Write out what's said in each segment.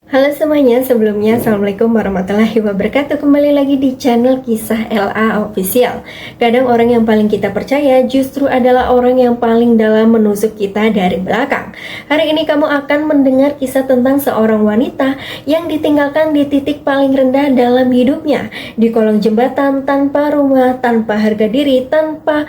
Halo semuanya, sebelumnya Assalamualaikum warahmatullahi wabarakatuh. Kembali lagi di channel Kisah LA Official. Kadang orang yang paling kita percaya justru adalah orang yang paling dalam menusuk kita dari belakang. Hari ini kamu akan mendengar kisah tentang seorang wanita yang ditinggalkan di titik paling rendah dalam hidupnya, di kolong jembatan, tanpa rumah, tanpa harga diri, tanpa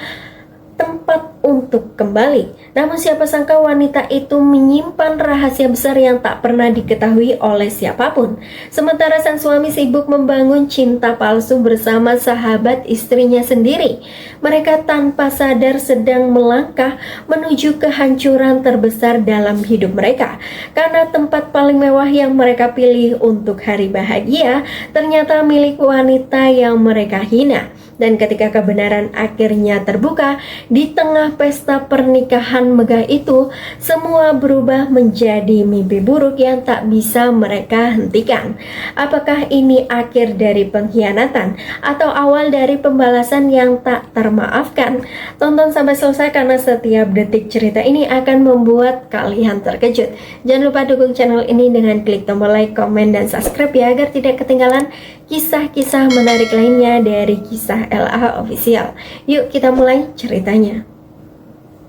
tempat untuk kembali. Namun siapa sangka wanita itu menyimpan rahasia besar yang tak pernah diketahui oleh siapapun. Sementara sang suami sibuk membangun cinta palsu bersama sahabat istrinya sendiri. Mereka tanpa sadar sedang melangkah menuju kehancuran terbesar dalam hidup mereka. Karena tempat paling mewah yang mereka pilih untuk hari bahagia ternyata milik wanita yang mereka hina. Dan ketika kebenaran akhirnya terbuka, di tengah pesta pernikahan megah itu, semua berubah menjadi mimpi buruk yang tak bisa mereka hentikan. Apakah ini akhir dari pengkhianatan atau awal dari pembalasan yang tak termaafkan? Tonton sampai selesai karena setiap detik cerita ini akan membuat kalian terkejut. Jangan lupa dukung channel ini dengan klik tombol like, komen, dan subscribe ya, agar tidak ketinggalan kisah-kisah menarik lainnya dari Kisah LA Official. Yuk kita mulai ceritanya.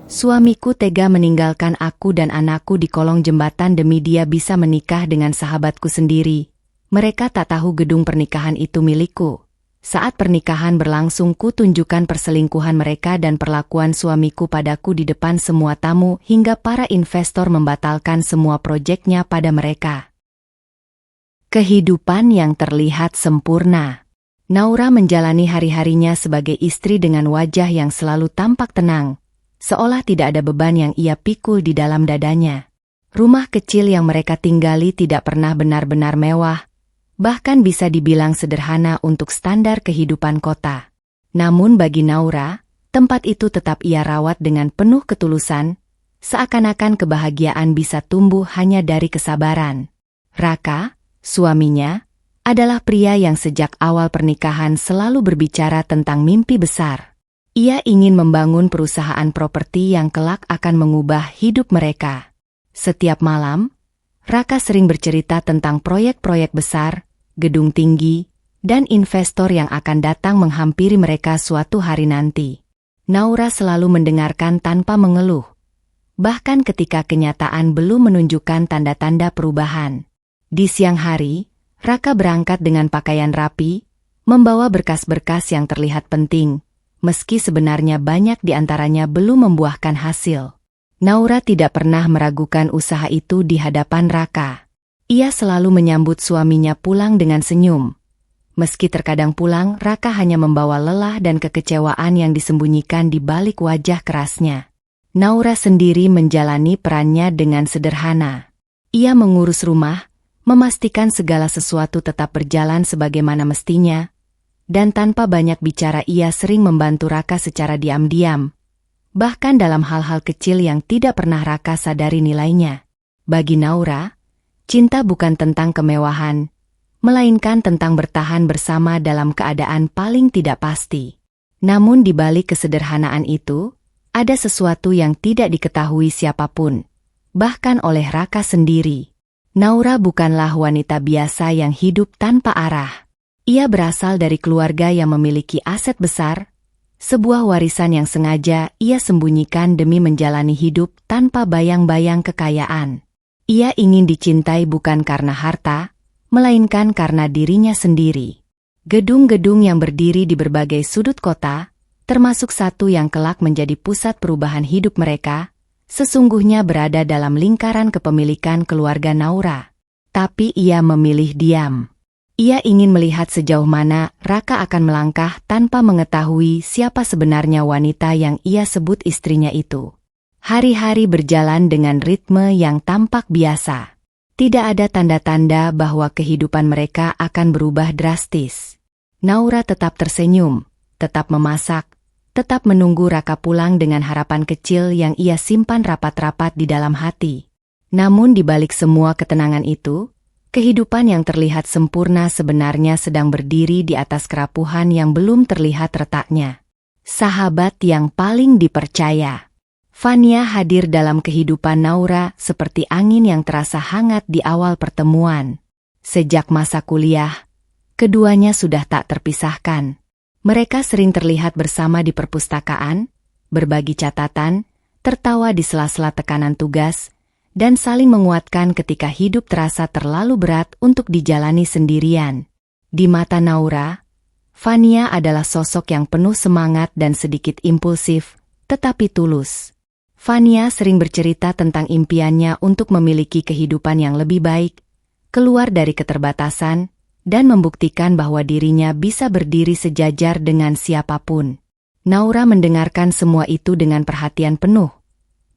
Suamiku tega meninggalkan aku dan anakku di kolong jembatan demi dia bisa menikah dengan sahabatku sendiri. Mereka tak tahu gedung pernikahan itu milikku. Saat pernikahan berlangsung, ku tunjukkan perselingkuhan mereka dan perlakuan suamiku padaku di depan semua tamu hingga para investor membatalkan semua proyeknya pada mereka. Kehidupan yang terlihat sempurna. Naura menjalani hari-harinya sebagai istri dengan wajah yang selalu tampak tenang, seolah tidak ada beban yang ia pikul di dalam dadanya. Rumah kecil yang mereka tinggali tidak pernah benar-benar mewah, bahkan bisa dibilang sederhana untuk standar kehidupan kota. Namun bagi Naura, tempat itu tetap ia rawat dengan penuh ketulusan, seakan-akan kebahagiaan bisa tumbuh hanya dari kesabaran. Raka, suaminya, adalah pria yang sejak awal pernikahan selalu berbicara tentang mimpi besar. Ia ingin membangun perusahaan properti yang kelak akan mengubah hidup mereka. Setiap malam, Raka sering bercerita tentang proyek-proyek besar, gedung tinggi, dan investor yang akan datang menghampiri mereka suatu hari nanti. Naura selalu mendengarkan tanpa mengeluh, bahkan ketika kenyataan belum menunjukkan tanda-tanda perubahan. Di siang hari, Raka berangkat dengan pakaian rapi, membawa berkas-berkas yang terlihat penting, meski sebenarnya banyak di antaranya belum membuahkan hasil. Naura tidak pernah meragukan usaha itu di hadapan Raka. Ia selalu menyambut suaminya pulang dengan senyum. Meski terkadang pulang, Raka hanya membawa lelah dan kekecewaan yang disembunyikan di balik wajah kerasnya. Naura sendiri menjalani perannya dengan sederhana. Ia mengurus rumah, memastikan segala sesuatu tetap berjalan sebagaimana mestinya, dan tanpa banyak bicara ia sering membantu Raka secara diam-diam, bahkan dalam hal-hal kecil yang tidak pernah Raka sadari nilainya. Bagi Naura, cinta bukan tentang kemewahan, melainkan tentang bertahan bersama dalam keadaan paling tidak pasti. Namun di balik kesederhanaan itu, ada sesuatu yang tidak diketahui siapapun, bahkan oleh Raka sendiri. Naura bukanlah wanita biasa yang hidup tanpa arah. Ia berasal dari keluarga yang memiliki aset besar, sebuah warisan yang sengaja ia sembunyikan demi menjalani hidup tanpa bayang-bayang kekayaan. Ia ingin dicintai bukan karena harta, melainkan karena dirinya sendiri. Gedung-gedung yang berdiri di berbagai sudut kota, termasuk satu yang kelak menjadi pusat perubahan hidup mereka, sesungguhnya berada dalam lingkaran kepemilikan keluarga Naura. Tapi ia memilih diam. Ia ingin melihat sejauh mana Raka akan melangkah tanpa mengetahui siapa sebenarnya wanita yang ia sebut istrinya itu. Hari-hari berjalan dengan ritme yang tampak biasa. Tidak ada tanda-tanda bahwa kehidupan mereka akan berubah drastis. Naura tetap tersenyum, tetap memasak, tetap menunggu Raka pulang dengan harapan kecil yang ia simpan rapat-rapat di dalam hati. Namun di balik semua ketenangan itu, kehidupan yang terlihat sempurna sebenarnya sedang berdiri di atas kerapuhan yang belum terlihat retaknya. Sahabat yang paling dipercaya. Fania hadir dalam kehidupan Naura seperti angin yang terasa hangat di awal pertemuan. Sejak masa kuliah, keduanya sudah tak terpisahkan. Mereka sering terlihat bersama di perpustakaan, berbagi catatan, tertawa di sela-sela tekanan tugas, dan saling menguatkan ketika hidup terasa terlalu berat untuk dijalani sendirian. Di mata Naura, Fania adalah sosok yang penuh semangat dan sedikit impulsif, tetapi tulus. Fania sering bercerita tentang impiannya untuk memiliki kehidupan yang lebih baik, keluar dari keterbatasan, dan membuktikan bahwa dirinya bisa berdiri sejajar dengan siapapun. Naura mendengarkan semua itu dengan perhatian penuh.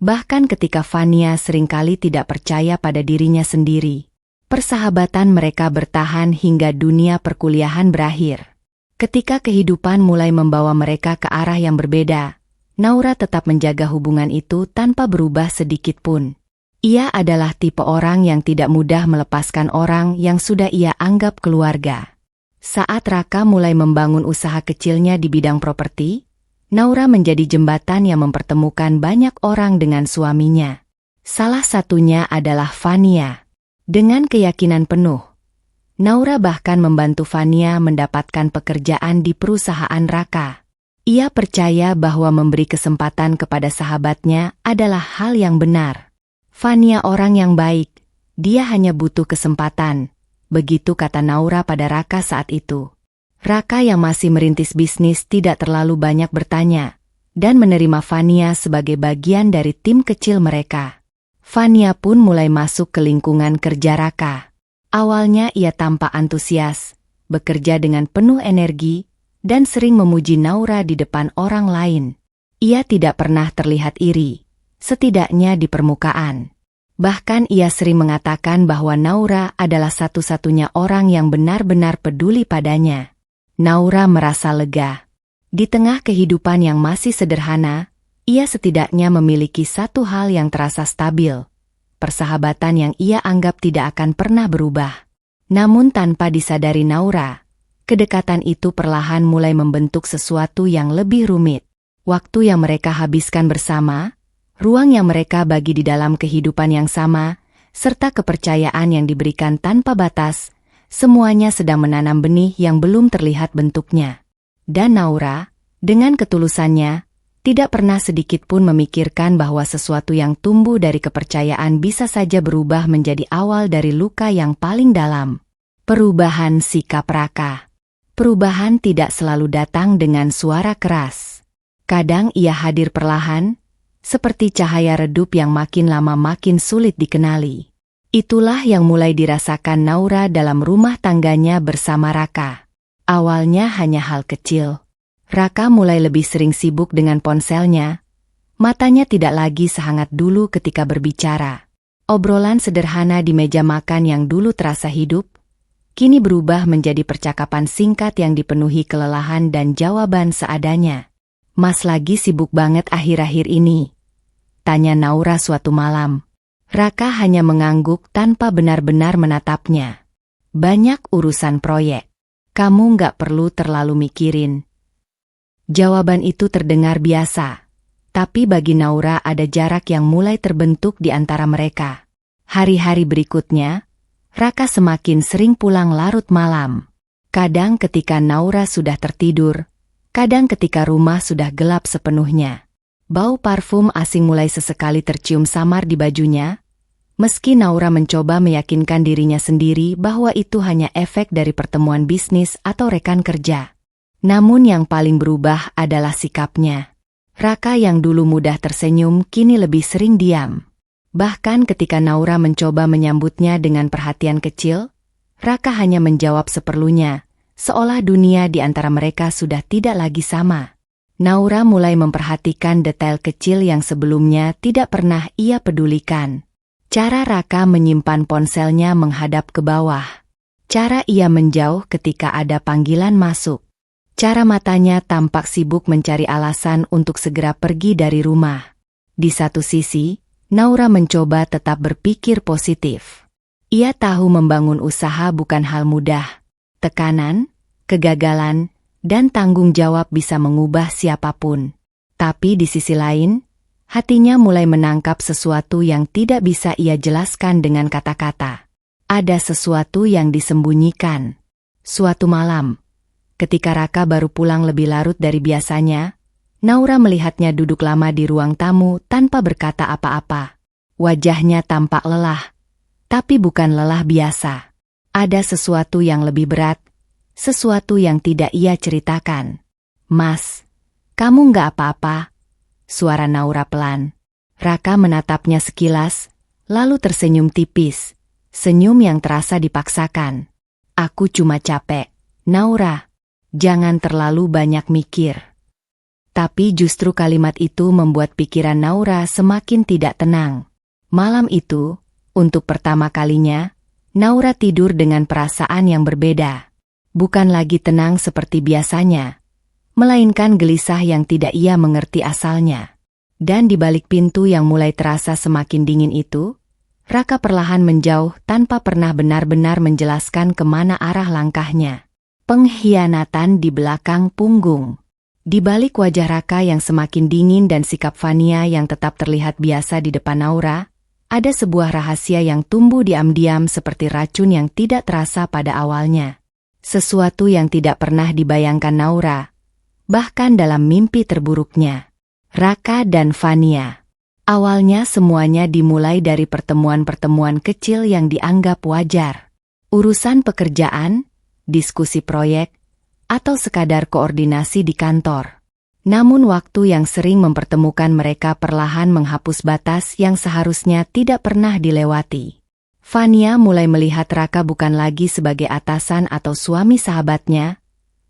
Bahkan ketika Fania seringkali tidak percaya pada dirinya sendiri. Persahabatan mereka bertahan hingga dunia perkuliahan berakhir. Ketika kehidupan mulai membawa mereka ke arah yang berbeda, Naura tetap menjaga hubungan itu tanpa berubah sedikit pun. Ia adalah tipe orang yang tidak mudah melepaskan orang yang sudah ia anggap keluarga. Saat Raka mulai membangun usaha kecilnya di bidang properti, Naura menjadi jembatan yang mempertemukan banyak orang dengan suaminya. Salah satunya adalah Fania. Dengan keyakinan penuh, Naura bahkan membantu Fania mendapatkan pekerjaan di perusahaan Raka. Ia percaya bahwa memberi kesempatan kepada sahabatnya adalah hal yang benar. Fania orang yang baik, dia hanya butuh kesempatan. Begitu kata Naura pada Raka saat itu. Raka yang masih merintis bisnis tidak terlalu banyak bertanya, dan menerima Fania sebagai bagian dari tim kecil mereka. Fania pun mulai masuk ke lingkungan kerja Raka. Awalnya ia tampak antusias, bekerja dengan penuh energi, dan sering memuji Naura di depan orang lain. Ia tidak pernah terlihat iri, setidaknya di permukaan. Bahkan ia sering mengatakan bahwa Naura adalah satu-satunya orang yang benar-benar peduli padanya. Naura merasa lega. Di tengah kehidupan yang masih sederhana, ia setidaknya memiliki satu hal yang terasa stabil. Persahabatan yang ia anggap tidak akan pernah berubah. Namun tanpa disadari Naura, kedekatan itu perlahan mulai membentuk sesuatu yang lebih rumit. Waktu yang mereka habiskan bersama, ruang yang mereka bagi di dalam kehidupan yang sama, serta kepercayaan yang diberikan tanpa batas, semuanya sedang menanam benih yang belum terlihat bentuknya. Dan Naura, dengan ketulusannya, tidak pernah sedikit pun memikirkan bahwa sesuatu yang tumbuh dari kepercayaan bisa saja berubah menjadi awal dari luka yang paling dalam. Perubahan sikap Raka. Perubahan tidak selalu datang dengan suara keras. Kadang ia hadir perlahan, seperti cahaya redup yang makin lama makin sulit dikenali. Itulah yang mulai dirasakan Naura dalam rumah tangganya bersama Raka. Awalnya hanya hal kecil. Raka mulai lebih sering sibuk dengan ponselnya. Matanya tidak lagi sehangat dulu ketika berbicara. Obrolan sederhana di meja makan yang dulu terasa hidup, kini berubah menjadi percakapan singkat yang dipenuhi kelelahan dan jawaban seadanya. "Mas lagi sibuk banget akhir-akhir ini?" tanya Naura suatu malam. Raka hanya mengangguk tanpa benar-benar menatapnya. "Banyak urusan proyek. Kamu nggak perlu terlalu mikirin." Jawaban itu terdengar biasa, tapi bagi Naura ada jarak yang mulai terbentuk di antara mereka. Hari-hari berikutnya, Raka semakin sering pulang larut malam. Kadang ketika Naura sudah tertidur, kadang ketika rumah sudah gelap sepenuhnya. Bau parfum asing mulai sesekali tercium samar di bajunya, meski Naura mencoba meyakinkan dirinya sendiri bahwa itu hanya efek dari pertemuan bisnis atau rekan kerja. Namun yang paling berubah adalah sikapnya. Raka yang dulu mudah tersenyum kini lebih sering diam. Bahkan ketika Naura mencoba menyambutnya dengan perhatian kecil, Raka hanya menjawab seperlunya, seolah dunia di antara mereka sudah tidak lagi sama. Naura mulai memperhatikan detail kecil yang sebelumnya tidak pernah ia pedulikan. Cara Raka menyimpan ponselnya menghadap ke bawah. Cara ia menjauh ketika ada panggilan masuk. Cara matanya tampak sibuk mencari alasan untuk segera pergi dari rumah. Di satu sisi, Naura mencoba tetap berpikir positif. Ia tahu membangun usaha bukan hal mudah. Tekanan, kegagalan, dan tanggung jawab bisa mengubah siapapun. Tapi di sisi lain, Hatinya mulai menangkap sesuatu yang tidak bisa ia jelaskan dengan kata-kata. Ada sesuatu yang disembunyikan. Suatu malam, ketika Raka baru pulang lebih larut dari biasanya, Naura melihatnya duduk lama di ruang tamu tanpa berkata apa-apa. Wajahnya tampak lelah, tapi bukan lelah biasa. Ada sesuatu yang lebih berat, sesuatu yang tidak ia ceritakan. "Mas, kamu nggak apa-apa?" Suara Naura pelan. Raka menatapnya sekilas, lalu tersenyum tipis. Senyum yang terasa dipaksakan. "Aku cuma capek, Naura. Jangan terlalu banyak mikir." Tapi justru kalimat itu membuat pikiran Naura semakin tidak tenang. Malam itu, untuk pertama kalinya, Naura tidur dengan perasaan yang berbeda. Bukan lagi tenang seperti biasanya, melainkan gelisah yang tidak ia mengerti asalnya. Dan di balik pintu yang mulai terasa semakin dingin itu, Raka perlahan menjauh tanpa pernah benar-benar menjelaskan kemana arah langkahnya. Pengkhianatan di belakang punggung. Di balik wajah Raka yang semakin dingin dan sikap Fania yang tetap terlihat biasa di depan Naura, ada sebuah rahasia yang tumbuh diam-diam seperti racun yang tidak terasa pada awalnya. Sesuatu yang tidak pernah dibayangkan Naura, bahkan dalam mimpi terburuknya. Raka dan Fania. Awalnya semuanya dimulai dari pertemuan-pertemuan kecil yang dianggap wajar. Urusan pekerjaan, diskusi proyek, atau sekadar koordinasi di kantor. Namun waktu yang sering mempertemukan mereka perlahan menghapus batas yang seharusnya tidak pernah dilewati. Fania mulai melihat Raka bukan lagi sebagai atasan atau suami sahabatnya,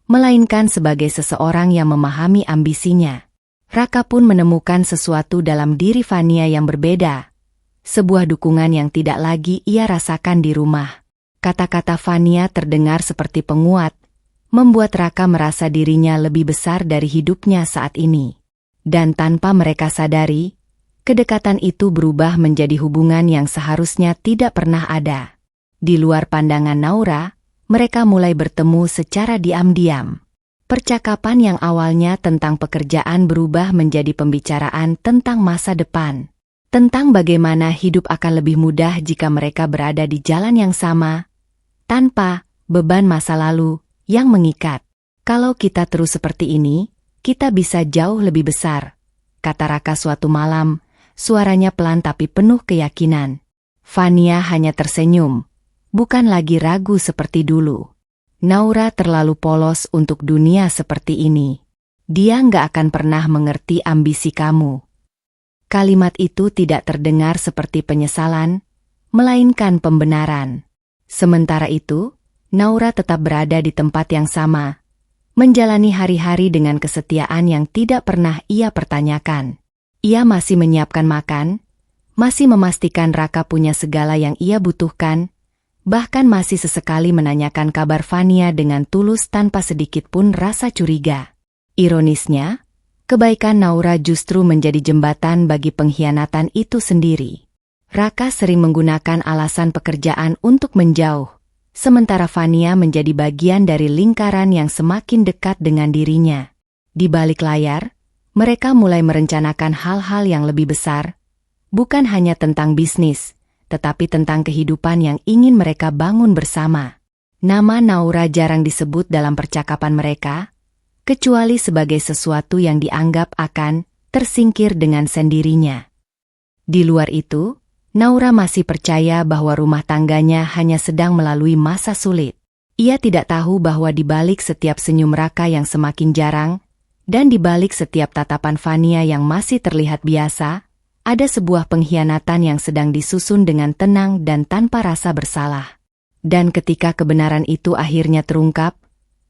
melainkan sebagai seseorang yang memahami ambisinya. Raka pun menemukan sesuatu dalam diri Fania yang berbeda, sebuah dukungan yang tidak lagi ia rasakan di rumah. Kata-kata Fania terdengar seperti penguat, membuat Raka merasa dirinya lebih besar dari hidupnya saat ini. Dan tanpa mereka sadari, kedekatan itu berubah menjadi hubungan yang seharusnya tidak pernah ada. Di luar pandangan Naura, mereka mulai bertemu secara diam-diam. Percakapan yang awalnya tentang pekerjaan berubah menjadi pembicaraan tentang masa depan. Tentang bagaimana hidup akan lebih mudah jika mereka berada di jalan yang sama, tanpa beban masa lalu yang mengikat. "Kalau kita terus seperti ini, kita bisa jauh lebih besar," kata Raka suatu malam, suaranya pelan tapi penuh keyakinan. Fania hanya tersenyum, bukan lagi ragu seperti dulu. "Naura terlalu polos untuk dunia seperti ini. Dia nggak akan pernah mengerti ambisi kamu." Kalimat itu tidak terdengar seperti penyesalan, melainkan pembenaran. Sementara itu, Naura tetap berada di tempat yang sama, menjalani hari-hari dengan kesetiaan yang tidak pernah ia pertanyakan. Ia masih menyiapkan makan, masih memastikan Raka punya segala yang ia butuhkan, bahkan masih sesekali menanyakan kabar Fania dengan tulus tanpa sedikit pun rasa curiga. Ironisnya, kebaikan Naura justru menjadi jembatan bagi pengkhianatan itu sendiri. Raka sering menggunakan alasan pekerjaan untuk menjauh, sementara Fania menjadi bagian dari lingkaran yang semakin dekat dengan dirinya. Di balik layar, mereka mulai merencanakan hal-hal yang lebih besar, bukan hanya tentang bisnis, tetapi tentang kehidupan yang ingin mereka bangun bersama. Nama Naura jarang disebut dalam percakapan mereka, kecuali sebagai sesuatu yang dianggap akan tersingkir dengan sendirinya. Di luar itu, Naura masih percaya bahwa rumah tangganya hanya sedang melalui masa sulit. Ia tidak tahu bahwa di balik setiap senyum Raka yang semakin jarang, dan di balik setiap tatapan Fania yang masih terlihat biasa, ada sebuah pengkhianatan yang sedang disusun dengan tenang dan tanpa rasa bersalah. Dan ketika kebenaran itu akhirnya terungkap,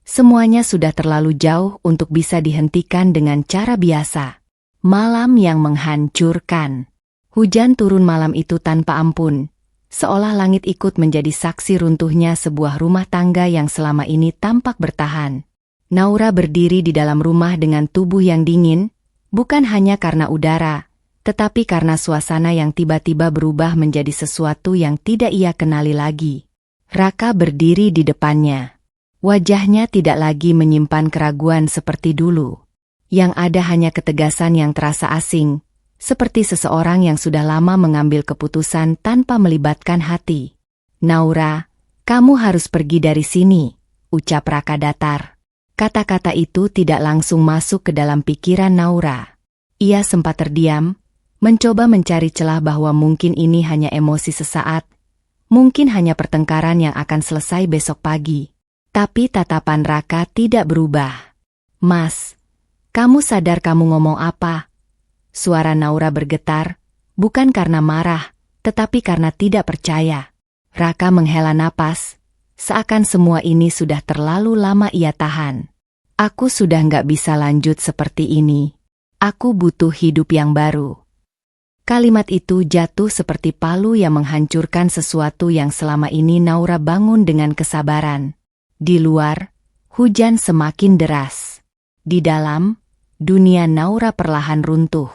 semuanya sudah terlalu jauh untuk bisa dihentikan dengan cara biasa. Malam yang menghancurkan. Hujan turun malam itu tanpa ampun, seolah langit ikut menjadi saksi runtuhnya sebuah rumah tangga yang selama ini tampak bertahan. Naura berdiri di dalam rumah dengan tubuh yang dingin, bukan hanya karena udara, tetapi karena suasana yang tiba-tiba berubah menjadi sesuatu yang tidak ia kenali lagi. Raka berdiri di depannya. Wajahnya tidak lagi menyimpan keraguan seperti dulu. Yang ada hanya ketegasan yang terasa asing, seperti seseorang yang sudah lama mengambil keputusan tanpa melibatkan hati. "Naura, kamu harus pergi dari sini," ucap Raka datar. Kata-kata itu tidak langsung masuk ke dalam pikiran Naura. Ia sempat terdiam, mencoba mencari celah bahwa mungkin ini hanya emosi sesaat, mungkin hanya pertengkaran yang akan selesai besok pagi. Tapi tatapan Raka tidak berubah. "Mas, kamu sadar kamu ngomong apa?" Suara Naura bergetar, bukan karena marah, tetapi karena tidak percaya. Raka menghela napas, seakan semua ini sudah terlalu lama ia tahan. "Aku sudah nggak bisa lanjut seperti ini. Aku butuh hidup yang baru." Kalimat itu jatuh seperti palu yang menghancurkan sesuatu yang selama ini Naura bangun dengan kesabaran. Di luar, hujan semakin deras. Di dalam, dunia Naura perlahan runtuh.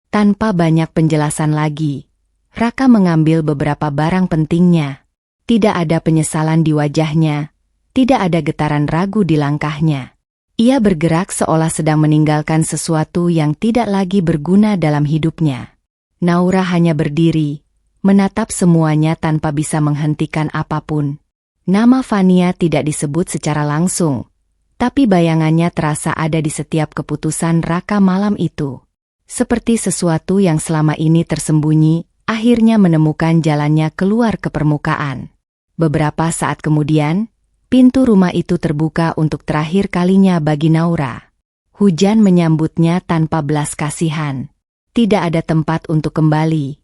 Tanpa banyak penjelasan lagi, Raka mengambil beberapa barang pentingnya. Tidak ada penyesalan di wajahnya, tidak ada getaran ragu di langkahnya. Ia bergerak seolah sedang meninggalkan sesuatu yang tidak lagi berguna dalam hidupnya. Naura hanya berdiri, menatap semuanya tanpa bisa menghentikan apapun. Nama Fania tidak disebut secara langsung, tapi bayangannya terasa ada di setiap keputusan Raka malam itu. Seperti sesuatu yang selama ini tersembunyi, akhirnya menemukan jalannya keluar ke permukaan. Beberapa saat kemudian, pintu rumah itu terbuka untuk terakhir kalinya bagi Naura. Hujan menyambutnya tanpa belas kasihan. Tidak ada tempat untuk kembali.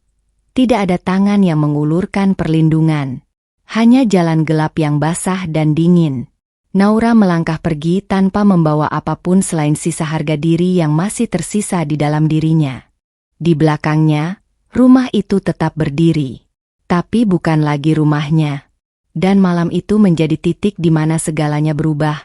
Tidak ada tangan yang mengulurkan perlindungan. Hanya jalan gelap yang basah dan dingin. Naura melangkah pergi tanpa membawa apapun selain sisa harga diri yang masih tersisa di dalam dirinya. Di belakangnya, rumah itu tetap berdiri. Tapi bukan lagi rumahnya. Dan malam itu menjadi titik di mana segalanya berubah.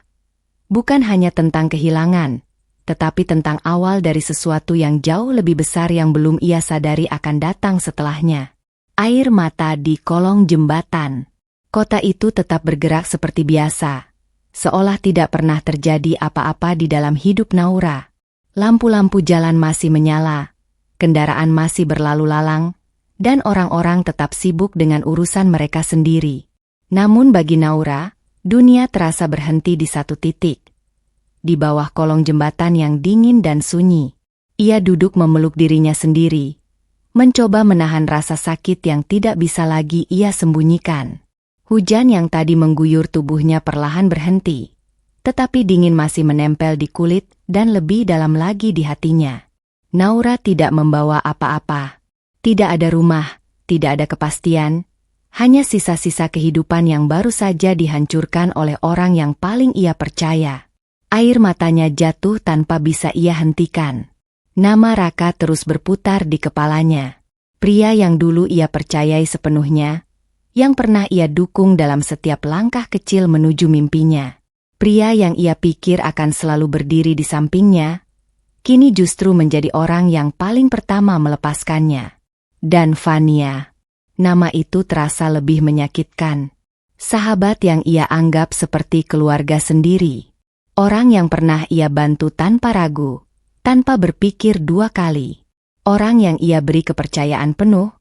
Bukan hanya tentang kehilangan, tetapi tentang awal dari sesuatu yang jauh lebih besar yang belum ia sadari akan datang setelahnya. Air mata di kolong jembatan. Kota itu tetap bergerak seperti biasa. Seolah tidak pernah terjadi apa-apa di dalam hidup Naura. Lampu-lampu jalan masih menyala, kendaraan masih berlalu lalang, dan orang-orang tetap sibuk dengan urusan mereka sendiri. Namun bagi Naura, dunia terasa berhenti di satu titik. Di bawah kolong jembatan yang dingin dan sunyi, ia duduk memeluk dirinya sendiri, mencoba menahan rasa sakit yang tidak bisa lagi ia sembunyikan. Hujan yang tadi mengguyur tubuhnya perlahan berhenti, tetapi dingin masih menempel di kulit dan lebih dalam lagi di hatinya. Naura tidak membawa apa-apa. Tidak ada rumah, tidak ada kepastian, hanya sisa-sisa kehidupan yang baru saja dihancurkan oleh orang yang paling ia percaya. Air matanya jatuh tanpa bisa ia hentikan. Nama Raka terus berputar di kepalanya. Pria yang dulu ia percayai sepenuhnya, yang pernah ia dukung dalam setiap langkah kecil menuju mimpinya. Pria yang ia pikir akan selalu berdiri di sampingnya, kini justru menjadi orang yang paling pertama melepaskannya. Dan Fania, nama itu terasa lebih menyakitkan. Sahabat yang ia anggap seperti keluarga sendiri. Orang yang pernah ia bantu tanpa ragu, tanpa berpikir dua kali. Orang yang ia beri kepercayaan penuh,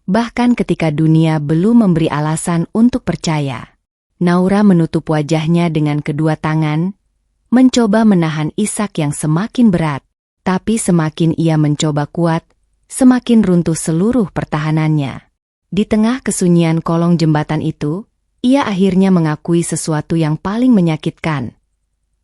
bahkan ketika dunia belum memberi alasan untuk percaya. Naura menutup wajahnya dengan kedua tangan, mencoba menahan isak yang semakin berat. Tapi semakin ia mencoba kuat, semakin runtuh seluruh pertahanannya. Di tengah kesunyian kolong jembatan itu, ia akhirnya mengakui sesuatu yang paling menyakitkan.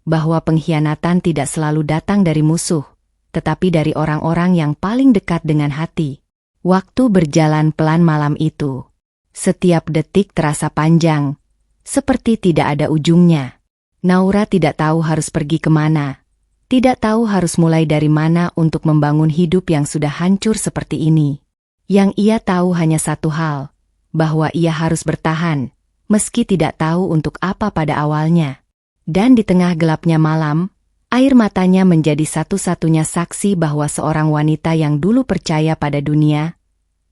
Bahwa pengkhianatan tidak selalu datang dari musuh, tetapi dari orang-orang yang paling dekat dengan hati. Waktu berjalan pelan malam itu. Setiap detik terasa panjang, seperti tidak ada ujungnya. Naura tidak tahu harus pergi kemana, tidak tahu harus mulai dari mana untuk membangun hidup yang sudah hancur seperti ini. Yang ia tahu hanya satu hal, bahwa ia harus bertahan, meski tidak tahu untuk apa pada awalnya. Dan di tengah gelapnya malam, air matanya menjadi satu-satunya saksi bahwa seorang wanita yang dulu percaya pada dunia,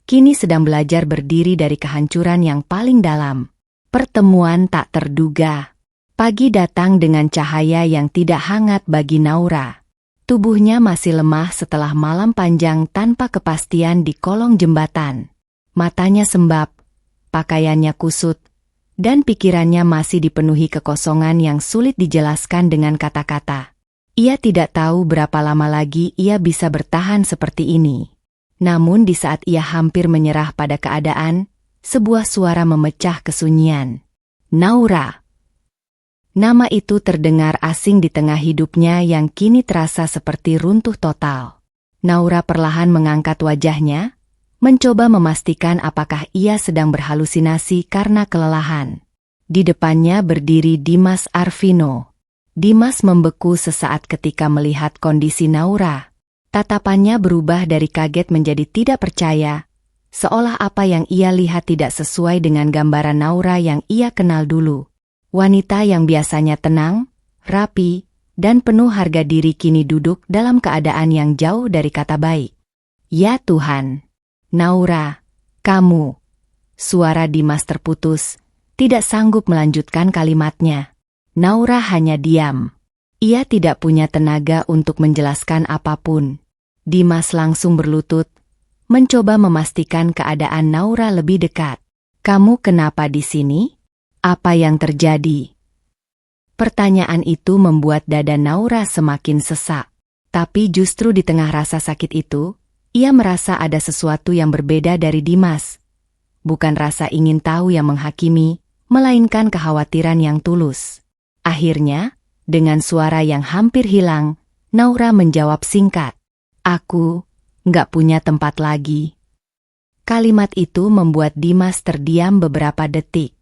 kini sedang belajar berdiri dari kehancuran yang paling dalam. Pertemuan tak terduga. Pagi datang dengan cahaya yang tidak hangat bagi Naura. Tubuhnya masih lemah setelah malam panjang tanpa kepastian di kolong jembatan. Matanya sembab, pakaiannya kusut, dan pikirannya masih dipenuhi kekosongan yang sulit dijelaskan dengan kata-kata. Ia tidak tahu berapa lama lagi ia bisa bertahan seperti ini. Namun di saat ia hampir menyerah pada keadaan, sebuah suara memecah kesunyian. Naura. Nama itu terdengar asing di tengah hidupnya yang kini terasa seperti runtuh total. Naura perlahan mengangkat wajahnya, mencoba memastikan apakah ia sedang berhalusinasi karena kelelahan. Di depannya berdiri Dimas Arvino. Dimas membeku sesaat ketika melihat kondisi Naura. Tatapannya berubah dari kaget menjadi tidak percaya, seolah apa yang ia lihat tidak sesuai dengan gambaran Naura yang ia kenal dulu. Wanita yang biasanya tenang, rapi, dan penuh harga diri kini duduk dalam keadaan yang jauh dari kata baik. Ya Tuhan! Naura, kamu! Suara Dimas terputus, tidak sanggup melanjutkan kalimatnya. Naura hanya diam. Ia tidak punya tenaga untuk menjelaskan apapun. Dimas langsung berlutut, mencoba memastikan keadaan Naura lebih dekat. Kamu kenapa di sini? Apa yang terjadi? Pertanyaan itu membuat dada Naura semakin sesak. Tapi justru di tengah rasa sakit itu, ia merasa ada sesuatu yang berbeda dari Dimas. Bukan rasa ingin tahu yang menghakimi, melainkan kekhawatiran yang tulus. Akhirnya, dengan suara yang hampir hilang, Naura menjawab singkat. Aku nggak punya tempat lagi. Kalimat itu membuat Dimas terdiam beberapa detik.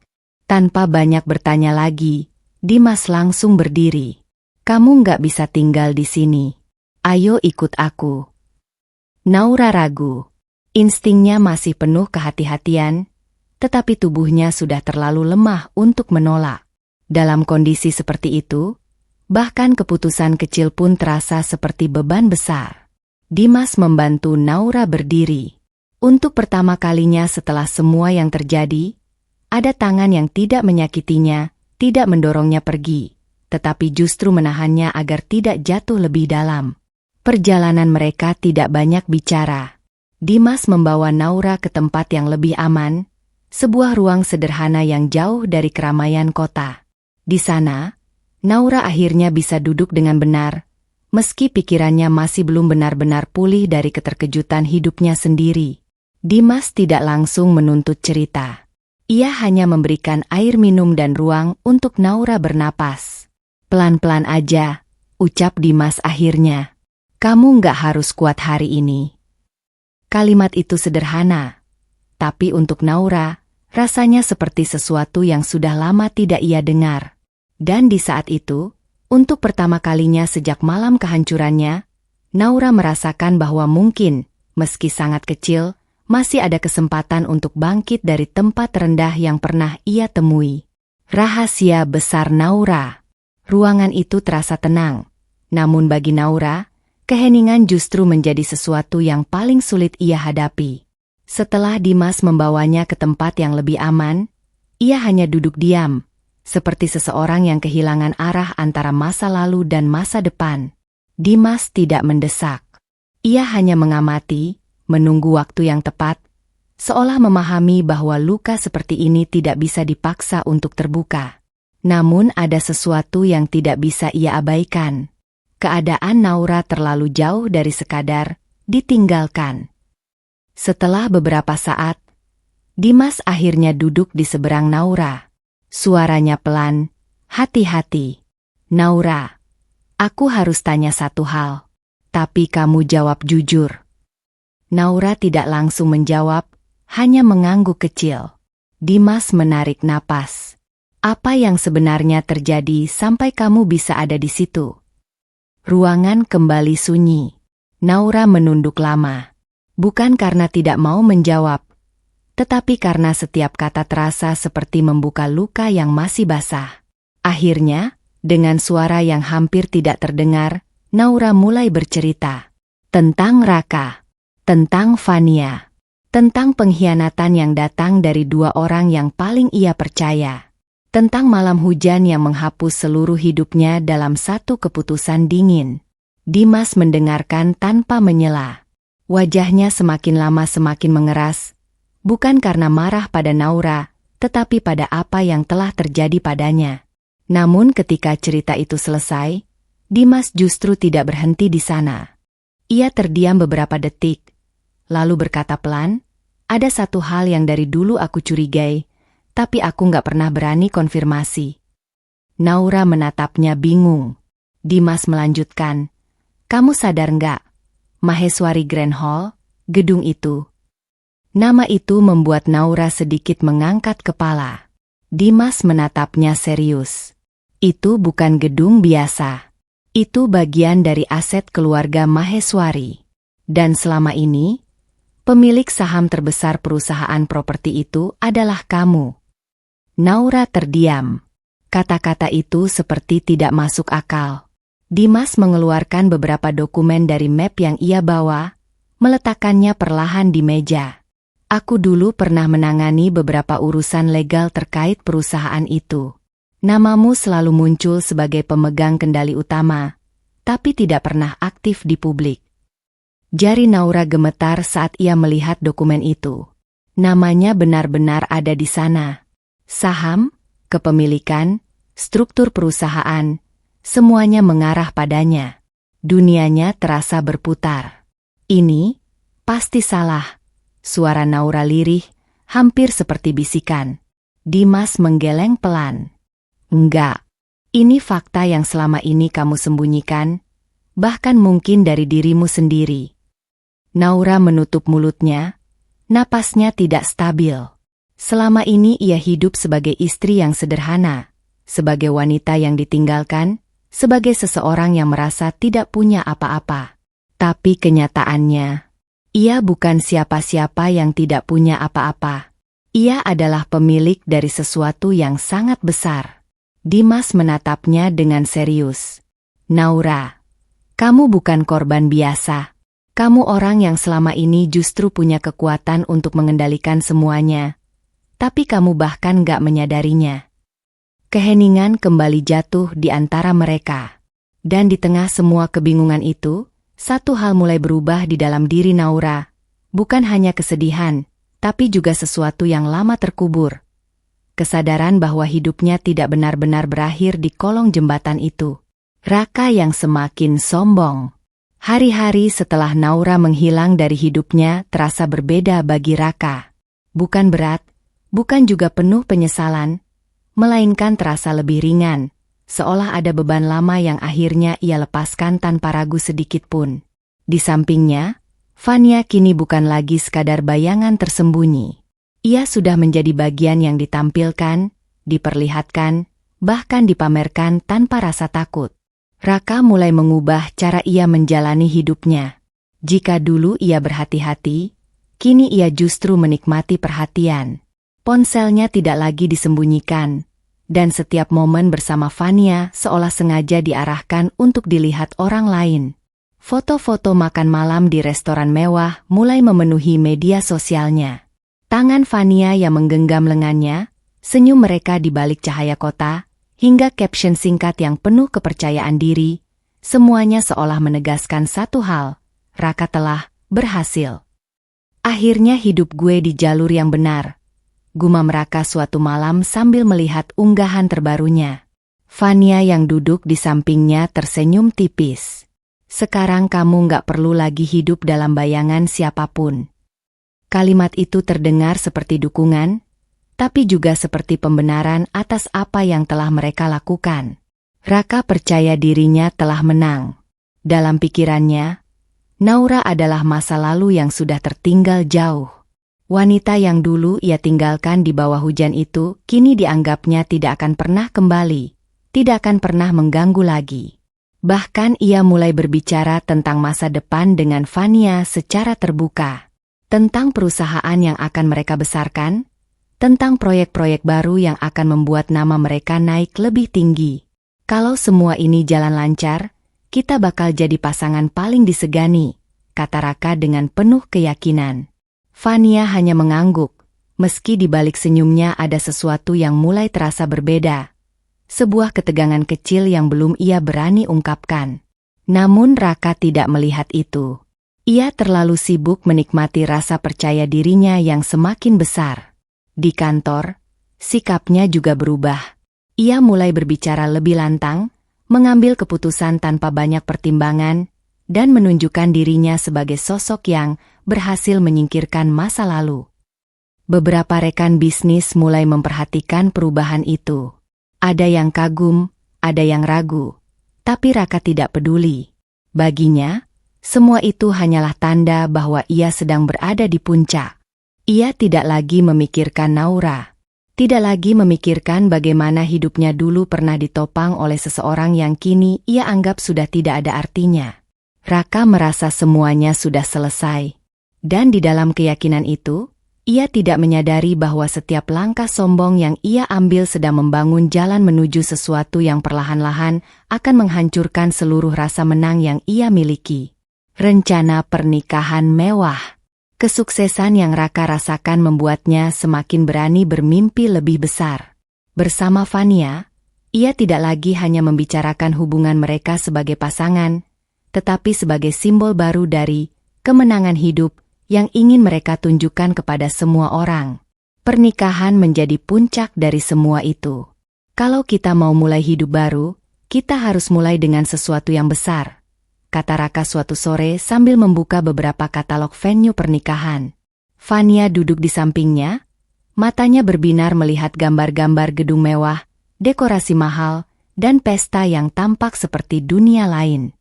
Tanpa banyak bertanya lagi, Dimas langsung berdiri. Kamu nggak bisa tinggal di sini. Ayo ikut aku. Naura ragu. Instingnya masih penuh kehati-hatian, tetapi tubuhnya sudah terlalu lemah untuk menolak. Dalam kondisi seperti itu, bahkan keputusan kecil pun terasa seperti beban besar. Dimas membantu Naura berdiri. Untuk pertama kalinya setelah semua yang terjadi, ada tangan yang tidak menyakitinya, tidak mendorongnya pergi, tetapi justru menahannya agar tidak jatuh lebih dalam. Perjalanan mereka tidak banyak bicara. Dimas membawa Naura ke tempat yang lebih aman, sebuah ruang sederhana yang jauh dari keramaian kota. Di sana, Naura akhirnya bisa duduk dengan benar, meski pikirannya masih belum benar-benar pulih dari keterkejutan hidupnya sendiri. Dimas tidak langsung menuntut cerita. Ia hanya memberikan air minum dan ruang untuk Naura bernapas. Pelan-pelan aja, ucap Dimas akhirnya. Kamu nggak harus kuat hari ini. Kalimat itu sederhana, tapi untuk Naura, rasanya seperti sesuatu yang sudah lama tidak ia dengar. Dan di saat itu, untuk pertama kalinya sejak malam kehancurannya, Naura merasakan bahwa mungkin, meski sangat kecil, masih ada kesempatan untuk bangkit dari tempat rendah yang pernah ia temui. Rahasia besar Naura. Ruangan itu terasa tenang. Namun bagi Naura, keheningan justru menjadi sesuatu yang paling sulit ia hadapi. Setelah Dimas membawanya ke tempat yang lebih aman, ia hanya duduk diam, seperti seseorang yang kehilangan arah antara masa lalu dan masa depan. Dimas tidak mendesak. Ia hanya mengamati, menunggu waktu yang tepat, seolah memahami bahwa luka seperti ini tidak bisa dipaksa untuk terbuka. Namun ada sesuatu yang tidak bisa ia abaikan. Keadaan Naura terlalu jauh dari sekadar ditinggalkan. Setelah beberapa saat, Dimas akhirnya duduk di seberang Naura. Suaranya pelan, hati-hati. Naura, aku harus tanya satu hal, tapi kamu jawab jujur. Naura tidak langsung menjawab, hanya mengangguk kecil. Dimas menarik napas. Apa yang sebenarnya terjadi sampai kamu bisa ada di situ? Ruangan kembali sunyi. Naura menunduk lama. Bukan karena tidak mau menjawab, tetapi karena setiap kata terasa seperti membuka luka yang masih basah. Akhirnya, dengan suara yang hampir tidak terdengar, Naura mulai bercerita. Tentang Raka. Tentang Fania, tentang pengkhianatan yang datang dari dua orang yang paling ia percaya, tentang malam hujan yang menghapus seluruh hidupnya dalam satu keputusan dingin. Dimas mendengarkan tanpa menyela. Wajahnya semakin lama semakin mengeras, bukan karena marah pada Naura, tetapi pada apa yang telah terjadi padanya. Namun ketika cerita itu selesai, Dimas justru tidak berhenti di sana. Ia terdiam beberapa detik, lalu berkata pelan, "Ada satu hal yang dari dulu aku curigai, tapi aku nggak pernah berani konfirmasi." Naura menatapnya bingung. Dimas melanjutkan, "Kamu sadar nggak? Maheswari Grand Hall, gedung itu." Nama itu membuat Naura sedikit mengangkat kepala. Dimas menatapnya serius. "Itu bukan gedung biasa. Itu bagian dari aset keluarga Maheswari. Dan selama ini, pemilik saham terbesar perusahaan properti itu adalah kamu." Naura terdiam. Kata-kata itu seperti tidak masuk akal. Dimas mengeluarkan beberapa dokumen dari map yang ia bawa, meletakkannya perlahan di meja. "Aku dulu pernah menangani beberapa urusan legal terkait perusahaan itu. Namamu selalu muncul sebagai pemegang kendali utama, tapi tidak pernah aktif di publik." Jari Naura gemetar saat ia melihat dokumen itu. Namanya benar-benar ada di sana. Saham, kepemilikan, struktur perusahaan, semuanya mengarah padanya. Dunianya terasa berputar. "Ini pasti salah." Suara Naura lirih, hampir seperti bisikan. Dimas menggeleng pelan. "Enggak. Ini fakta yang selama ini kamu sembunyikan, bahkan mungkin dari dirimu sendiri." Naura menutup mulutnya, napasnya tidak stabil. Selama ini ia hidup sebagai istri yang sederhana, sebagai wanita yang ditinggalkan, sebagai seseorang yang merasa tidak punya apa-apa. Tapi kenyataannya, ia bukan siapa-siapa yang tidak punya apa-apa. Ia adalah pemilik dari sesuatu yang sangat besar. Dimas menatapnya dengan serius. "Naura, kamu bukan korban biasa. Kamu orang yang selama ini justru punya kekuatan untuk mengendalikan semuanya. Tapi kamu bahkan gak menyadarinya." Keheningan kembali jatuh di antara mereka. Dan di tengah semua kebingungan itu, satu hal mulai berubah di dalam diri Naura. Bukan hanya kesedihan, tapi juga sesuatu yang lama terkubur. Kesadaran bahwa hidupnya tidak benar-benar berakhir di kolong jembatan itu. Raka yang semakin sombong. Hari-hari setelah Naura menghilang dari hidupnya terasa berbeda bagi Raka. Bukan berat, bukan juga penuh penyesalan, melainkan terasa lebih ringan, seolah ada beban lama yang akhirnya ia lepaskan tanpa ragu sedikit pun. Di sampingnya, Fania kini bukan lagi sekadar bayangan tersembunyi. Ia sudah menjadi bagian yang ditampilkan, diperlihatkan, bahkan dipamerkan tanpa rasa takut. Raka mulai mengubah cara ia menjalani hidupnya. Jika dulu ia berhati-hati, kini ia justru menikmati perhatian. Ponselnya tidak lagi disembunyikan, dan setiap momen bersama Fania seolah sengaja diarahkan untuk dilihat orang lain. Foto-foto makan malam di restoran mewah mulai memenuhi media sosialnya. Tangan Fania yang menggenggam lengannya, senyum mereka di balik cahaya kota, hingga caption singkat yang penuh kepercayaan diri, semuanya seolah menegaskan satu hal, Raka telah berhasil. "Akhirnya hidup gue di jalur yang benar," gumam Raka suatu malam sambil melihat unggahan terbarunya. Fania yang duduk di sampingnya tersenyum tipis. "Sekarang kamu nggak perlu lagi hidup dalam bayangan siapapun." Kalimat itu terdengar seperti dukungan, tapi juga seperti pembenaran atas apa yang telah mereka lakukan. Raka percaya dirinya telah menang. Dalam pikirannya, Naura adalah masa lalu yang sudah tertinggal jauh. Wanita yang dulu ia tinggalkan di bawah hujan itu kini dianggapnya tidak akan pernah kembali, tidak akan pernah mengganggu lagi. Bahkan ia mulai berbicara tentang masa depan dengan Fania secara terbuka. Tentang perusahaan yang akan mereka besarkan, tentang proyek-proyek baru yang akan membuat nama mereka naik lebih tinggi. "Kalau semua ini jalan lancar, kita bakal jadi pasangan paling disegani," kata Raka dengan penuh keyakinan. Fania hanya mengangguk, meski di balik senyumnya ada sesuatu yang mulai terasa berbeda. Sebuah ketegangan kecil yang belum ia berani ungkapkan. Namun Raka tidak melihat itu. Ia terlalu sibuk menikmati rasa percaya dirinya yang semakin besar. Di kantor, sikapnya juga berubah. Ia mulai berbicara lebih lantang, mengambil keputusan tanpa banyak pertimbangan, dan menunjukkan dirinya sebagai sosok yang berhasil menyingkirkan masa lalu. Beberapa rekan bisnis mulai memperhatikan perubahan itu. Ada yang kagum, ada yang ragu, tapi Raka tidak peduli. Baginya, semua itu hanyalah tanda bahwa ia sedang berada di puncak. Ia tidak lagi memikirkan Naura. Tidak lagi memikirkan bagaimana hidupnya dulu pernah ditopang oleh seseorang yang kini ia anggap sudah tidak ada artinya. Raka merasa semuanya sudah selesai. Dan di dalam keyakinan itu, ia tidak menyadari bahwa setiap langkah sombong yang ia ambil sedang membangun jalan menuju sesuatu yang perlahan-lahan akan menghancurkan seluruh rasa menang yang ia miliki. Rencana pernikahan mewah. Kesuksesan yang Raka rasakan membuatnya semakin berani bermimpi lebih besar. Bersama Fania, ia tidak lagi hanya membicarakan hubungan mereka sebagai pasangan, tetapi sebagai simbol baru dari kemenangan hidup yang ingin mereka tunjukkan kepada semua orang. Pernikahan menjadi puncak dari semua itu. Kalau kita mau mulai hidup baru, kita harus mulai dengan sesuatu yang besar, kata Raka suatu sore sambil membuka beberapa katalog venue pernikahan. Fania duduk di sampingnya, matanya berbinar melihat gambar-gambar gedung mewah, dekorasi mahal, dan pesta yang tampak seperti dunia lain.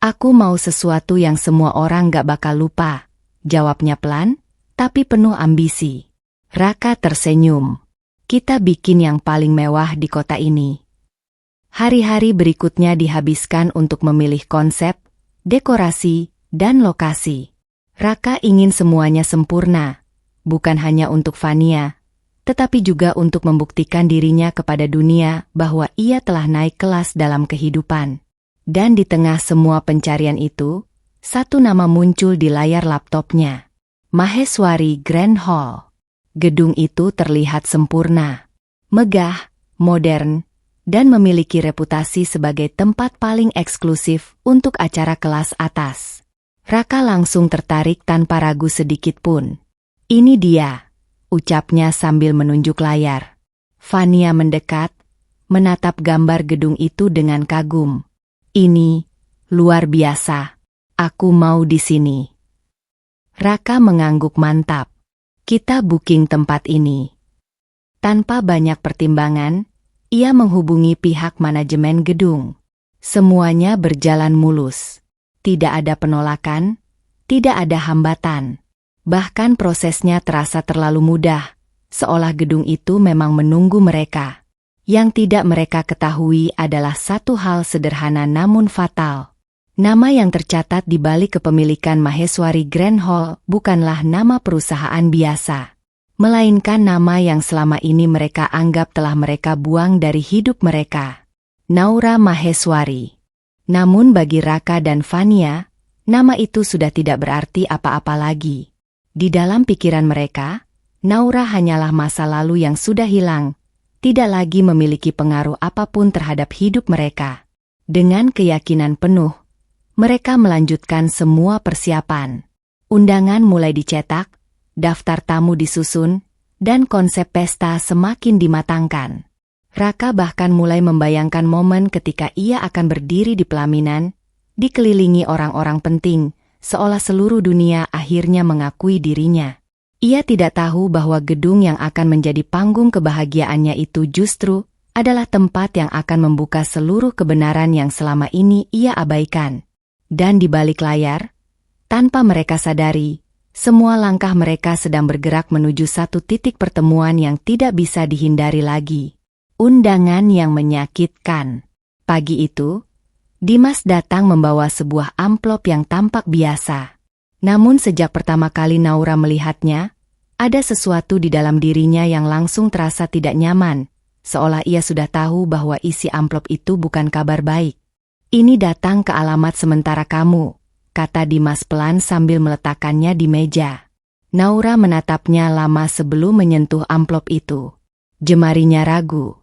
Aku mau sesuatu yang semua orang gak bakal lupa, jawabnya pelan, tapi penuh ambisi. Raka tersenyum. Kita bikin yang paling mewah di kota ini. Hari-hari berikutnya dihabiskan untuk memilih konsep, dekorasi, dan lokasi. Raka ingin semuanya sempurna, bukan hanya untuk Fania, tetapi juga untuk membuktikan dirinya kepada dunia bahwa ia telah naik kelas dalam kehidupan. Dan di tengah semua pencarian itu, satu nama muncul di layar laptopnya. Maheswari Grand Hall. Gedung itu terlihat sempurna, megah, modern, dan memiliki reputasi sebagai tempat paling eksklusif untuk acara kelas atas. Raka langsung tertarik tanpa ragu sedikit pun. Ini dia, ucapnya sambil menunjuk layar. Fania mendekat, menatap gambar gedung itu dengan kagum. Ini luar biasa. Aku mau di sini. Raka mengangguk mantap. Kita booking tempat ini. Tanpa banyak pertimbangan, ia menghubungi pihak manajemen gedung. Semuanya berjalan mulus. Tidak ada penolakan, tidak ada hambatan. Bahkan prosesnya terasa terlalu mudah, seolah gedung itu memang menunggu mereka. Yang tidak mereka ketahui adalah satu hal sederhana namun fatal. Nama yang tercatat di balik kepemilikan Maheswari Grand Hall bukanlah nama perusahaan biasa, melainkan nama yang selama ini mereka anggap telah mereka buang dari hidup mereka. Naura Maheswari. Namun bagi Raka dan Fania, nama itu sudah tidak berarti apa-apa lagi. Di dalam pikiran mereka, Naura hanyalah masa lalu yang sudah hilang, tidak lagi memiliki pengaruh apapun terhadap hidup mereka. Dengan keyakinan penuh, mereka melanjutkan semua persiapan. Undangan mulai dicetak, daftar tamu disusun, dan konsep pesta semakin dimatangkan. Raka bahkan mulai membayangkan momen ketika ia akan berdiri di pelaminan, dikelilingi orang-orang penting, seolah seluruh dunia akhirnya mengakui dirinya. Ia tidak tahu bahwa gedung yang akan menjadi panggung kebahagiaannya itu justru adalah tempat yang akan membuka seluruh kebenaran yang selama ini ia abaikan. Dan di balik layar, tanpa mereka sadari, semua langkah mereka sedang bergerak menuju satu titik pertemuan yang tidak bisa dihindari lagi. Undangan yang menyakitkan. Pagi itu, Dimas datang membawa sebuah amplop yang tampak biasa. Namun sejak pertama kali Naura melihatnya, ada sesuatu di dalam dirinya yang langsung terasa tidak nyaman, seolah ia sudah tahu bahwa isi amplop itu bukan kabar baik. Ini datang ke alamat sementara kamu, kata Dimas pelan sambil meletakkannya di meja. Naura menatapnya lama sebelum menyentuh amplop itu. Jemarinya ragu,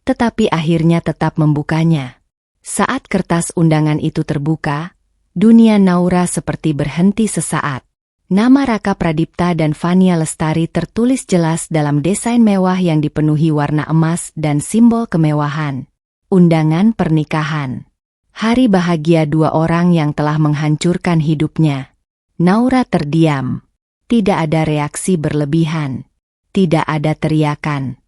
tetapi akhirnya tetap membukanya. Saat kertas undangan itu terbuka, Dunia Naura seperti berhenti sesaat. Nama Raka Pradipta dan Fania Lestari tertulis jelas dalam desain mewah yang dipenuhi warna emas dan simbol kemewahan. Undangan pernikahan. Hari bahagia dua orang yang telah menghancurkan hidupnya. Naura terdiam. Tidak ada reaksi berlebihan. Tidak ada teriakan.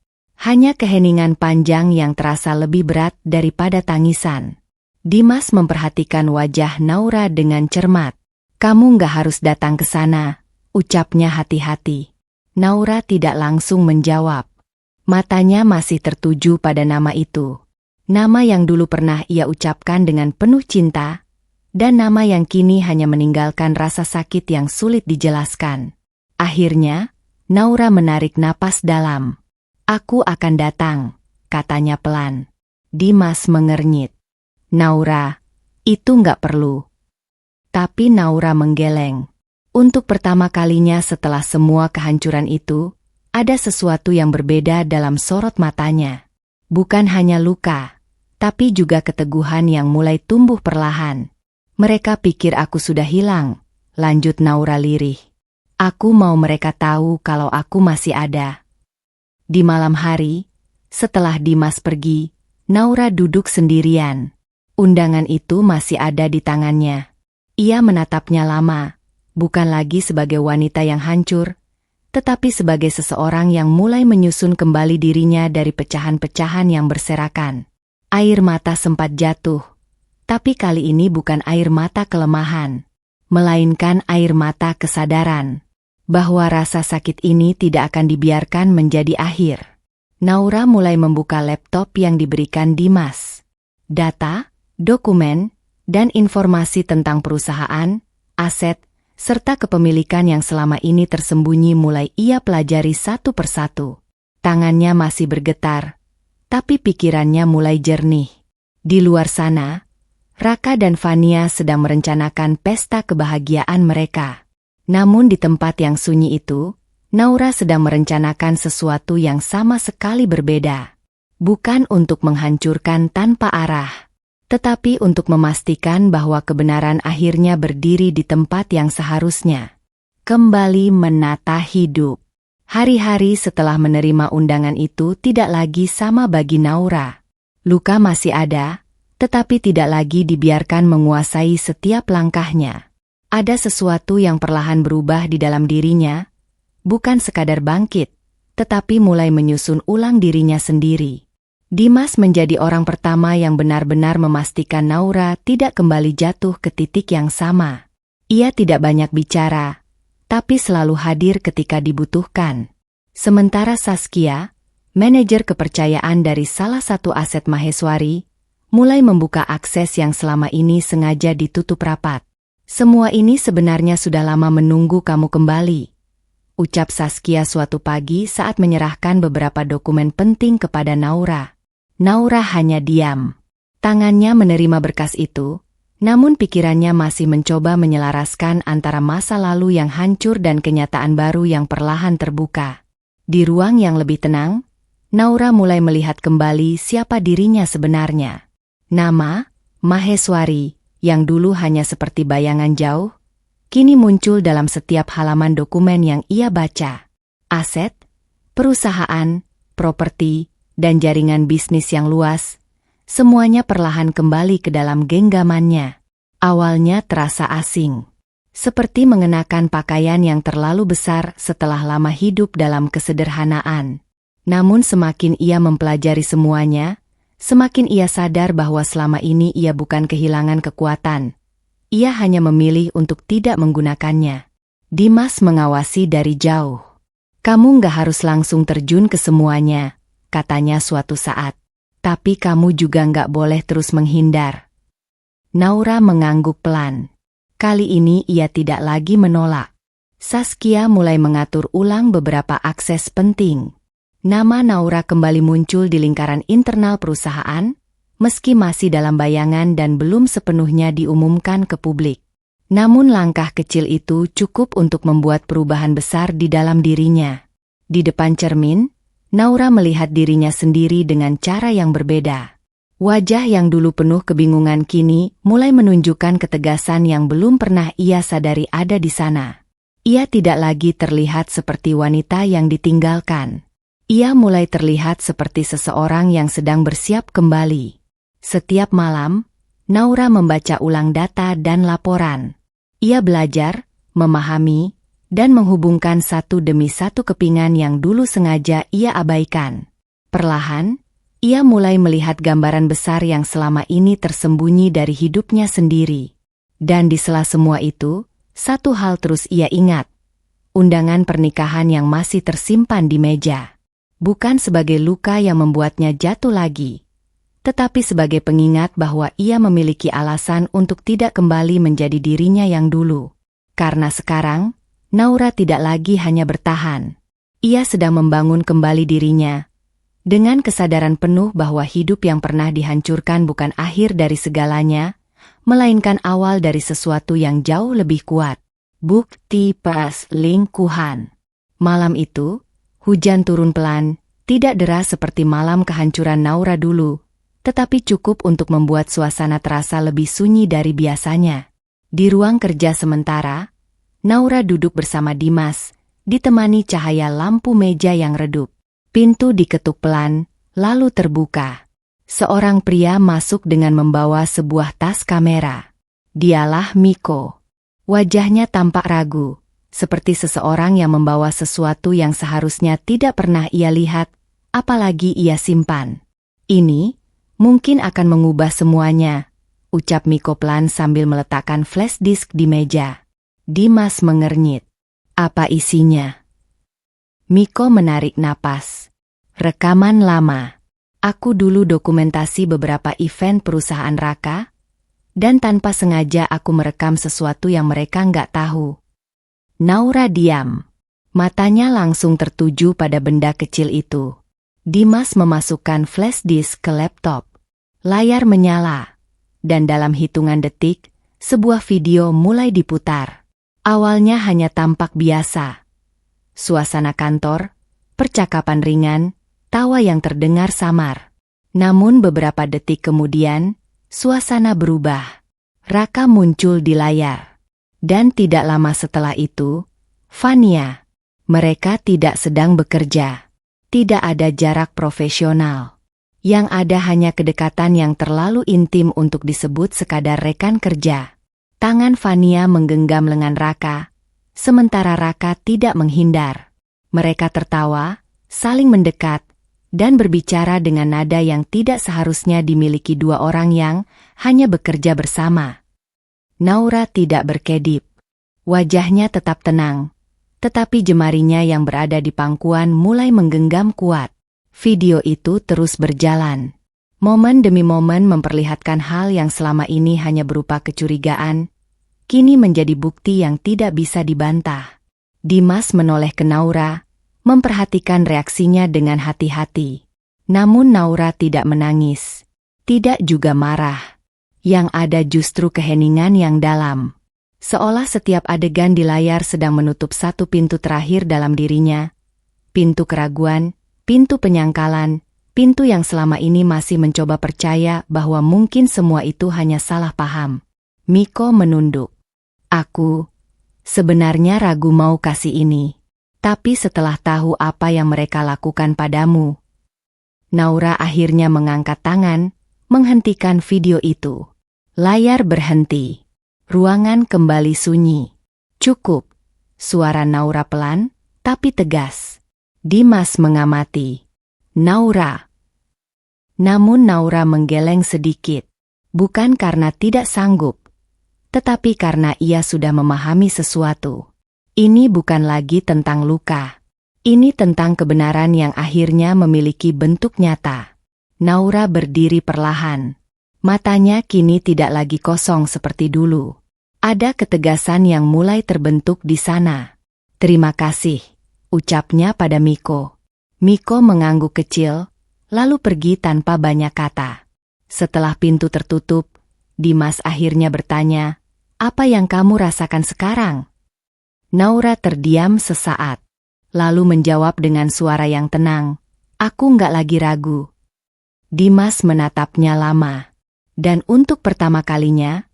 Hanya keheningan panjang yang terasa lebih berat daripada tangisan. Dimas memperhatikan wajah Naura dengan cermat. "Kamu nggak harus datang ke sana," ucapnya hati-hati. Naura tidak langsung menjawab. Matanya masih tertuju pada nama itu. Nama yang dulu pernah ia ucapkan dengan penuh cinta, dan nama yang kini hanya meninggalkan rasa sakit yang sulit dijelaskan. Akhirnya, Naura menarik napas dalam. "Aku akan datang," katanya pelan. Dimas mengernyit. "Naura, itu nggak perlu." Tapi Naura menggeleng. Untuk pertama kalinya setelah semua kehancuran itu, ada sesuatu yang berbeda dalam sorot matanya. Bukan hanya luka, tapi juga keteguhan yang mulai tumbuh perlahan. "Mereka pikir aku sudah hilang," lanjut Naura lirih. "Aku mau mereka tahu kalau aku masih ada." Di malam hari, setelah Dimas pergi, Naura duduk sendirian. Undangan itu masih ada di tangannya. Ia menatapnya lama, bukan lagi sebagai wanita yang hancur, tetapi sebagai seseorang yang mulai menyusun kembali dirinya dari pecahan-pecahan yang berserakan. Air mata sempat jatuh, tapi kali ini bukan air mata kelemahan, melainkan air mata kesadaran bahwa rasa sakit ini tidak akan dibiarkan menjadi akhir. Naura mulai membuka laptop yang diberikan Dimas. Data, dokumen, dan informasi tentang perusahaan, aset, serta kepemilikan yang selama ini tersembunyi mulai ia pelajari satu persatu. Tangannya masih bergetar, tapi pikirannya mulai jernih. Di luar sana, Raka dan Fania sedang merencanakan pesta kebahagiaan mereka. Namun di tempat yang sunyi itu, Naura sedang merencanakan sesuatu yang sama sekali berbeda. Bukan untuk menghancurkan tanpa arah, tetapi untuk memastikan bahwa kebenaran akhirnya berdiri di tempat yang seharusnya. Kembali menata hidup. Hari-hari setelah menerima undangan itu tidak lagi sama bagi Naura. Luka masih ada, tetapi tidak lagi dibiarkan menguasai setiap langkahnya. Ada sesuatu yang perlahan berubah di dalam dirinya, bukan sekadar bangkit, tetapi mulai menyusun ulang dirinya sendiri. Dimas menjadi orang pertama yang benar-benar memastikan Naura tidak kembali jatuh ke titik yang sama. Ia tidak banyak bicara, tapi selalu hadir ketika dibutuhkan. Sementara Saskia, manajer kepercayaan dari salah satu aset Maheswari, mulai membuka akses yang selama ini sengaja ditutup rapat. "Semua ini sebenarnya sudah lama menunggu kamu kembali," ucap Saskia suatu pagi saat menyerahkan beberapa dokumen penting kepada Naura. Naura hanya diam. Tangannya menerima berkas itu, namun pikirannya masih mencoba menyelaraskan antara masa lalu yang hancur dan kenyataan baru yang perlahan terbuka. Di ruang yang lebih tenang, Naura mulai melihat kembali siapa dirinya sebenarnya. Nama, Maheswari, yang dulu hanya seperti bayangan jauh, kini muncul dalam setiap halaman dokumen yang ia baca. Aset, perusahaan, properti, dan jaringan bisnis yang luas, semuanya perlahan kembali ke dalam genggamannya. Awalnya terasa asing, seperti mengenakan pakaian yang terlalu besar setelah lama hidup dalam kesederhanaan. Namun semakin ia mempelajari semuanya, semakin ia sadar bahwa selama ini ia bukan kehilangan kekuatan. Ia hanya memilih untuk tidak menggunakannya. Dimas mengawasi dari jauh. "Kamu nggak harus langsung terjun ke semuanya," katanya suatu saat. "Tapi kamu juga nggak boleh terus menghindar." Naura mengangguk pelan. Kali ini ia tidak lagi menolak. Saskia mulai mengatur ulang beberapa akses penting. Nama Naura kembali muncul di lingkaran internal perusahaan, meski masih dalam bayangan dan belum sepenuhnya diumumkan ke publik. Namun langkah kecil itu cukup untuk membuat perubahan besar di dalam dirinya. Di depan cermin, Naura melihat dirinya sendiri dengan cara yang berbeda. Wajah yang dulu penuh kebingungan kini mulai menunjukkan ketegasan yang belum pernah ia sadari ada di sana. Ia tidak lagi terlihat seperti wanita yang ditinggalkan. Ia mulai terlihat seperti seseorang yang sedang bersiap kembali. Setiap malam, Naura membaca ulang data dan laporan. Ia belajar, memahami, dan menghubungkan satu demi satu kepingan yang dulu sengaja ia abaikan. Perlahan, ia mulai melihat gambaran besar yang selama ini tersembunyi dari hidupnya sendiri. Dan di sela semua itu, satu hal terus ia ingat. Undangan pernikahan yang masih tersimpan di meja. Bukan sebagai luka yang membuatnya jatuh lagi, tetapi sebagai pengingat bahwa ia memiliki alasan untuk tidak kembali menjadi dirinya yang dulu. Karena sekarang, Naura tidak lagi hanya bertahan. Ia sedang membangun kembali dirinya. Dengan kesadaran penuh bahwa hidup yang pernah dihancurkan bukan akhir dari segalanya, melainkan awal dari sesuatu yang jauh lebih kuat. Bukti perselingkuhan. Malam itu, hujan turun pelan, tidak deras seperti malam kehancuran Naura dulu, tetapi cukup untuk membuat suasana terasa lebih sunyi dari biasanya. Di ruang kerja sementara, Naura duduk bersama Dimas, ditemani cahaya lampu meja yang redup. Pintu diketuk pelan, lalu terbuka. Seorang pria masuk dengan membawa sebuah tas kamera. Dialah Miko. Wajahnya tampak ragu, seperti seseorang yang membawa sesuatu yang seharusnya tidak pernah ia lihat, apalagi ia simpan. Ini mungkin akan mengubah semuanya, ucap Miko pelan sambil meletakkan flash disk di meja. Dimas mengernyit. Apa isinya? Miko menarik napas. Rekaman lama. Aku dulu dokumentasi beberapa event perusahaan Raka, dan tanpa sengaja aku merekam sesuatu yang mereka nggak tahu. Naura diam. Matanya langsung tertuju pada benda kecil itu. Dimas memasukkan flash disk ke laptop. Layar menyala, dan dalam hitungan detik, sebuah video mulai diputar. Awalnya hanya tampak biasa. Suasana kantor, percakapan ringan, tawa yang terdengar samar. Namun beberapa detik kemudian, suasana berubah. Raka muncul di layar. Dan tidak lama setelah itu, Fania. Mereka tidak sedang bekerja. Tidak ada jarak profesional. Yang ada hanya kedekatan yang terlalu intim untuk disebut sekadar rekan kerja. Tangan Fania menggenggam lengan Raka, sementara Raka tidak menghindar. Mereka tertawa, saling mendekat, dan berbicara dengan nada yang tidak seharusnya dimiliki dua orang yang hanya bekerja bersama. Naura tidak berkedip. Wajahnya tetap tenang, tetapi jemarinya yang berada di pangkuan mulai menggenggam kuat. Video itu terus berjalan. Momen demi momen memperlihatkan hal yang selama ini hanya berupa kecurigaan, kini menjadi bukti yang tidak bisa dibantah. Dimas menoleh ke Naura, memperhatikan reaksinya dengan hati-hati. Namun Naura tidak menangis, tidak juga marah. Yang ada justru keheningan yang dalam. Seolah setiap adegan di layar sedang menutup satu pintu terakhir dalam dirinya. Pintu keraguan, pintu penyangkalan, pintu yang selama ini masih mencoba percaya bahwa mungkin semua itu hanya salah paham. Miko menunduk. Aku sebenarnya ragu mau kasih ini. Tapi setelah tahu apa yang mereka lakukan padamu. Naura akhirnya mengangkat tangan, menghentikan video itu. Layar berhenti. Ruangan kembali sunyi. Cukup. Suara Naura pelan, tapi tegas. Dimas mengamati. Naura. Namun Naura menggeleng sedikit. Bukan karena tidak sanggup, tetapi karena ia sudah memahami sesuatu. Ini bukan lagi tentang luka. Ini tentang kebenaran yang akhirnya memiliki bentuk nyata. Naura berdiri perlahan. Matanya kini tidak lagi kosong seperti dulu. Ada ketegasan yang mulai terbentuk di sana. Terima kasih, ucapnya pada Miko. Miko mengangguk kecil, lalu pergi tanpa banyak kata. Setelah pintu tertutup, Dimas akhirnya bertanya, "Apa yang kamu rasakan sekarang?" Naura terdiam sesaat, lalu menjawab dengan suara yang tenang, "Aku nggak lagi ragu. Dimas menatapnya lama. Dan untuk pertama kalinya,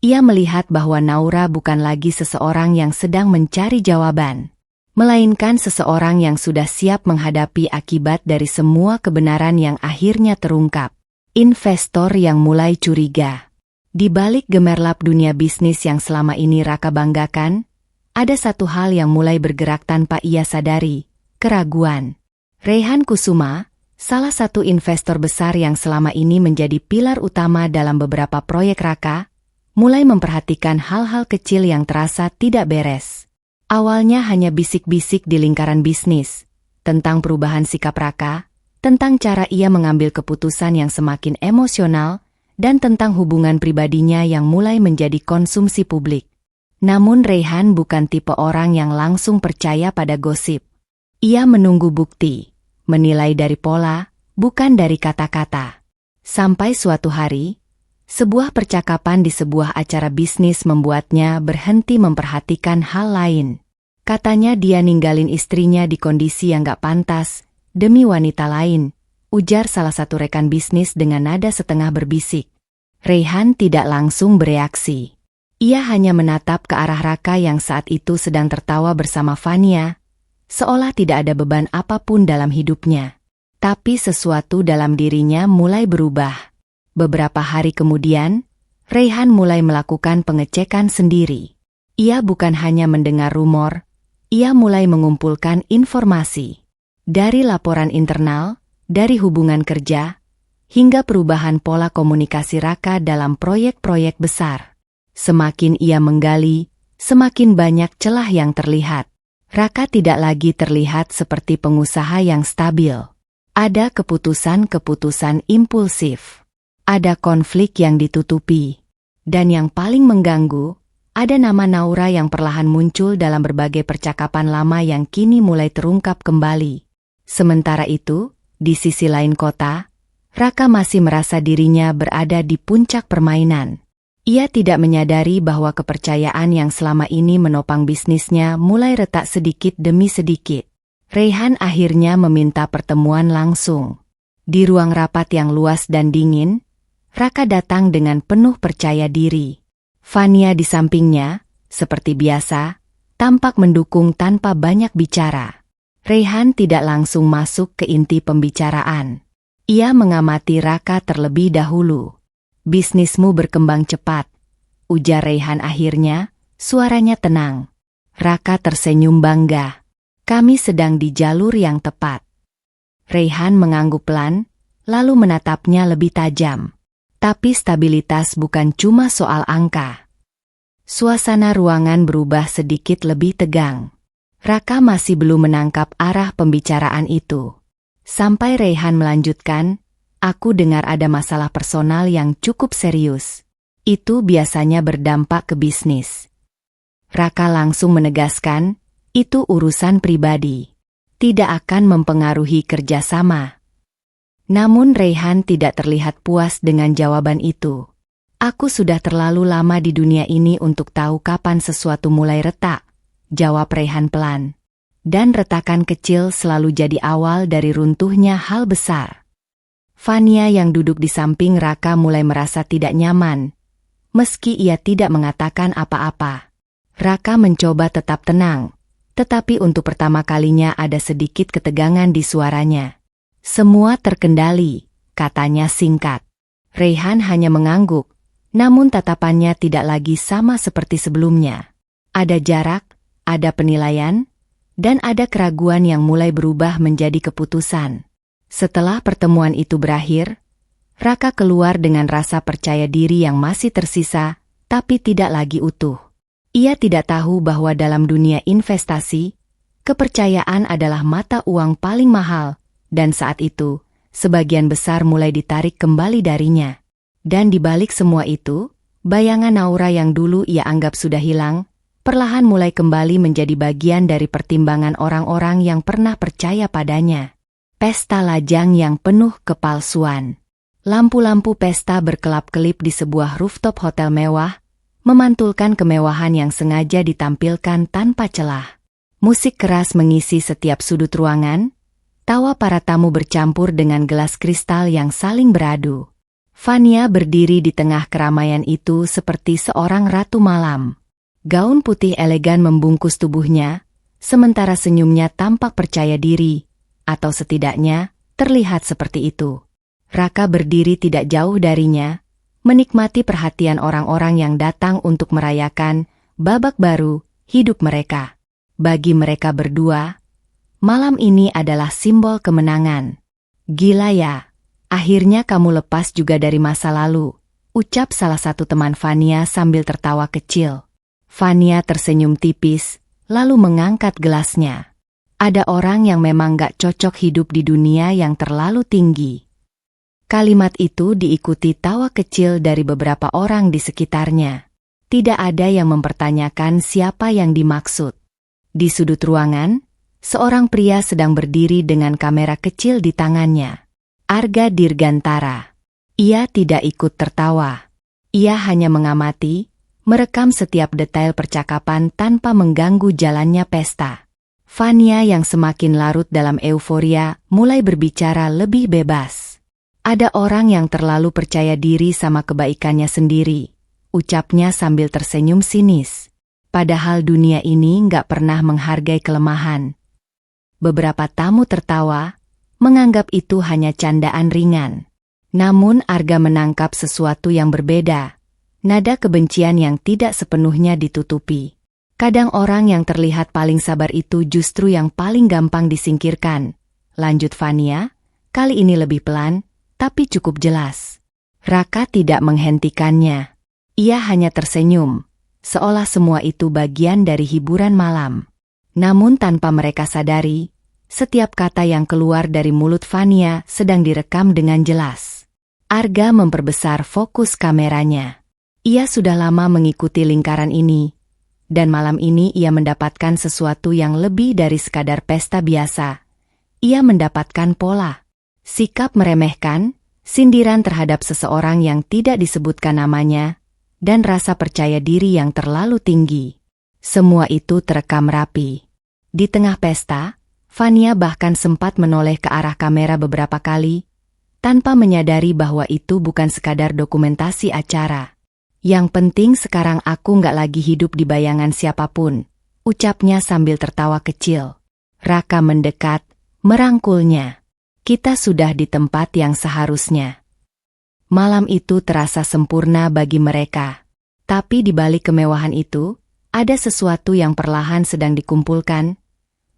ia melihat bahwa Naura bukan lagi seseorang yang sedang mencari jawaban, melainkan seseorang yang sudah siap menghadapi akibat dari semua kebenaran yang akhirnya terungkap. Investor yang mulai curiga. Di balik gemerlap dunia bisnis yang selama ini Raka banggakan, ada satu hal yang mulai bergerak tanpa ia sadari, keraguan. Raihan Kusuma, salah satu investor besar yang selama ini menjadi pilar utama dalam beberapa proyek Raka, mulai memperhatikan hal-hal kecil yang terasa tidak beres. Awalnya hanya bisik-bisik di lingkaran bisnis, tentang perubahan sikap Raka, tentang cara ia mengambil keputusan yang semakin emosional, dan tentang hubungan pribadinya yang mulai menjadi konsumsi publik. Namun Raihan bukan tipe orang yang langsung percaya pada gosip. Ia menunggu bukti, menilai dari pola, bukan dari kata-kata. Sampai suatu hari, sebuah percakapan di sebuah acara bisnis membuatnya berhenti memperhatikan hal lain. Katanya dia ninggalin istrinya di kondisi yang gak pantas, demi wanita lain, ujar salah satu rekan bisnis dengan nada setengah berbisik. Raihan tidak langsung bereaksi. Ia hanya menatap ke arah Raka yang saat itu sedang tertawa bersama Fania, seolah tidak ada beban apapun dalam hidupnya. Tapi sesuatu dalam dirinya mulai berubah. Beberapa hari kemudian, Raihan mulai melakukan pengecekan sendiri. Ia bukan hanya mendengar rumor, ia mulai mengumpulkan informasi. Dari laporan internal, dari hubungan kerja, hingga perubahan pola komunikasi Raka dalam proyek-proyek besar. Semakin ia menggali, semakin banyak celah yang terlihat. Raka tidak lagi terlihat seperti pengusaha yang stabil. Ada keputusan-keputusan impulsif. Ada konflik yang ditutupi. Dan yang paling mengganggu, ada nama Naura yang perlahan muncul dalam berbagai percakapan lama yang kini mulai terungkap kembali. Sementara itu, di sisi lain kota, Raka masih merasa dirinya berada di puncak permainan. Ia tidak menyadari bahwa kepercayaan yang selama ini menopang bisnisnya mulai retak sedikit demi sedikit. Raihan akhirnya meminta pertemuan langsung. Di ruang rapat yang luas dan dingin, Raka datang dengan penuh percaya diri. Fania di sampingnya, seperti biasa, tampak mendukung tanpa banyak bicara. Raihan tidak langsung masuk ke inti pembicaraan. Ia mengamati Raka terlebih dahulu. Bisnismu berkembang cepat, ujar Raihan akhirnya, suaranya tenang. Raka tersenyum bangga. Kami sedang di jalur yang tepat. Raihan mengangguk pelan, lalu menatapnya lebih tajam. Tapi stabilitas bukan cuma soal angka. Suasana ruangan berubah sedikit lebih tegang. Raka masih belum menangkap arah pembicaraan itu. Sampai Raihan melanjutkan, aku dengar ada masalah personal yang cukup serius. Itu biasanya berdampak ke bisnis. Raka langsung menegaskan, itu urusan pribadi. Tidak akan mempengaruhi kerjasama. Namun Raihan tidak terlihat puas dengan jawaban itu. Aku sudah terlalu lama di dunia ini untuk tahu kapan sesuatu mulai retak, jawab Raihan pelan. Dan retakan kecil selalu jadi awal dari runtuhnya hal besar. Fania yang duduk di samping Raka mulai merasa tidak nyaman, meski ia tidak mengatakan apa-apa. Raka mencoba tetap tenang, tetapi untuk pertama kalinya ada sedikit ketegangan di suaranya. Semua terkendali, katanya singkat. Raihan hanya mengangguk, namun tatapannya tidak lagi sama seperti sebelumnya. Ada jarak, ada penilaian, dan ada keraguan yang mulai berubah menjadi keputusan. Setelah pertemuan itu berakhir, Raka keluar dengan rasa percaya diri yang masih tersisa, tapi tidak lagi utuh. Ia tidak tahu bahwa dalam dunia investasi, kepercayaan adalah mata uang paling mahal, dan saat itu, sebagian besar mulai ditarik kembali darinya. Dan di balik semua itu, bayangan Naura yang dulu ia anggap sudah hilang, perlahan mulai kembali menjadi bagian dari pertimbangan orang-orang yang pernah percaya padanya. Pesta lajang yang penuh kepalsuan. Lampu-lampu pesta berkelap-kelip di sebuah rooftop hotel mewah, memantulkan kemewahan yang sengaja ditampilkan tanpa celah. Musik keras mengisi setiap sudut ruangan, Tawa para tamu bercampur dengan gelas kristal yang saling beradu. Fania berdiri di tengah keramaian itu seperti seorang ratu malam. Gaun putih elegan membungkus tubuhnya, sementara senyumnya tampak percaya diri, atau setidaknya terlihat seperti itu. Raka berdiri tidak jauh darinya, menikmati perhatian orang-orang yang datang untuk merayakan babak baru hidup mereka. Bagi mereka berdua, malam ini adalah simbol kemenangan. Gila ya, akhirnya kamu lepas juga dari masa lalu, ucap salah satu teman Fania sambil tertawa kecil. Fania tersenyum tipis, lalu mengangkat gelasnya. Ada orang yang memang gak cocok hidup di dunia yang terlalu tinggi. Kalimat itu diikuti tawa kecil dari beberapa orang di sekitarnya. Tidak ada yang mempertanyakan siapa yang dimaksud. Di sudut ruangan, seorang pria sedang berdiri dengan kamera kecil di tangannya. Arga Dirgantara. Ia tidak ikut tertawa. Ia hanya mengamati, merekam setiap detail percakapan tanpa mengganggu jalannya pesta. Fania yang semakin larut dalam euforia mulai berbicara lebih bebas. Ada orang yang terlalu percaya diri sama kebaikannya sendiri, ucapnya sambil tersenyum sinis. Padahal dunia ini nggak pernah menghargai kelemahan. Beberapa tamu tertawa, menganggap itu hanya candaan ringan. Namun Arga menangkap sesuatu yang berbeda. Nada kebencian yang tidak sepenuhnya ditutupi. Kadang orang yang terlihat paling sabar itu justru yang paling gampang disingkirkan. Lanjut Fania, kali ini lebih pelan, tapi cukup jelas. Raka tidak menghentikannya. Ia hanya tersenyum, seolah semua itu bagian dari hiburan malam. Namun tanpa mereka sadari, setiap kata yang keluar dari mulut Fania sedang direkam dengan jelas. Arga memperbesar fokus kameranya. Ia sudah lama mengikuti lingkaran ini, dan malam ini ia mendapatkan sesuatu yang lebih dari sekadar pesta biasa. Ia mendapatkan pola, sikap meremehkan, sindiran terhadap seseorang yang tidak disebutkan namanya, dan rasa percaya diri yang terlalu tinggi. Semua itu terekam rapi. Di tengah pesta, Fania bahkan sempat menoleh ke arah kamera beberapa kali, tanpa menyadari bahwa itu bukan sekadar dokumentasi acara. Yang penting sekarang aku nggak lagi hidup di bayangan siapapun, ucapnya sambil tertawa kecil. Raka mendekat, merangkulnya. Kita sudah di tempat yang seharusnya. Malam itu terasa sempurna bagi mereka. Tapi di balik kemewahan itu, ada sesuatu yang perlahan sedang dikumpulkan.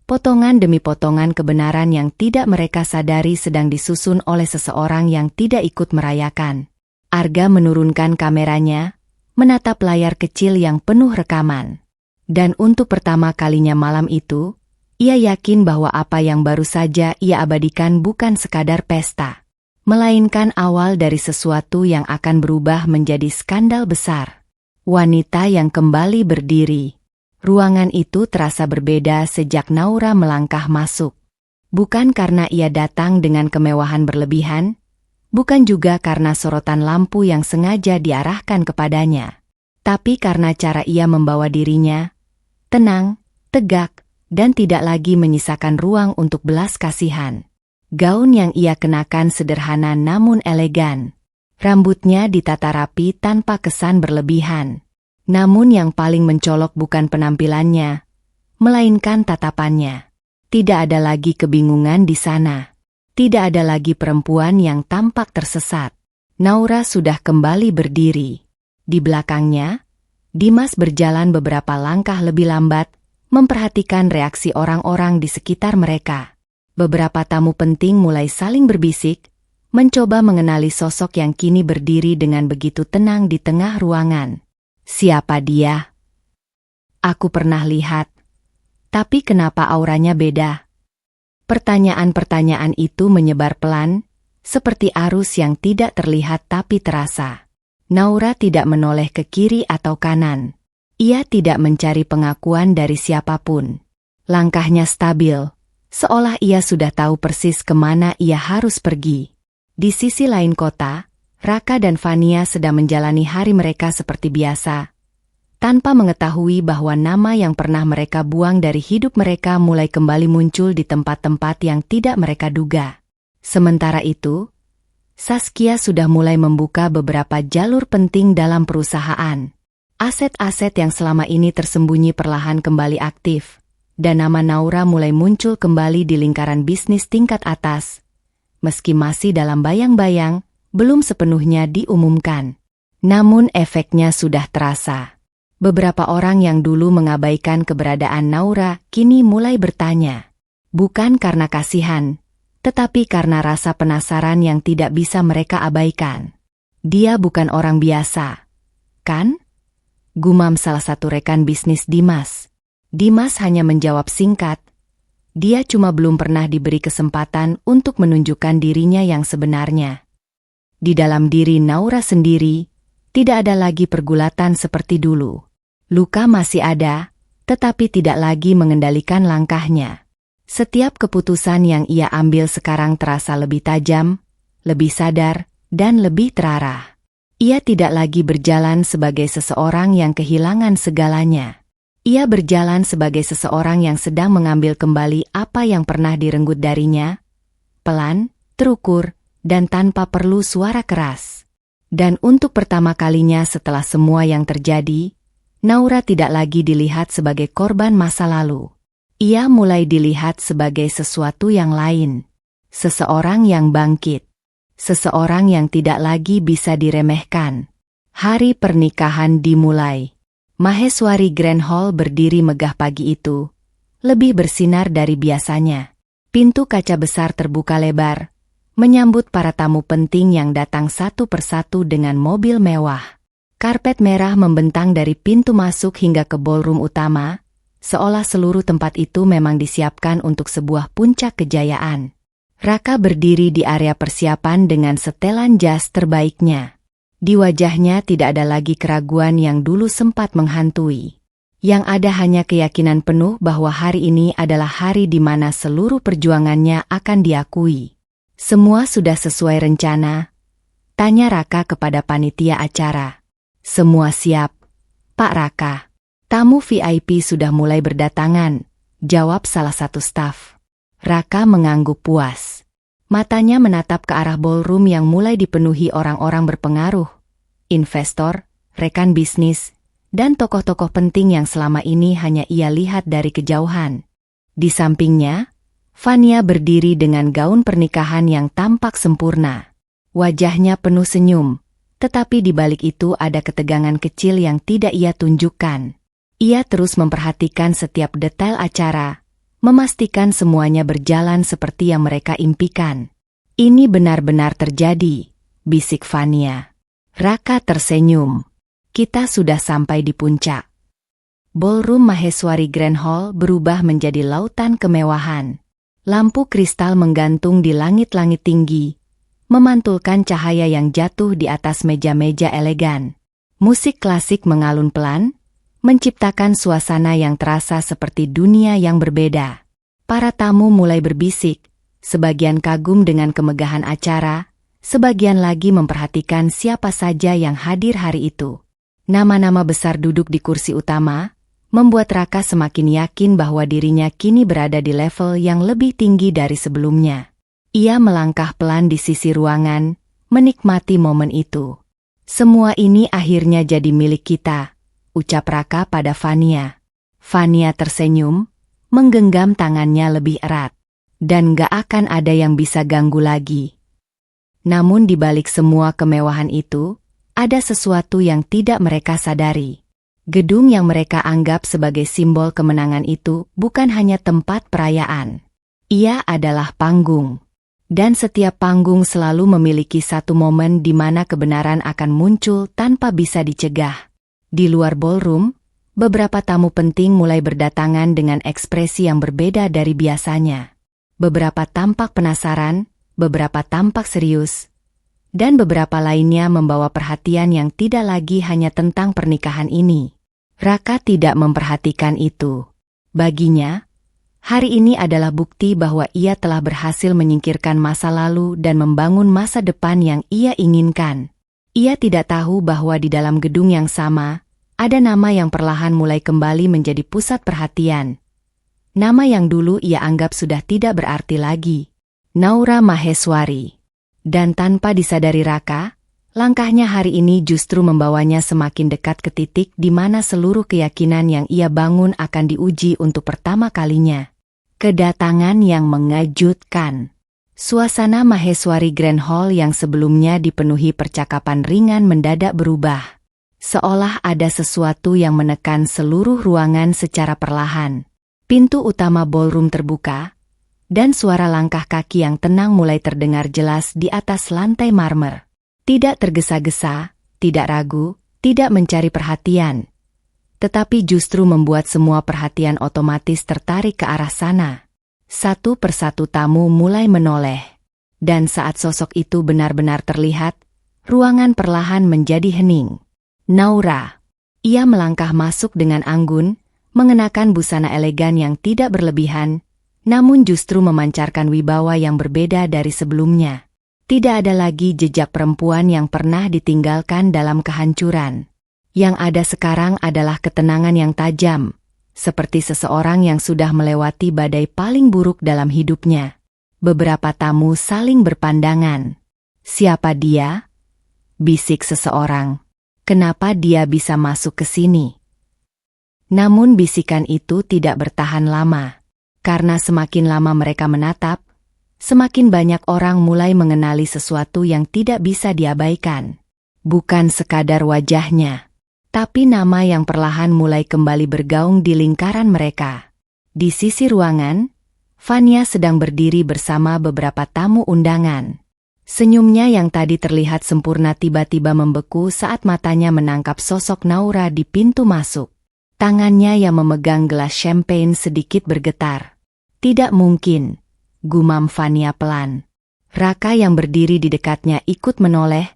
Potongan demi potongan kebenaran yang tidak mereka sadari sedang disusun oleh seseorang yang tidak ikut merayakan. Arga menurunkan kameranya, menatap layar kecil yang penuh rekaman. Dan untuk pertama kalinya malam itu, ia yakin bahwa apa yang baru saja ia abadikan bukan sekadar pesta, melainkan awal dari sesuatu yang akan berubah menjadi skandal besar. Wanita yang kembali berdiri. Ruangan itu terasa berbeda sejak Naura melangkah masuk. Bukan karena ia datang dengan kemewahan berlebihan, bukan juga karena sorotan lampu yang sengaja diarahkan kepadanya, tapi karena cara ia membawa dirinya, tenang, tegak, dan tidak lagi menyisakan ruang untuk belas kasihan. Gaun yang ia kenakan sederhana namun elegan. Rambutnya ditata rapi tanpa kesan berlebihan. Namun yang paling mencolok bukan penampilannya, melainkan tatapannya. Tidak ada lagi kebingungan di sana. Tidak ada lagi perempuan yang tampak tersesat. Naura sudah kembali berdiri. Di belakangnya, Dimas berjalan beberapa langkah lebih lambat, memperhatikan reaksi orang-orang di sekitar mereka. Beberapa tamu penting mulai saling berbisik, mencoba mengenali sosok yang kini berdiri dengan begitu tenang di tengah ruangan. Siapa dia? Aku pernah lihat. Tapi kenapa auranya beda? Pertanyaan-pertanyaan itu menyebar pelan, seperti arus yang tidak terlihat tapi terasa. Naura tidak menoleh ke kiri atau kanan. Ia tidak mencari pengakuan dari siapapun. Langkahnya stabil, seolah ia sudah tahu persis kemana ia harus pergi. Di sisi lain kota, Raka dan Fania sedang menjalani hari mereka seperti biasa. tanpa mengetahui bahwa nama yang pernah mereka buang dari hidup mereka mulai kembali muncul di tempat-tempat yang tidak mereka duga. Sementara itu, Saskia sudah mulai membuka beberapa jalur penting dalam perusahaan. Aset-aset yang selama ini tersembunyi perlahan kembali aktif, dan nama Naura mulai muncul kembali di lingkaran bisnis tingkat atas. Meski masih dalam bayang-bayang, belum sepenuhnya diumumkan. Namun efeknya sudah terasa. Beberapa orang yang dulu mengabaikan keberadaan Naura kini mulai bertanya. Bukan karena kasihan, tetapi karena rasa penasaran yang tidak bisa mereka abaikan. Dia bukan orang biasa, kan? Gumam salah satu rekan bisnis Dimas. Dimas hanya menjawab singkat. Dia cuma belum pernah diberi kesempatan untuk menunjukkan dirinya yang sebenarnya. Di dalam diri Naura sendiri, tidak ada lagi pergulatan seperti dulu. Luka masih ada, tetapi tidak lagi mengendalikan langkahnya. Setiap keputusan yang ia ambil sekarang terasa lebih tajam, lebih sadar, dan lebih terarah. Ia tidak lagi berjalan sebagai seseorang yang kehilangan segalanya. Ia berjalan sebagai seseorang yang sedang mengambil kembali apa yang pernah direnggut darinya, pelan, terukur, dan tanpa perlu suara keras. Dan untuk pertama kalinya setelah semua yang terjadi, Naura tidak lagi dilihat sebagai korban masa lalu. Ia mulai dilihat sebagai sesuatu yang lain. Seseorang yang bangkit. Seseorang yang tidak lagi bisa diremehkan. Hari pernikahan dimulai. Maheswari Grand Hall berdiri megah pagi itu. Lebih bersinar dari biasanya. Pintu kaca besar terbuka lebar, menyambut para tamu penting yang datang satu persatu dengan mobil mewah. Karpet merah membentang dari pintu masuk hingga ke ballroom utama, seolah seluruh tempat itu memang disiapkan untuk sebuah puncak kejayaan. Raka berdiri di area persiapan dengan setelan jas terbaiknya. Di wajahnya tidak ada lagi keraguan yang dulu sempat menghantui. Yang ada hanya keyakinan penuh bahwa hari ini adalah hari di mana seluruh perjuangannya akan diakui. Semua sudah sesuai rencana? Tanya Raka kepada panitia acara. Semua siap, Pak Raka. Tamu VIP sudah mulai berdatangan, jawab salah satu staf. Raka mengangguk puas. Matanya menatap ke arah ballroom yang mulai dipenuhi orang-orang berpengaruh, investor, rekan bisnis, dan tokoh-tokoh penting yang selama ini hanya ia lihat dari kejauhan. Di sampingnya, Fania berdiri dengan gaun pernikahan yang tampak sempurna. Wajahnya penuh senyum, tetapi di balik itu ada ketegangan kecil yang tidak ia tunjukkan. Ia terus memperhatikan setiap detail acara, memastikan semuanya berjalan seperti yang mereka impikan. Ini benar-benar terjadi, bisik Fania. Raka tersenyum. Kita sudah sampai di puncak. Ballroom Maheswari Grand Hall berubah menjadi lautan kemewahan. Lampu kristal menggantung di langit-langit tinggi, memantulkan cahaya yang jatuh di atas meja-meja elegan. Musik klasik mengalun pelan, menciptakan suasana yang terasa seperti dunia yang berbeda. Para tamu mulai berbisik, sebagian kagum dengan kemegahan acara, sebagian lagi memperhatikan siapa saja yang hadir hari itu. Nama-nama besar duduk di kursi utama, membuat Raka semakin yakin bahwa dirinya kini berada di level yang lebih tinggi dari sebelumnya. Ia melangkah pelan di sisi ruangan, menikmati momen itu. Semua ini akhirnya jadi milik kita, ucap Raka pada Fania. Fania tersenyum, menggenggam tangannya lebih erat. Dan gak akan ada yang bisa ganggu lagi. Namun di balik semua kemewahan itu, ada sesuatu yang tidak mereka sadari. Gedung yang mereka anggap sebagai simbol kemenangan itu bukan hanya tempat perayaan. Ia adalah panggung. Dan setiap panggung selalu memiliki satu momen di mana kebenaran akan muncul tanpa bisa dicegah. Di luar ballroom, beberapa tamu penting mulai berdatangan dengan ekspresi yang berbeda dari biasanya. Beberapa tampak penasaran, beberapa tampak serius, dan beberapa lainnya membawa perhatian yang tidak lagi hanya tentang pernikahan ini. Raka tidak memperhatikan itu. Baginya, hari ini adalah bukti bahwa ia telah berhasil menyingkirkan masa lalu dan membangun masa depan yang ia inginkan. Ia tidak tahu bahwa di dalam gedung yang sama, ada nama yang perlahan mulai kembali menjadi pusat perhatian. Nama yang dulu ia anggap sudah tidak berarti lagi. Naura Maheswari. Dan tanpa disadari Raka, langkahnya hari ini justru membawanya semakin dekat ke titik di mana seluruh keyakinan yang ia bangun akan diuji untuk pertama kalinya. Kedatangan yang mengejutkan. Suasana Maheswari Grand Hall yang sebelumnya dipenuhi percakapan ringan mendadak berubah. Seolah ada sesuatu yang menekan seluruh ruangan secara perlahan. Pintu utama ballroom terbuka, dan suara langkah kaki yang tenang mulai terdengar jelas di atas lantai marmer. Tidak tergesa-gesa, tidak ragu, tidak mencari perhatian. Tetapi justru membuat semua perhatian otomatis tertarik ke arah sana. Satu persatu tamu mulai menoleh. Dan saat sosok itu benar-benar terlihat, ruangan perlahan menjadi hening. Naura. Ia melangkah masuk dengan anggun, mengenakan busana elegan yang tidak berlebihan, namun justru memancarkan wibawa yang berbeda dari sebelumnya. Tidak ada lagi jejak perempuan yang pernah ditinggalkan dalam kehancuran. Yang ada sekarang adalah ketenangan yang tajam, seperti seseorang yang sudah melewati badai paling buruk dalam hidupnya. Beberapa tamu saling berpandangan. Siapa dia? Bisik seseorang. Kenapa dia bisa masuk ke sini? Namun bisikan itu tidak bertahan lama. Karena semakin lama mereka menatap, semakin banyak orang mulai mengenali sesuatu yang tidak bisa diabaikan. Bukan sekadar wajahnya, tapi nama yang perlahan mulai kembali bergaung di lingkaran mereka. Di sisi ruangan, Fania sedang berdiri bersama beberapa tamu undangan. Senyumnya yang tadi terlihat sempurna tiba-tiba membeku saat matanya menangkap sosok Naura di pintu masuk. Tangannya yang memegang gelas champagne sedikit bergetar. Tidak mungkin, gumam Fania pelan. Raka yang berdiri di dekatnya ikut menoleh,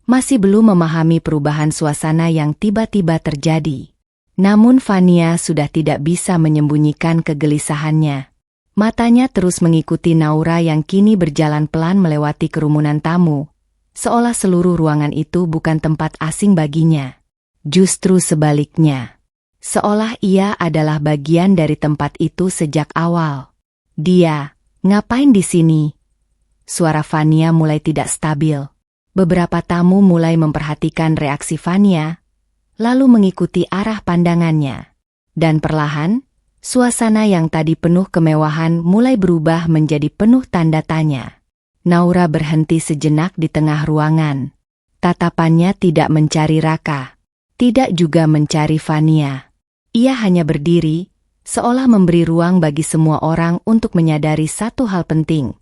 masih belum memahami perubahan suasana yang tiba-tiba terjadi. Namun Fania sudah tidak bisa menyembunyikan kegelisahannya. Matanya terus mengikuti Naura yang kini berjalan pelan melewati kerumunan tamu, seolah seluruh ruangan itu bukan tempat asing baginya. Justru sebaliknya, seolah ia adalah bagian dari tempat itu sejak awal. Dia, ngapain di sini? Suara Fania mulai tidak stabil. Beberapa tamu mulai memperhatikan reaksi Fania, lalu mengikuti arah pandangannya. Dan perlahan, suasana yang tadi penuh kemewahan mulai berubah menjadi penuh tanda tanya. Naura berhenti sejenak di tengah ruangan. Tatapannya tidak mencari Raka, tidak juga mencari Fania. Ia hanya berdiri, seolah memberi ruang bagi semua orang untuk menyadari satu hal penting,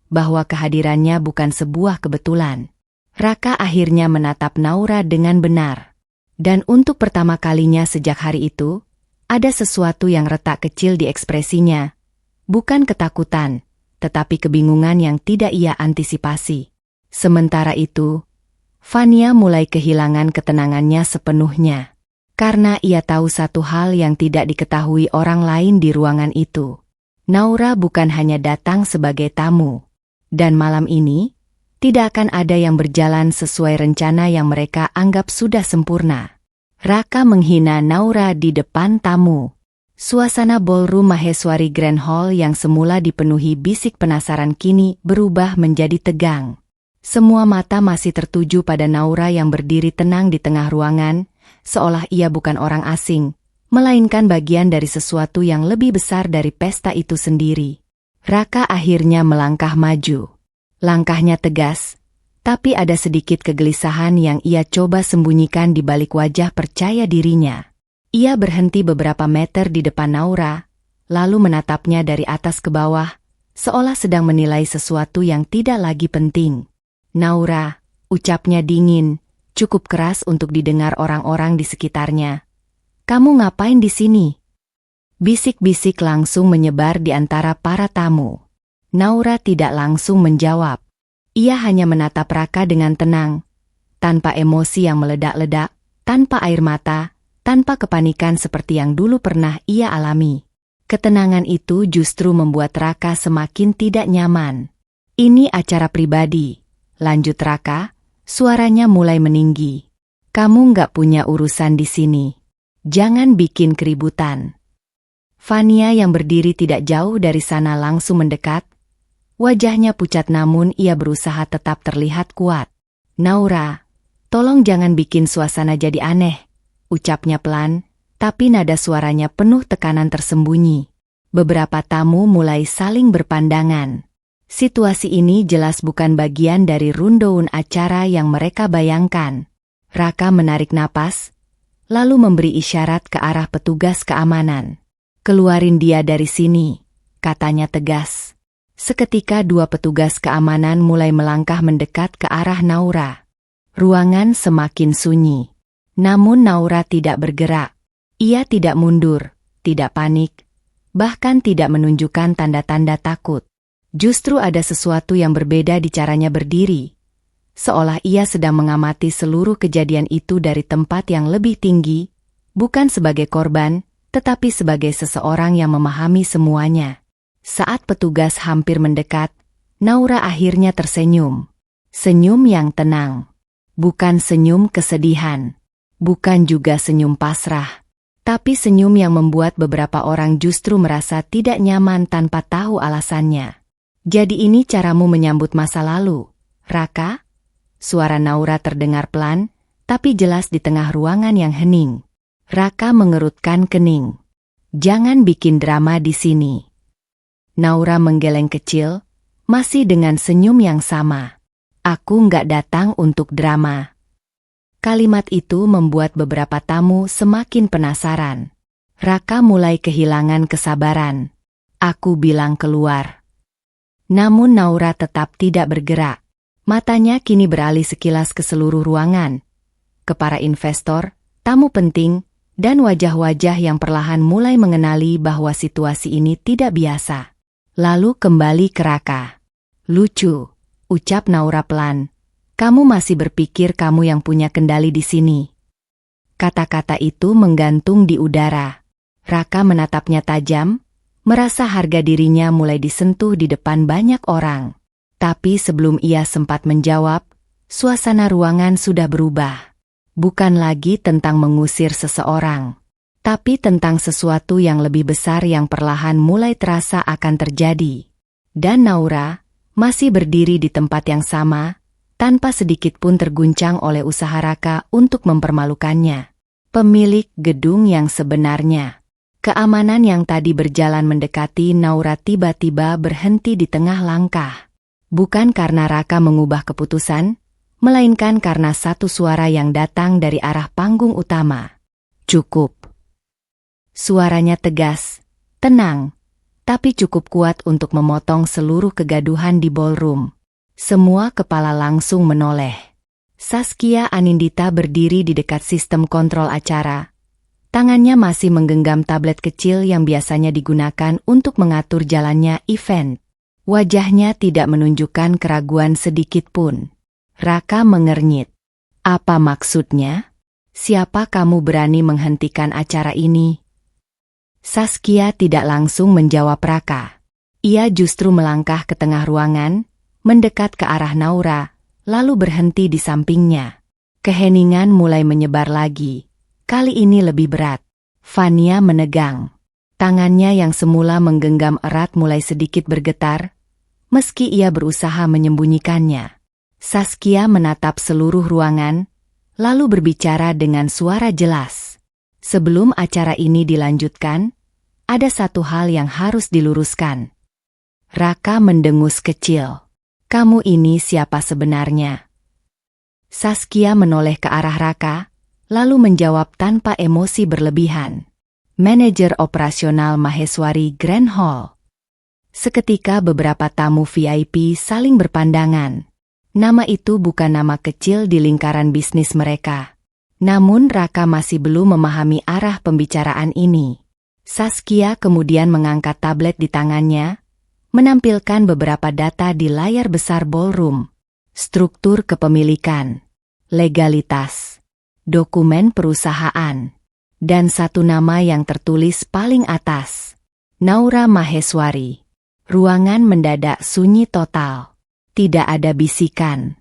bahwa kehadirannya bukan sebuah kebetulan. Raka akhirnya menatap Naura dengan benar. Dan untuk pertama kalinya sejak hari itu, ada sesuatu yang retak kecil di ekspresinya. Bukan ketakutan, tetapi kebingungan yang tidak ia antisipasi. Sementara itu, Fania mulai kehilangan ketenangannya sepenuhnya. Karena ia tahu satu hal yang tidak diketahui orang lain di ruangan itu. Naura bukan hanya datang sebagai tamu. Dan malam ini, tidak akan ada yang berjalan sesuai rencana yang mereka anggap sudah sempurna. Raka menghina Naura di depan tamu. Suasana ballroom Maheswari Grand Hall yang semula dipenuhi bisik penasaran kini berubah menjadi tegang. Semua mata masih tertuju pada Naura yang berdiri tenang di tengah ruangan, seolah ia bukan orang asing, melainkan bagian dari sesuatu yang lebih besar dari pesta itu sendiri. Raka akhirnya melangkah maju. Langkahnya tegas, tapi ada sedikit kegelisahan yang ia coba sembunyikan di balik wajah percaya dirinya. Ia berhenti beberapa meter di depan Naura, lalu menatapnya dari atas ke bawah, seolah sedang menilai sesuatu yang tidak lagi penting. Naura, ucapnya dingin, cukup keras untuk didengar orang-orang di sekitarnya. Kamu ngapain di sini? Bisik-bisik langsung menyebar di antara para tamu. Naura tidak langsung menjawab. Ia hanya menatap Raka dengan tenang, tanpa emosi yang meledak-ledak, tanpa air mata, tanpa kepanikan seperti yang dulu pernah ia alami. Ketenangan itu justru membuat Raka semakin tidak nyaman. Ini acara pribadi, lanjut Raka, suaranya mulai meninggi. Kamu nggak punya urusan di sini. Jangan bikin keributan. Fania yang berdiri tidak jauh dari sana langsung mendekat. Wajahnya pucat namun ia berusaha tetap terlihat kuat. Naura, tolong jangan bikin suasana jadi aneh, ucapnya pelan, tapi nada suaranya penuh tekanan tersembunyi. Beberapa tamu mulai saling berpandangan. Situasi ini jelas bukan bagian dari rundown acara yang mereka bayangkan. Raka menarik napas, lalu memberi isyarat ke arah petugas keamanan. Keluarin dia dari sini, katanya tegas. Seketika dua petugas keamanan mulai melangkah mendekat ke arah Naura. Ruangan semakin sunyi. Namun Naura tidak bergerak. Ia tidak mundur, tidak panik, bahkan tidak menunjukkan tanda-tanda takut. Justru ada sesuatu yang berbeda di caranya berdiri. Seolah ia sedang mengamati seluruh kejadian itu dari tempat yang lebih tinggi, bukan sebagai korban, tetapi sebagai seseorang yang memahami semuanya. Saat petugas hampir mendekat, Naura akhirnya tersenyum. Senyum yang tenang. Bukan senyum kesedihan. Bukan juga senyum pasrah. Tapi senyum yang membuat beberapa orang justru merasa tidak nyaman tanpa tahu alasannya. Jadi ini caramu menyambut masa lalu, Raka? Suara Naura terdengar pelan, tapi jelas di tengah ruangan yang hening. Raka mengerutkan kening. Jangan bikin drama di sini. Naura menggeleng kecil, masih dengan senyum yang sama. Aku nggak datang untuk drama. Kalimat itu membuat beberapa tamu semakin penasaran. Raka mulai kehilangan kesabaran. Aku bilang keluar. Namun Naura tetap tidak bergerak. Matanya kini beralih sekilas ke seluruh ruangan. Ke para investor, tamu penting, dan wajah-wajah yang perlahan mulai mengenali bahwa situasi ini tidak biasa. Lalu kembali ke Raka. Lucu, ucap Naura pelan. Kamu masih berpikir kamu yang punya kendali di sini. Kata-kata itu menggantung di udara. Raka menatapnya tajam, merasa harga dirinya mulai disentuh di depan banyak orang. Tapi sebelum ia sempat menjawab, suasana ruangan sudah berubah. Bukan lagi tentang mengusir seseorang, tapi tentang sesuatu yang lebih besar yang perlahan mulai terasa akan terjadi. Dan Naura masih berdiri di tempat yang sama, tanpa sedikit pun terguncang oleh usaha Raka untuk mempermalukannya. Pemilik gedung yang sebenarnya. Keamanan yang tadi berjalan mendekati Naura tiba-tiba berhenti di tengah langkah. Bukan karena Raka mengubah keputusan, melainkan karena satu suara yang datang dari arah panggung utama. Cukup. Suaranya tegas, tenang, tapi cukup kuat untuk memotong seluruh kegaduhan di ballroom. Semua kepala langsung menoleh. Saskia Anindita berdiri di dekat sistem kontrol acara. Tangannya masih menggenggam tablet kecil yang biasanya digunakan untuk mengatur jalannya event. Wajahnya tidak menunjukkan keraguan sedikit pun. Raka mengernyit. Apa maksudnya? Siapa kamu berani menghentikan acara ini? Saskia tidak langsung menjawab Raka. Ia justru melangkah ke tengah ruangan, mendekat ke arah Naura, lalu berhenti di sampingnya. Keheningan mulai menyebar lagi. Kali ini lebih berat. Fania menegang. Tangannya yang semula menggenggam erat mulai sedikit bergetar, meski ia berusaha menyembunyikannya. Saskia menatap seluruh ruangan, lalu berbicara dengan suara jelas. Sebelum acara ini dilanjutkan, ada satu hal yang harus diluruskan. Raka mendengus kecil. Kamu ini siapa sebenarnya? Saskia menoleh ke arah Raka, lalu menjawab tanpa emosi berlebihan. Manajer operasional Maheswari Grand Hall. Seketika beberapa tamu VIP saling berpandangan. Nama itu bukan nama kecil di lingkaran bisnis mereka. Namun Raka masih belum memahami arah pembicaraan ini. Saskia kemudian mengangkat tablet di tangannya, menampilkan beberapa data di layar besar ballroom. Struktur kepemilikan, legalitas, dokumen perusahaan, dan satu nama yang tertulis paling atas. Naura Maheswari. Ruangan mendadak sunyi total. Tidak ada bisikan.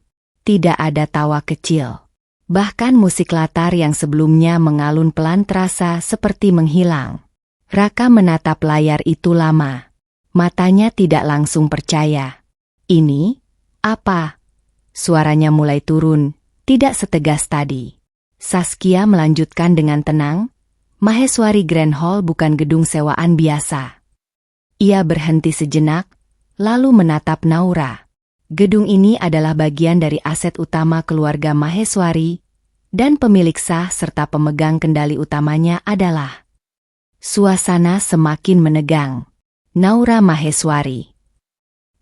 Tidak ada tawa kecil. Bahkan musik latar yang sebelumnya mengalun pelan terasa seperti menghilang. Raka menatap layar itu lama. Matanya tidak langsung percaya. Ini? Apa? Suaranya mulai turun, tidak setegas tadi. Saskia melanjutkan dengan tenang, Maheswari Grand Hall bukan gedung sewaan biasa. Ia berhenti sejenak, lalu menatap Naura. Gedung ini adalah bagian dari aset utama keluarga Maheswari, dan pemilik sah serta pemegang kendali utamanya adalah. Suasana semakin menegang. Naura Maheswari.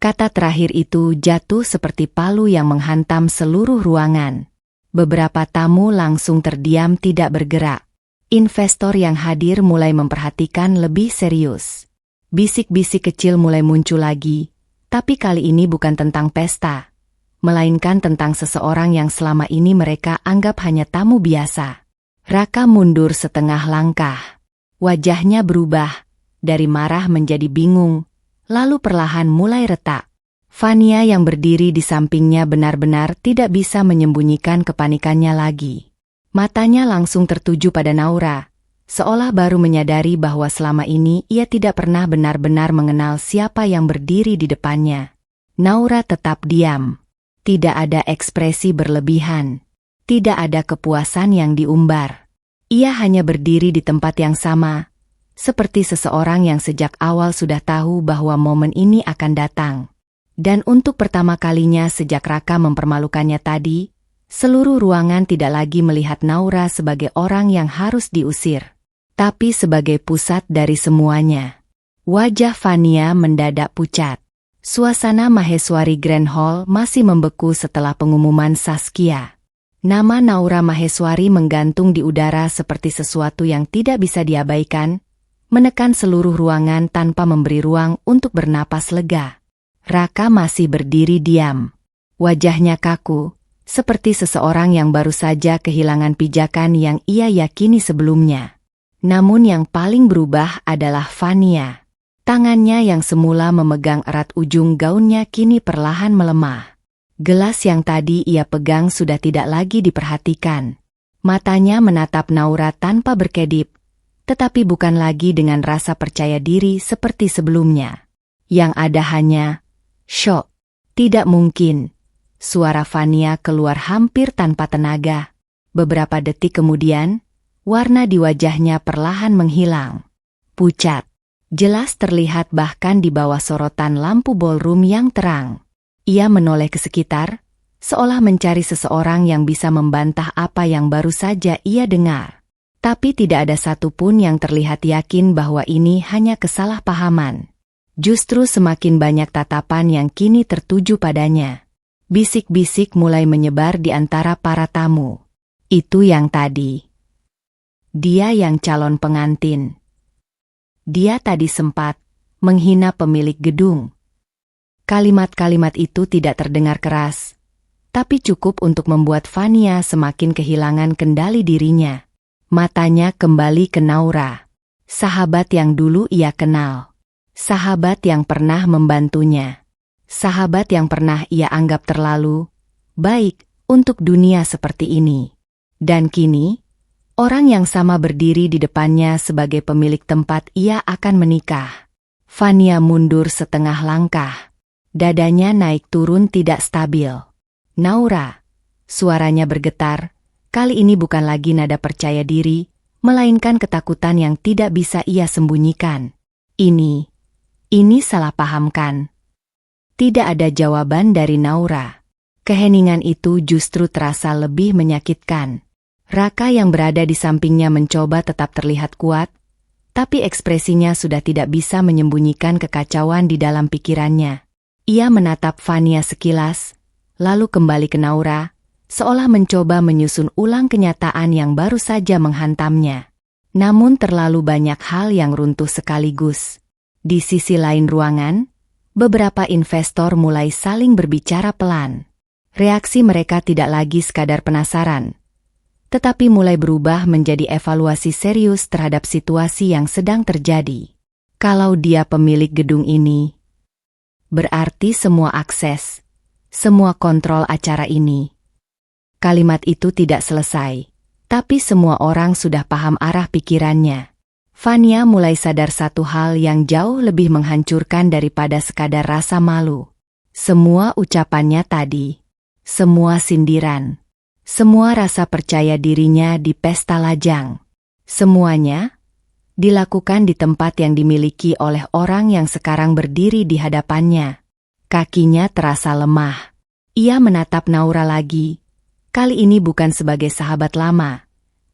Kata terakhir itu jatuh seperti palu yang menghantam seluruh ruangan. Beberapa tamu langsung terdiam tidak bergerak. Investor yang hadir mulai memperhatikan lebih serius. Bisik-bisik kecil mulai muncul lagi. Tapi kali ini bukan tentang pesta, melainkan tentang seseorang yang selama ini mereka anggap hanya tamu biasa. Raka mundur setengah langkah. Wajahnya berubah, dari marah menjadi bingung, lalu perlahan mulai retak. Fania yang berdiri di sampingnya benar-benar tidak bisa menyembunyikan kepanikannya lagi. Matanya langsung tertuju pada Naura, seolah baru menyadari bahwa selama ini ia tidak pernah benar-benar mengenal siapa yang berdiri di depannya. Naura tetap diam. Tidak ada ekspresi berlebihan. Tidak ada kepuasan yang diumbar. Ia hanya berdiri di tempat yang sama, seperti seseorang yang sejak awal sudah tahu bahwa momen ini akan datang. Dan untuk pertama kalinya sejak Raka mempermalukannya tadi, seluruh ruangan tidak lagi melihat Naura sebagai orang yang harus diusir, tapi sebagai pusat dari semuanya. Wajah Fania mendadak pucat. Suasana Maheswari Grand Hall masih membeku setelah pengumuman Saskia. Nama Naura Maheswari menggantung di udara seperti sesuatu yang tidak bisa diabaikan, menekan seluruh ruangan tanpa memberi ruang untuk bernapas lega. Raka masih berdiri diam. Wajahnya kaku, seperti seseorang yang baru saja kehilangan pijakan yang ia yakini sebelumnya. Namun yang paling berubah adalah Fania. Tangannya yang semula memegang erat ujung gaunnya kini perlahan melemah. Gelas yang tadi ia pegang sudah tidak lagi diperhatikan. Matanya menatap Naura tanpa berkedip, tetapi bukan lagi dengan rasa percaya diri seperti sebelumnya. Yang ada hanya syok. Tidak mungkin. Suara Fania keluar hampir tanpa tenaga. Beberapa detik kemudian, warna di wajahnya perlahan menghilang. Pucat. Jelas terlihat bahkan di bawah sorotan lampu ballroom yang terang. Ia menoleh ke sekitar, seolah mencari seseorang yang bisa membantah apa yang baru saja ia dengar. Tapi tidak ada satupun yang terlihat yakin bahwa ini hanya kesalahpahaman. Justru semakin banyak tatapan yang kini tertuju padanya. Bisik-bisik mulai menyebar di antara para tamu. Itu yang tadi. Dia yang calon pengantin. Dia tadi sempat menghina pemilik gedung. Kalimat-kalimat itu tidak terdengar keras, tapi cukup untuk membuat Fania semakin kehilangan kendali dirinya. Matanya kembali ke Naura, sahabat yang dulu ia kenal. Sahabat yang pernah membantunya. Sahabat yang pernah ia anggap terlalu baik untuk dunia seperti ini. Dan kini, orang yang sama berdiri di depannya sebagai pemilik tempat ia akan menikah. Fania mundur setengah langkah. Dadanya naik turun tidak stabil. Naura, suaranya bergetar. Kali ini bukan lagi nada percaya diri, melainkan ketakutan yang tidak bisa ia sembunyikan. Ini salah paham kan? Tidak ada jawaban dari Naura. Keheningan itu justru terasa lebih menyakitkan. Raka yang berada di sampingnya mencoba tetap terlihat kuat, tapi ekspresinya sudah tidak bisa menyembunyikan kekacauan di dalam pikirannya. Ia menatap Fania sekilas, lalu kembali ke Naura, seolah mencoba menyusun ulang kenyataan yang baru saja menghantamnya. Namun terlalu banyak hal yang runtuh sekaligus. Di sisi lain ruangan, beberapa investor mulai saling berbicara pelan. Reaksi mereka tidak lagi sekadar penasaran, tetapi mulai berubah menjadi evaluasi serius terhadap situasi yang sedang terjadi. Kalau dia pemilik gedung ini, berarti semua akses, semua kontrol acara ini Kalimat itu tidak selesai, tapi semua orang sudah paham arah pikirannya. Fania mulai sadar satu hal yang jauh lebih menghancurkan daripada sekadar rasa malu. Semua ucapannya tadi, semua sindiran, semua rasa percaya dirinya di pesta lajang, semuanya dilakukan di tempat yang dimiliki oleh orang yang sekarang berdiri di hadapannya. Kakinya terasa lemah. Ia menatap Naura lagi, kali ini bukan sebagai sahabat lama,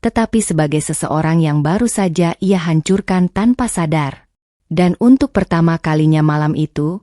tetapi sebagai seseorang yang baru saja ia hancurkan tanpa sadar. Dan untuk pertama kalinya malam itu,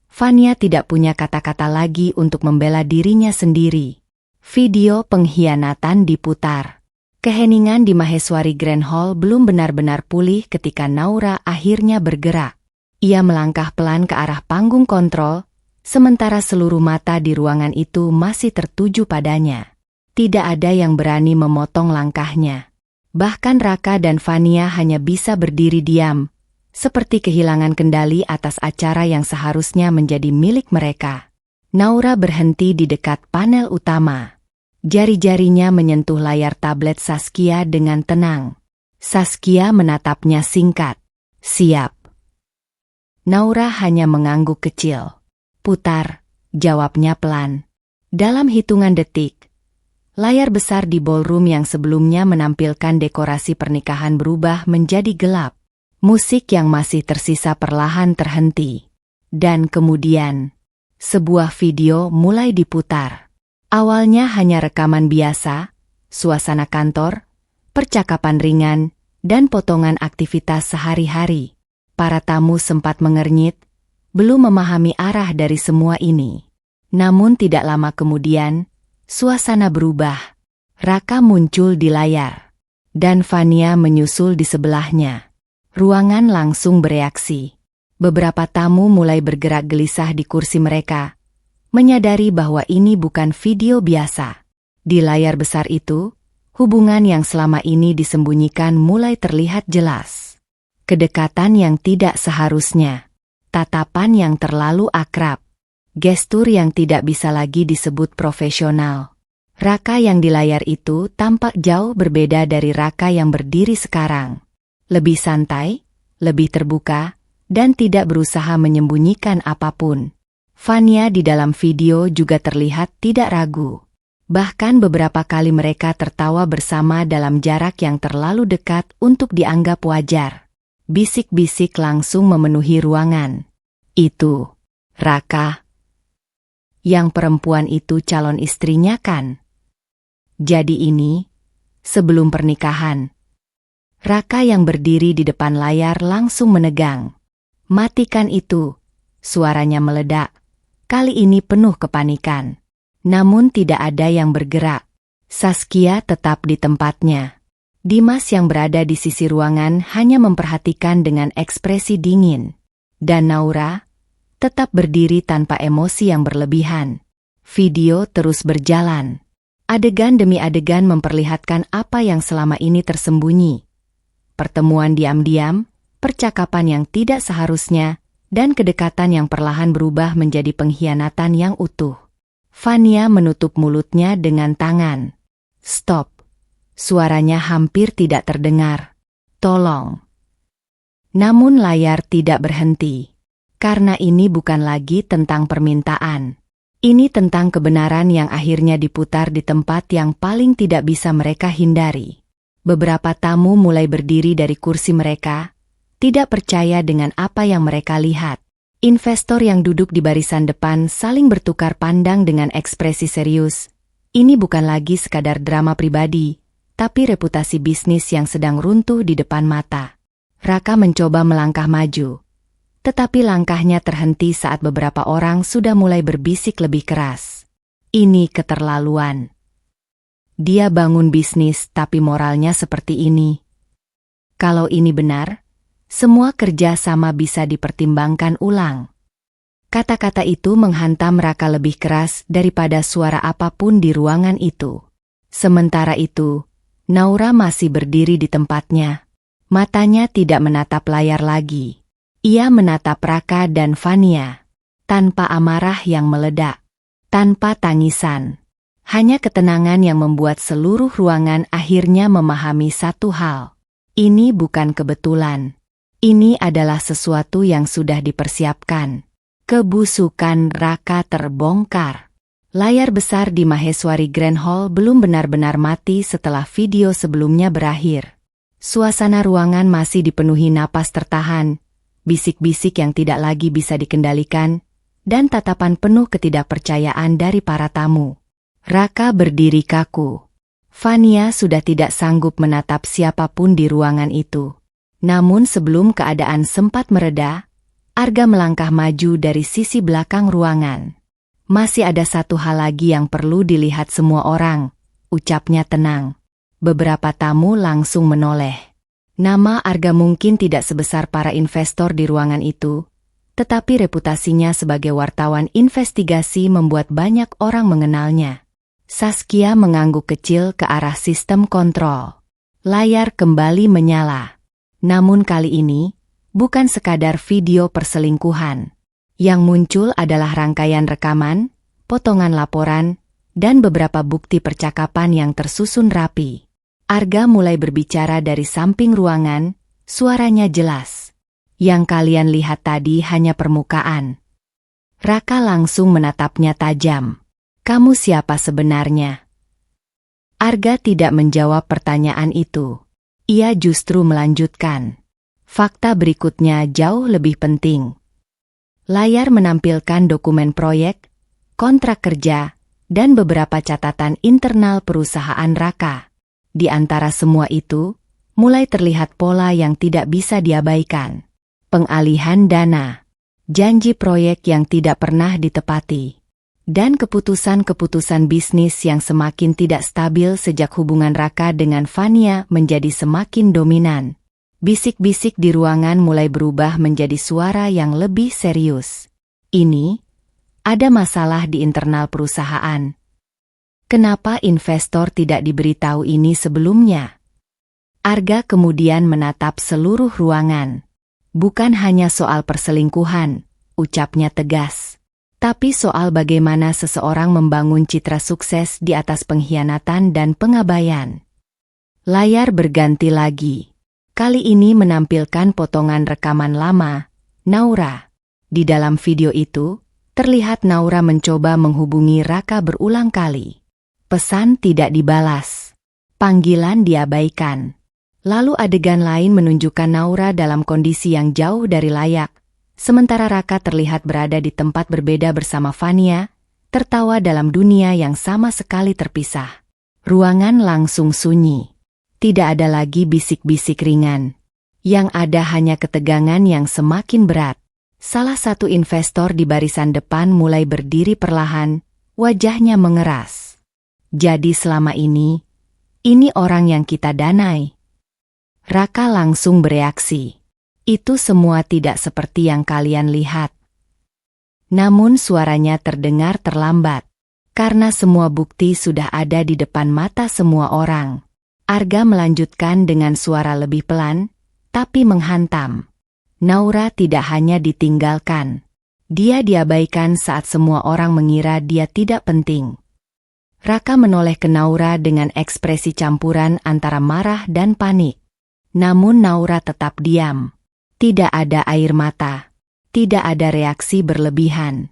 Fania tidak punya kata-kata lagi untuk membela dirinya sendiri. Video pengkhianatan diputar. Keheningan di Maheswari Grand Hall belum benar-benar pulih ketika Naura akhirnya bergerak. Ia melangkah pelan ke arah panggung kontrol, sementara seluruh mata di ruangan itu masih tertuju padanya. Tidak ada yang berani memotong langkahnya. Bahkan Raka dan Fania hanya bisa berdiri diam, seperti kehilangan kendali atas acara yang seharusnya menjadi milik mereka. Naura berhenti di dekat panel utama. Jari-jarinya menyentuh layar tablet Saskia dengan tenang. Saskia menatapnya singkat. Siap. Naura hanya mengangguk kecil. Putar, jawabnya pelan. Dalam hitungan detik, layar besar di ballroom yang sebelumnya menampilkan dekorasi pernikahan berubah menjadi gelap. Musik yang masih tersisa perlahan terhenti. Dan kemudian, sebuah video mulai diputar. Awalnya hanya rekaman biasa, suasana kantor, percakapan ringan, dan potongan aktivitas sehari-hari. Para tamu sempat mengernyit, belum memahami arah dari semua ini. Namun tidak lama kemudian, suasana berubah. Raka muncul di layar, dan Fania menyusul di sebelahnya. Ruangan langsung bereaksi. Beberapa tamu mulai bergerak gelisah di kursi mereka, menyadari bahwa ini bukan video biasa. Di layar besar itu, hubungan yang selama ini disembunyikan mulai terlihat jelas. Kedekatan yang tidak seharusnya, tatapan yang terlalu akrab, gestur yang tidak bisa lagi disebut profesional. Raka yang di layar itu tampak jauh berbeda dari Raka yang berdiri sekarang. Lebih santai, lebih terbuka, dan tidak berusaha menyembunyikan apapun. Fania di dalam video juga terlihat tidak ragu. Bahkan beberapa kali mereka tertawa bersama dalam jarak yang terlalu dekat untuk dianggap wajar. Bisik-bisik langsung memenuhi ruangan. Itu, Raka. Yang perempuan itu calon istrinya kan? Jadi ini, sebelum pernikahan. Raka yang berdiri di depan layar langsung menegang. Matikan itu, suaranya meledak. Kali ini penuh kepanikan. Namun tidak ada yang bergerak. Saskia tetap di tempatnya. Dimas yang berada di sisi ruangan hanya memperhatikan dengan ekspresi dingin. Dan Naura tetap berdiri tanpa emosi yang berlebihan. Video terus berjalan. Adegan demi adegan memperlihatkan apa yang selama ini tersembunyi. Pertemuan diam-diam, percakapan yang tidak seharusnya, dan kedekatan yang perlahan berubah menjadi pengkhianatan yang utuh. Fania menutup mulutnya dengan tangan. Stop. Suaranya hampir tidak terdengar. Tolong. Namun layar tidak berhenti. Karena ini bukan lagi tentang permintaan. Ini tentang kebenaran yang akhirnya diputar di tempat yang paling tidak bisa mereka hindari. Beberapa tamu mulai berdiri dari kursi mereka, tidak percaya dengan apa yang mereka lihat. Investor yang duduk di barisan depan saling bertukar pandang dengan ekspresi serius. Ini bukan lagi sekadar drama pribadi, tapi reputasi bisnis yang sedang runtuh di depan mata. Raka mencoba melangkah maju, tetapi langkahnya terhenti saat beberapa orang sudah mulai berbisik lebih keras. Ini keterlaluan. Dia bangun bisnis tapi moralnya seperti ini. Kalau ini benar, semua kerja sama bisa dipertimbangkan ulang. Kata-kata itu menghantam Raka lebih keras daripada suara apapun di ruangan itu. Sementara itu, Naura masih berdiri di tempatnya. Matanya tidak menatap layar lagi. Ia menatap Raka dan Fania. Tanpa amarah yang meledak. Tanpa tangisan. Hanya ketenangan yang membuat seluruh ruangan akhirnya memahami satu hal. Ini bukan kebetulan. Ini adalah sesuatu yang sudah dipersiapkan. Kebusukan Raka terbongkar. Layar besar di Maheswari Grand Hall belum benar-benar mati setelah video sebelumnya berakhir. Suasana ruangan masih dipenuhi napas tertahan, bisik-bisik yang tidak lagi bisa dikendalikan, dan tatapan penuh ketidakpercayaan dari para tamu. Raka berdiri kaku. Fania sudah tidak sanggup menatap siapapun di ruangan itu. Namun sebelum keadaan sempat mereda, Arga melangkah maju dari sisi belakang ruangan. Masih ada satu hal lagi yang perlu dilihat semua orang, ucapnya tenang. Beberapa tamu langsung menoleh. Nama Arga mungkin tidak sebesar para investor di ruangan itu, tetapi reputasinya sebagai wartawan investigasi membuat banyak orang mengenalnya. Saskia mengangguk kecil ke arah sistem kontrol. Layar kembali menyala. Namun kali ini, bukan sekadar video perselingkuhan. Yang muncul adalah rangkaian rekaman, potongan laporan, dan beberapa bukti percakapan yang tersusun rapi. Arga mulai berbicara dari samping ruangan, suaranya jelas. Yang kalian lihat tadi hanya permukaan. Raka langsung menatapnya tajam. Kamu siapa sebenarnya? Arga tidak menjawab pertanyaan itu. Ia justru melanjutkan. Fakta berikutnya jauh lebih penting. Layar menampilkan dokumen proyek, kontrak kerja, dan beberapa catatan internal perusahaan Raka. Di antara semua itu, mulai terlihat pola yang tidak bisa diabaikan. Pengalihan dana, janji proyek yang tidak pernah ditepati, dan keputusan-keputusan bisnis yang semakin tidak stabil sejak hubungan Raka dengan Fania menjadi semakin dominan. Bisik-bisik di ruangan mulai berubah menjadi suara yang lebih serius. Ini, ada masalah di internal perusahaan. Kenapa investor tidak diberitahu ini sebelumnya? Arga kemudian menatap seluruh ruangan. Bukan hanya soal perselingkuhan, ucapnya tegas. Tapi soal bagaimana seseorang membangun citra sukses di atas pengkhianatan dan pengabaian. Layar berganti lagi. Kali ini menampilkan potongan rekaman lama, Naura. Di dalam video itu, terlihat Naura mencoba menghubungi Raka berulang kali. Pesan tidak dibalas. Panggilan diabaikan. Lalu adegan lain menunjukkan Naura dalam kondisi yang jauh dari layak, sementara Raka terlihat berada di tempat berbeda bersama Fania, tertawa dalam dunia yang sama sekali terpisah. Ruangan langsung sunyi. Tidak ada lagi bisik-bisik ringan. Yang ada hanya ketegangan yang semakin berat. Salah satu investor di barisan depan mulai berdiri perlahan, wajahnya mengeras. Jadi selama ini orang yang kita danai. Raka langsung bereaksi. Itu semua tidak seperti yang kalian lihat. Namun suaranya terdengar terlambat. Karena semua bukti sudah ada di depan mata semua orang. Arga melanjutkan dengan suara lebih pelan, tapi menghantam. Naura tidak hanya ditinggalkan. Dia diabaikan saat semua orang mengira dia tidak penting. Raka menoleh ke Naura dengan ekspresi campuran antara marah dan panik. Namun Naura tetap diam. Tidak ada air mata. Tidak ada reaksi berlebihan.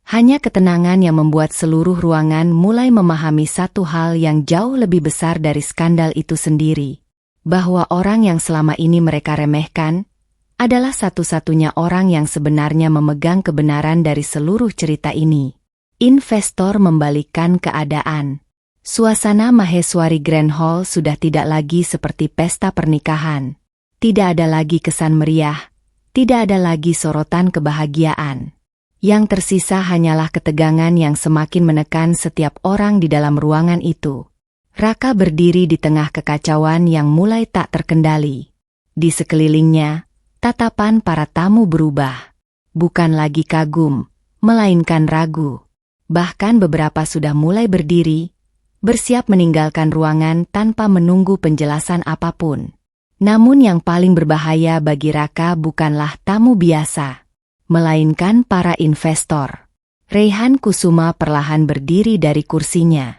Hanya ketenangan yang membuat seluruh ruangan mulai memahami satu hal yang jauh lebih besar dari skandal itu sendiri. Bahwa orang yang selama ini mereka remehkan, adalah satu-satunya orang yang sebenarnya memegang kebenaran dari seluruh cerita ini. Investor membalikkan keadaan. Suasana Maheswari Grand Hall sudah tidak lagi seperti pesta pernikahan. Tidak ada lagi kesan meriah, tidak ada lagi sorotan kebahagiaan. Yang tersisa hanyalah ketegangan yang semakin menekan setiap orang di dalam ruangan itu. Raka berdiri di tengah kekacauan yang mulai tak terkendali. Di sekelilingnya, tatapan para tamu berubah. Bukan lagi kagum, melainkan ragu. Bahkan beberapa sudah mulai berdiri, bersiap meninggalkan ruangan tanpa menunggu penjelasan apapun. Namun yang paling berbahaya bagi Raka bukanlah tamu biasa, melainkan para investor. Raihan Kusuma perlahan berdiri dari kursinya.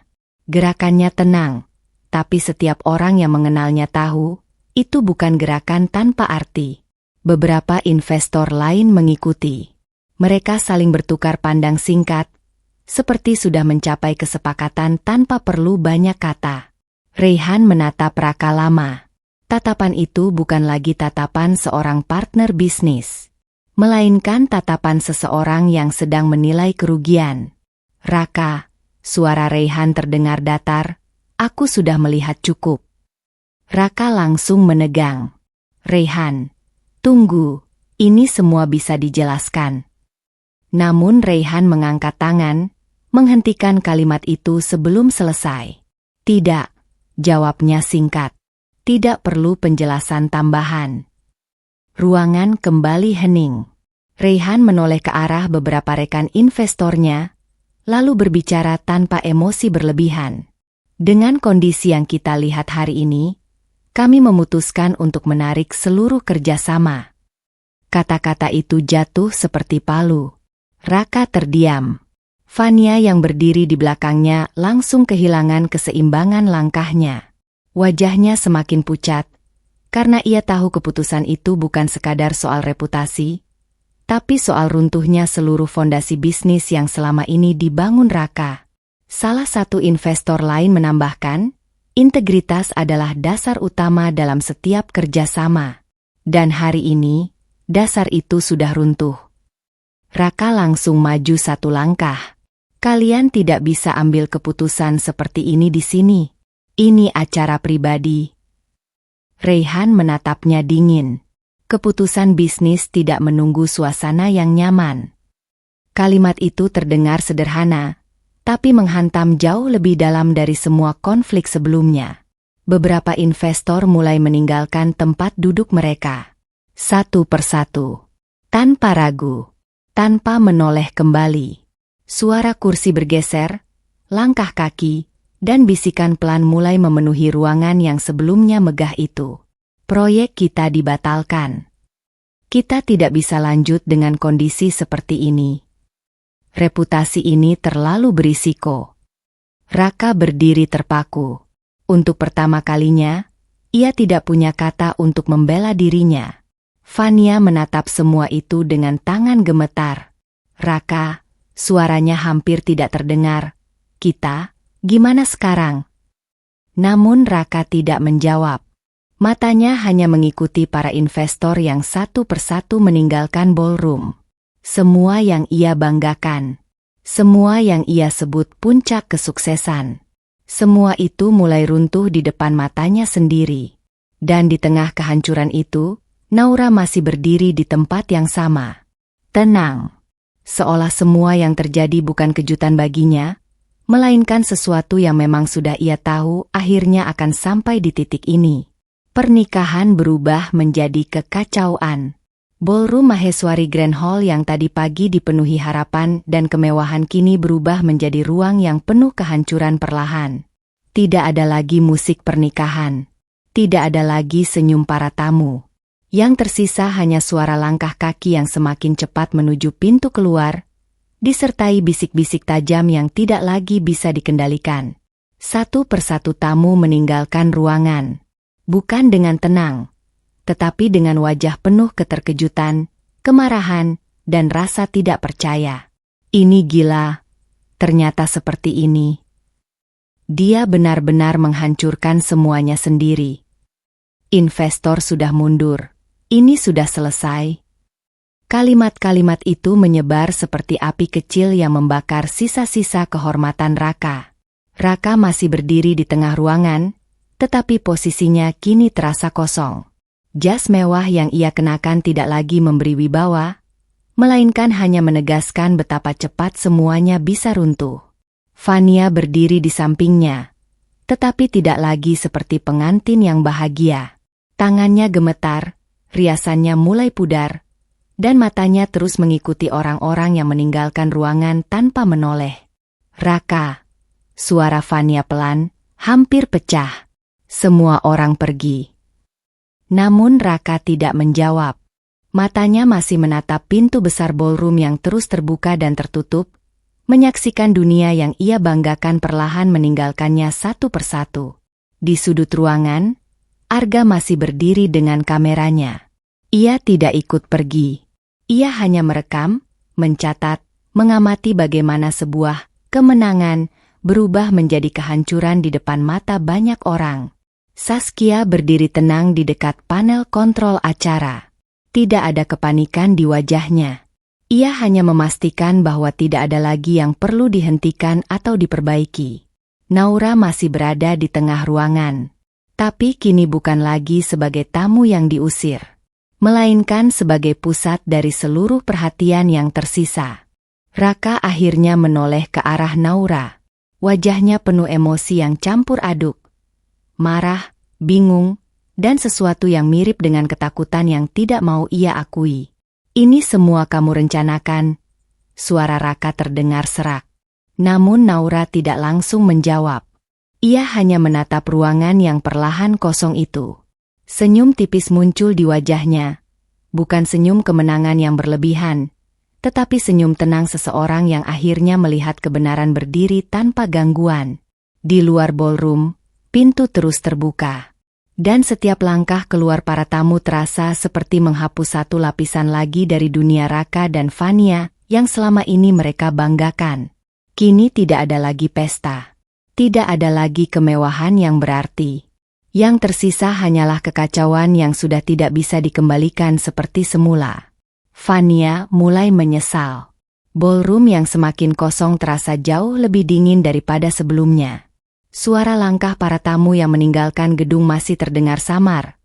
Gerakannya tenang, tapi setiap orang yang mengenalnya tahu, itu bukan gerakan tanpa arti. Beberapa investor lain mengikuti. Mereka saling bertukar pandang singkat, seperti sudah mencapai kesepakatan tanpa perlu banyak kata. Raihan menatap Raka lama. Tatapan itu bukan lagi tatapan seorang partner bisnis, melainkan tatapan seseorang yang sedang menilai kerugian. Raka, suara Raihan terdengar datar, aku sudah melihat cukup. Raka langsung menegang. Raihan, tunggu, ini semua bisa dijelaskan. Namun Raihan mengangkat tangan, menghentikan kalimat itu sebelum selesai. Tidak, jawabnya singkat. Tidak perlu penjelasan tambahan. Ruangan kembali hening. Raihan menoleh ke arah beberapa rekan investornya, lalu berbicara tanpa emosi berlebihan. Dengan kondisi yang kita lihat hari ini, kami memutuskan untuk menarik seluruh kerjasama. Kata-kata itu jatuh seperti palu. Raka terdiam. Fania yang berdiri di belakangnya langsung kehilangan keseimbangan langkahnya. Wajahnya semakin pucat, karena ia tahu keputusan itu bukan sekadar soal reputasi, tapi soal runtuhnya seluruh fondasi bisnis yang selama ini dibangun Raka. Salah satu investor lain menambahkan, integritas adalah dasar utama dalam setiap kerjasama. Dan hari ini, dasar itu sudah runtuh. Raka langsung maju satu langkah. Kalian tidak bisa ambil keputusan seperti ini di sini. Ini acara pribadi. Raihan menatapnya dingin. Keputusan bisnis tidak menunggu suasana yang nyaman. Kalimat itu terdengar sederhana, tapi menghantam jauh lebih dalam dari semua konflik sebelumnya. Beberapa investor mulai meninggalkan tempat duduk mereka. Satu persatu. Tanpa ragu. Tanpa menoleh kembali. Suara kursi bergeser, langkah kaki, dan bisikan pelan mulai memenuhi ruangan yang sebelumnya megah itu. Proyek kita dibatalkan. Kita tidak bisa lanjut dengan kondisi seperti ini. Reputasi ini terlalu berisiko. Raka berdiri terpaku. Untuk pertama kalinya, ia tidak punya kata untuk membela dirinya. Fania menatap semua itu dengan tangan gemetar. Raka, suaranya hampir tidak terdengar. Kita, gimana sekarang? Namun Raka tidak menjawab. Matanya hanya mengikuti para investor yang satu persatu meninggalkan ballroom. Semua yang ia banggakan. Semua yang ia sebut puncak kesuksesan. Semua itu mulai runtuh di depan matanya sendiri. Dan di tengah kehancuran itu, Naura masih berdiri di tempat yang sama. Tenang. Seolah semua yang terjadi bukan kejutan baginya, melainkan sesuatu yang memang sudah ia tahu akhirnya akan sampai di titik ini. Pernikahan berubah menjadi kekacauan. Ballroom Maheswari Grand Hall yang tadi pagi dipenuhi harapan dan kemewahan kini berubah menjadi ruang yang penuh kehancuran perlahan. Tidak ada lagi musik pernikahan. Tidak ada lagi senyum para tamu. Yang tersisa hanya suara langkah kaki yang semakin cepat menuju pintu keluar, disertai bisik-bisik tajam yang tidak lagi bisa dikendalikan. Satu persatu tamu meninggalkan ruangan. Bukan dengan tenang, tetapi dengan wajah penuh keterkejutan, kemarahan, dan rasa tidak percaya. Ini gila, ternyata seperti ini. Dia benar-benar menghancurkan semuanya sendiri. Investor sudah mundur, ini sudah selesai. Kalimat-kalimat itu menyebar seperti api kecil yang membakar sisa-sisa kehormatan Raka. Raka masih berdiri di tengah ruangan, tetapi posisinya kini terasa kosong. Jas mewah yang ia kenakan tidak lagi memberi wibawa, melainkan hanya menegaskan betapa cepat semuanya bisa runtuh. Fania berdiri di sampingnya, tetapi tidak lagi seperti pengantin yang bahagia. Tangannya gemetar, riasannya mulai pudar, dan matanya terus mengikuti orang-orang yang meninggalkan ruangan tanpa menoleh. Raka, suara Fania pelan, hampir pecah. Semua orang pergi. Namun Raka tidak menjawab. Matanya masih menatap pintu besar ballroom yang terus terbuka dan tertutup, menyaksikan dunia yang ia banggakan perlahan meninggalkannya satu persatu. Di sudut ruangan, Arga masih berdiri dengan kameranya. Ia tidak ikut pergi. Ia hanya merekam, mencatat, mengamati bagaimana sebuah kemenangan berubah menjadi kehancuran di depan mata banyak orang. Saskia berdiri tenang di dekat panel kontrol acara. Tidak ada kepanikan di wajahnya. Ia hanya memastikan bahwa tidak ada lagi yang perlu dihentikan atau diperbaiki. Naura masih berada di tengah ruangan. Tapi kini bukan lagi sebagai tamu yang diusir, melainkan sebagai pusat dari seluruh perhatian yang tersisa. Raka akhirnya menoleh ke arah Naura. Wajahnya penuh emosi yang campur aduk. Marah, bingung, dan sesuatu yang mirip dengan ketakutan yang tidak mau ia akui. "Ini semua kamu rencanakan?" Suara Raka terdengar serak. Namun Naura tidak langsung menjawab. Ia hanya menatap ruangan yang perlahan kosong itu. Senyum tipis muncul di wajahnya. Bukan senyum kemenangan yang berlebihan, tetapi senyum tenang seseorang yang akhirnya melihat kebenaran berdiri tanpa gangguan. Di luar ballroom, pintu terus terbuka. Dan setiap langkah keluar para tamu terasa seperti menghapus satu lapisan lagi dari dunia Raka dan Fania yang selama ini mereka banggakan. Kini tidak ada lagi pesta. Tidak ada lagi kemewahan yang berarti. Yang tersisa hanyalah kekacauan yang sudah tidak bisa dikembalikan seperti semula. Fania mulai menyesal. Ballroom yang semakin kosong terasa jauh lebih dingin daripada sebelumnya. Suara langkah para tamu yang meninggalkan gedung masih terdengar samar.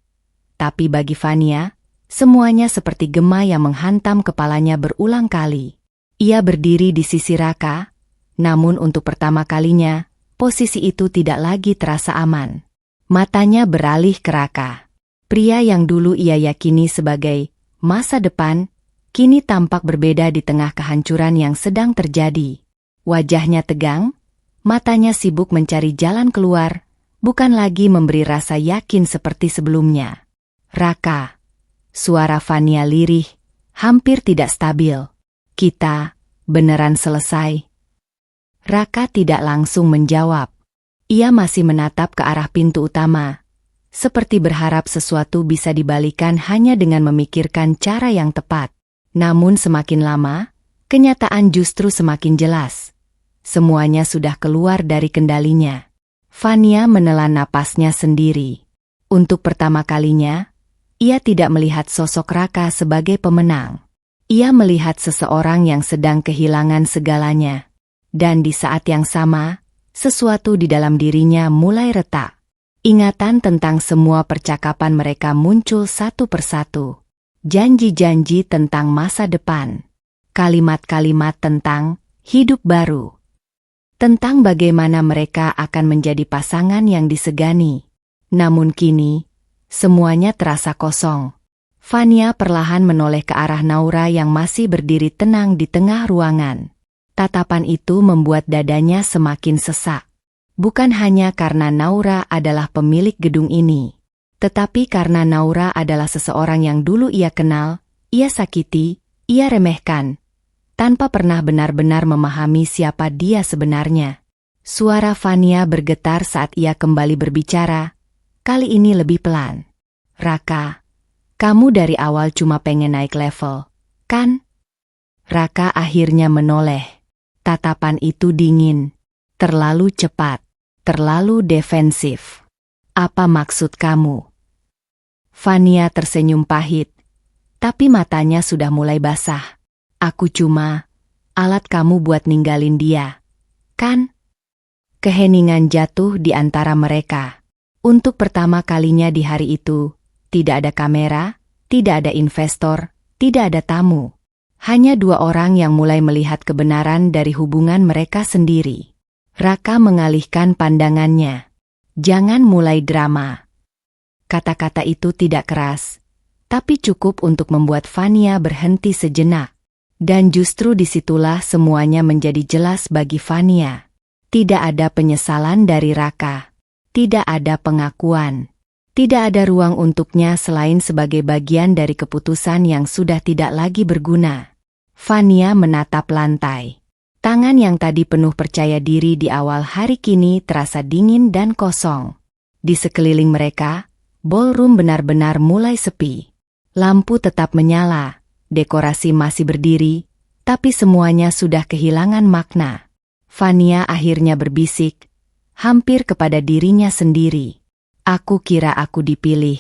Tapi bagi Fania, semuanya seperti gema yang menghantam kepalanya berulang kali. Ia berdiri di sisi Raka, namun untuk pertama kalinya, posisi itu tidak lagi terasa aman. Matanya beralih ke Raka. Pria yang dulu ia yakini sebagai masa depan, kini tampak berbeda di tengah kehancuran yang sedang terjadi. Wajahnya tegang, matanya sibuk mencari jalan keluar, bukan lagi memberi rasa yakin seperti sebelumnya. "Raka." Suara Fania lirih, hampir tidak stabil. "Kita beneran selesai?" Raka tidak langsung menjawab. Ia masih menatap ke arah pintu utama, seperti berharap sesuatu bisa dibalikan hanya dengan memikirkan cara yang tepat. Namun semakin lama, kenyataan justru semakin jelas. Semuanya sudah keluar dari kendalinya. Fania menelan napasnya sendiri. Untuk pertama kalinya, ia tidak melihat sosok Raka sebagai pemenang. Ia melihat seseorang yang sedang kehilangan segalanya. Dan di saat yang sama, sesuatu di dalam dirinya mulai retak. Ingatan tentang semua percakapan mereka muncul satu persatu. Janji-janji tentang masa depan. Kalimat-kalimat tentang hidup baru. Tentang bagaimana mereka akan menjadi pasangan yang disegani. Namun kini, semuanya terasa kosong. Fania perlahan menoleh ke arah Naura yang masih berdiri tenang di tengah ruangan. Tatapan itu membuat dadanya semakin sesak. Bukan hanya karena Naura adalah pemilik gedung ini, tetapi karena Naura adalah seseorang yang dulu ia kenal, ia sakiti, ia remehkan, tanpa pernah benar-benar memahami siapa dia sebenarnya. Suara Fania bergetar saat ia kembali berbicara, kali ini lebih pelan. "Raka, kamu dari awal cuma pengen naik level, kan?" Raka akhirnya menoleh. Tatapan itu dingin, terlalu cepat, terlalu defensif. "Apa maksud kamu?" Fania tersenyum pahit, tapi matanya sudah mulai basah. "Aku cuma alat kamu buat ninggalin dia, kan?" Keheningan jatuh di antara mereka. Untuk pertama kalinya di hari itu, tidak ada kamera, tidak ada investor, tidak ada tamu. Hanya dua orang yang mulai melihat kebenaran dari hubungan mereka sendiri. Raka mengalihkan pandangannya. "Jangan mulai drama." Kata-kata itu tidak keras, tapi cukup untuk membuat Fania berhenti sejenak. Dan justru disitulah semuanya menjadi jelas bagi Fania. Tidak ada penyesalan dari Raka. Tidak ada pengakuan. Tidak ada ruang untuknya selain sebagai bagian dari keputusan yang sudah tidak lagi berguna. Fania menatap lantai. Tangan yang tadi penuh percaya diri di awal hari kini terasa dingin dan kosong. Di sekeliling mereka, ballroom benar-benar mulai sepi. Lampu tetap menyala, dekorasi masih berdiri, tapi semuanya sudah kehilangan makna. Fania akhirnya berbisik, hampir kepada dirinya sendiri. Aku kira aku dipilih.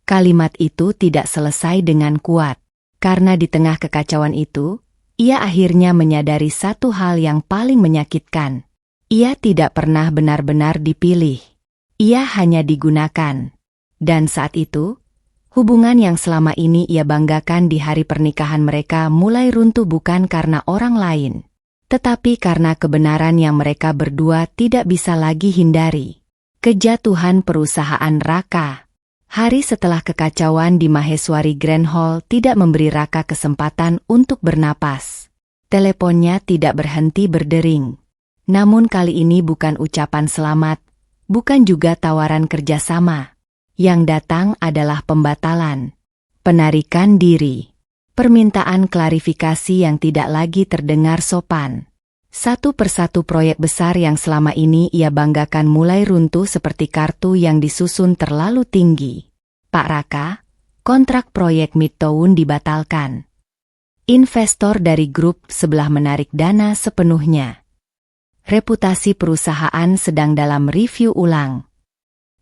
Kalimat itu tidak selesai dengan kuat, karena di tengah kekacauan itu, ia akhirnya menyadari satu hal yang paling menyakitkan. Ia tidak pernah benar-benar dipilih. Ia hanya digunakan. Dan saat itu, hubungan yang selama ini ia banggakan di hari pernikahan mereka mulai runtuh bukan karena orang lain, tetapi karena kebenaran yang mereka berdua tidak bisa lagi hindari. Kejatuhan perusahaan Raka. Hari setelah kekacauan di Maheswari Grand Hall tidak memberi Raka kesempatan untuk bernapas. Teleponnya tidak berhenti berdering. Namun kali ini bukan ucapan selamat, bukan juga tawaran kerjasama. Yang datang adalah pembatalan, penarikan diri, permintaan klarifikasi yang tidak lagi terdengar sopan. Satu persatu proyek besar yang selama ini ia banggakan mulai runtuh seperti kartu yang disusun terlalu tinggi. Pak Raka, kontrak proyek Midtown dibatalkan. Investor dari grup sebelah menarik dana sepenuhnya. Reputasi perusahaan sedang dalam review ulang.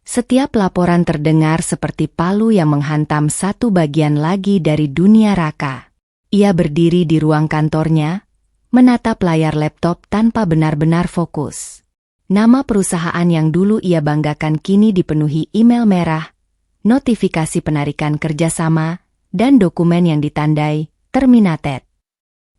Setiap laporan terdengar seperti palu yang menghantam satu bagian lagi dari dunia Raka. Ia berdiri di ruang kantornya, menatap layar laptop tanpa benar-benar fokus. Nama perusahaan yang dulu ia banggakan kini dipenuhi email merah, notifikasi penarikan kerjasama, dan dokumen yang ditandai terminated.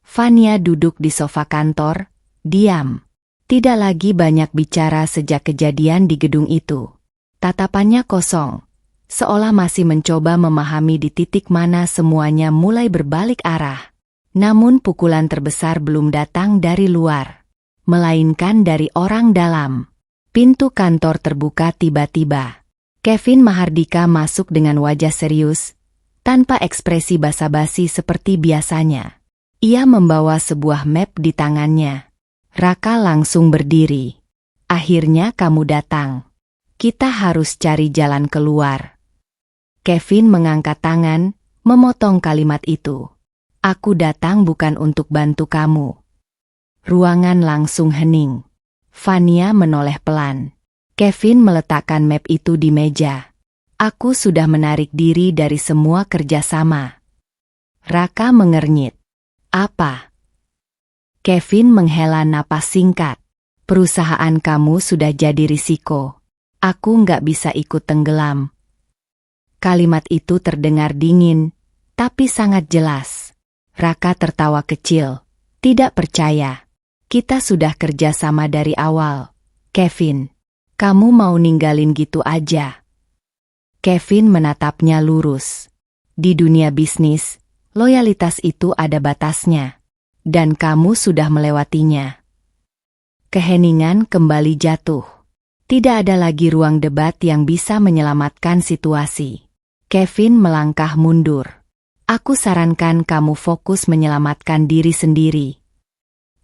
Fania duduk di sofa kantor, diam. Tidak lagi banyak bicara sejak kejadian di gedung itu. Tatapannya kosong, seolah masih mencoba memahami di titik mana semuanya mulai berbalik arah. Namun pukulan terbesar belum datang dari luar, melainkan dari orang dalam. Pintu kantor terbuka tiba-tiba. Kevin Mahardika masuk dengan wajah serius, tanpa ekspresi basa-basi seperti biasanya. Ia membawa sebuah map di tangannya. Raka langsung berdiri. Akhirnya kamu datang. Kita harus cari jalan keluar. Kevin mengangkat tangan, memotong kalimat itu. Aku datang bukan untuk bantu kamu. Ruangan langsung hening. Fania menoleh pelan. Kevin meletakkan map itu di meja. Aku sudah menarik diri dari semua kerjasama. Raka mengernyit. Apa? Kevin menghela napas singkat. Perusahaan kamu sudah jadi risiko. Aku nggak bisa ikut tenggelam. Kalimat itu terdengar dingin, tapi sangat jelas. Raka tertawa kecil. Tidak percaya. Kita sudah kerja sama dari awal. Kevin, kamu mau ninggalin gitu aja? Kevin menatapnya lurus. Di dunia bisnis, loyalitas itu ada batasnya. Dan kamu sudah melewatinya. Keheningan kembali jatuh. Tidak ada lagi ruang debat yang bisa menyelamatkan situasi. Kevin melangkah mundur. Aku sarankan kamu fokus menyelamatkan diri sendiri.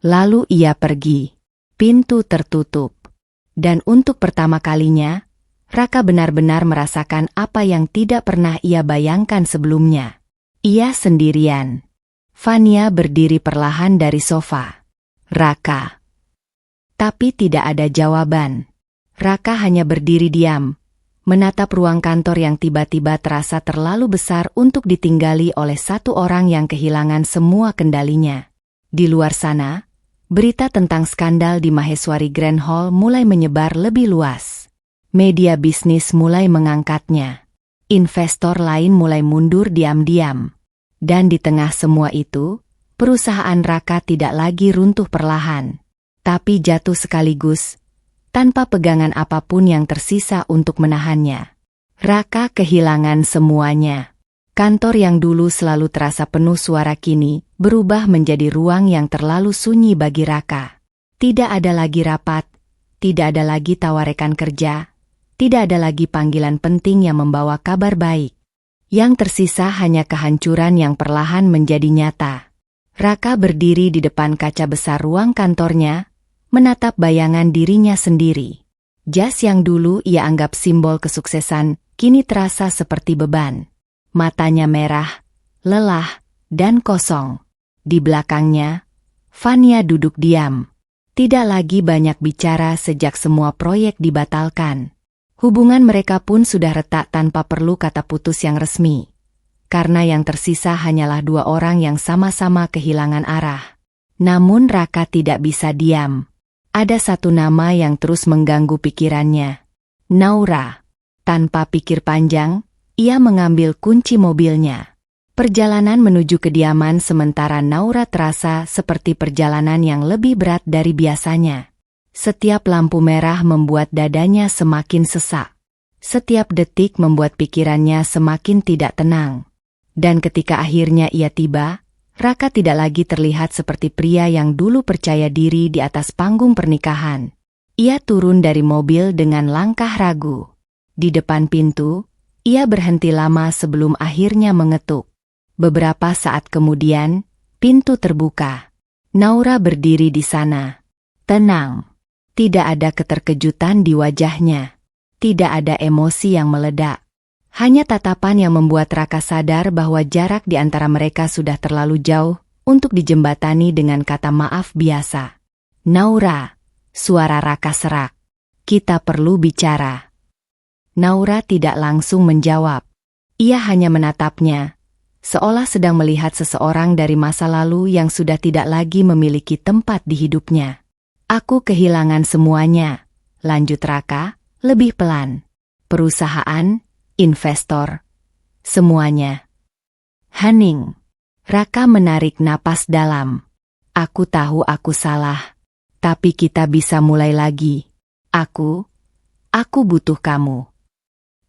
Lalu ia pergi. Pintu tertutup. Dan untuk pertama kalinya, Raka benar-benar merasakan apa yang tidak pernah ia bayangkan sebelumnya. Ia sendirian. Fania berdiri perlahan dari sofa. Raka. Tapi tidak ada jawaban. Raka hanya berdiri diam, menatap ruang kantor yang tiba-tiba terasa terlalu besar untuk ditinggali oleh satu orang yang kehilangan semua kendalinya. Di luar sana, berita tentang skandal di Maheswari Grand Hall mulai menyebar lebih luas. Media bisnis mulai mengangkatnya. Investor lain mulai mundur diam-diam. Dan di tengah semua itu, perusahaan Raka tidak lagi runtuh perlahan, tapi jatuh sekaligus, tanpa pegangan apapun yang tersisa untuk menahannya. Raka kehilangan semuanya. Kantor yang dulu selalu terasa penuh suara kini berubah menjadi ruang yang terlalu sunyi bagi Raka. Tidak ada lagi rapat, tidak ada lagi tawaran kerja, tidak ada lagi panggilan penting yang membawa kabar baik. Yang tersisa hanya kehancuran yang perlahan menjadi nyata. Raka berdiri di depan kaca besar ruang kantornya, menatap bayangan dirinya sendiri. Jas yang dulu ia anggap simbol kesuksesan, kini terasa seperti beban. Matanya merah, lelah, dan kosong. Di belakangnya, Fania duduk diam. Tidak lagi banyak bicara sejak semua proyek dibatalkan. Hubungan mereka pun sudah retak tanpa perlu kata putus yang resmi. Karena yang tersisa hanyalah dua orang yang sama-sama kehilangan arah. Namun Raka tidak bisa diam. Ada satu nama yang terus mengganggu pikirannya. Naura. Tanpa pikir panjang, ia mengambil kunci mobilnya. Perjalanan menuju kediaman sementara Naura terasa seperti perjalanan yang lebih berat dari biasanya. Setiap lampu merah membuat dadanya semakin sesak. Setiap detik membuat pikirannya semakin tidak tenang. Dan ketika akhirnya ia tiba, Raka tidak lagi terlihat seperti pria yang dulu percaya diri di atas panggung pernikahan. Ia turun dari mobil dengan langkah ragu. Di depan pintu, ia berhenti lama sebelum akhirnya mengetuk. Beberapa saat kemudian, pintu terbuka. Naura berdiri di sana. Tenang. Tidak ada keterkejutan di wajahnya. Tidak ada emosi yang meledak. Hanya tatapan yang membuat Raka sadar bahwa jarak di antara mereka sudah terlalu jauh untuk dijembatani dengan kata maaf biasa. Naura, suara Raka serak. Kita perlu bicara. Naura tidak langsung menjawab. Ia hanya menatapnya, seolah sedang melihat seseorang dari masa lalu yang sudah tidak lagi memiliki tempat di hidupnya. Aku kehilangan semuanya, lanjut Raka, lebih pelan. Perusahaan, investor, semuanya. Hening. Raka menarik napas dalam. Aku tahu aku salah, tapi kita bisa mulai lagi. Aku butuh kamu.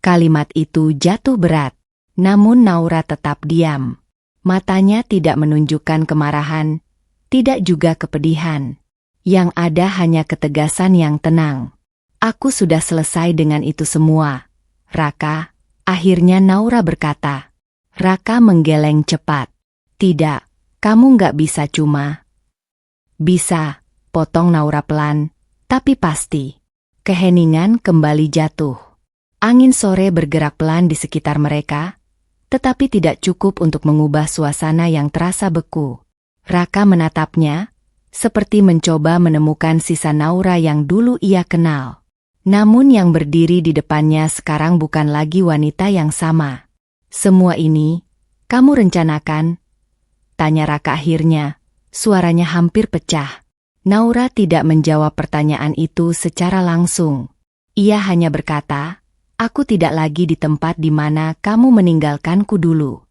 Kalimat itu jatuh berat, namun Naura tetap diam. Matanya tidak menunjukkan kemarahan, tidak juga kepedihan. Yang ada hanya ketegasan yang tenang. Aku sudah selesai dengan itu semua, Raka. Akhirnya Naura berkata. Raka menggeleng cepat. Tidak, kamu nggak bisa cuma. Bisa, potong Naura pelan, tapi pasti. Keheningan kembali jatuh. Angin sore bergerak pelan di sekitar mereka, tetapi tidak cukup untuk mengubah suasana yang terasa beku. Raka menatapnya, seperti mencoba menemukan sisa Naura yang dulu ia kenal. Namun yang berdiri di depannya sekarang bukan lagi wanita yang sama. Semua ini, kamu rencanakan? Tanya Raka akhirnya, suaranya hampir pecah. Naura tidak menjawab pertanyaan itu secara langsung. Ia hanya berkata, aku tidak lagi di tempat di mana kamu meninggalkanku dulu.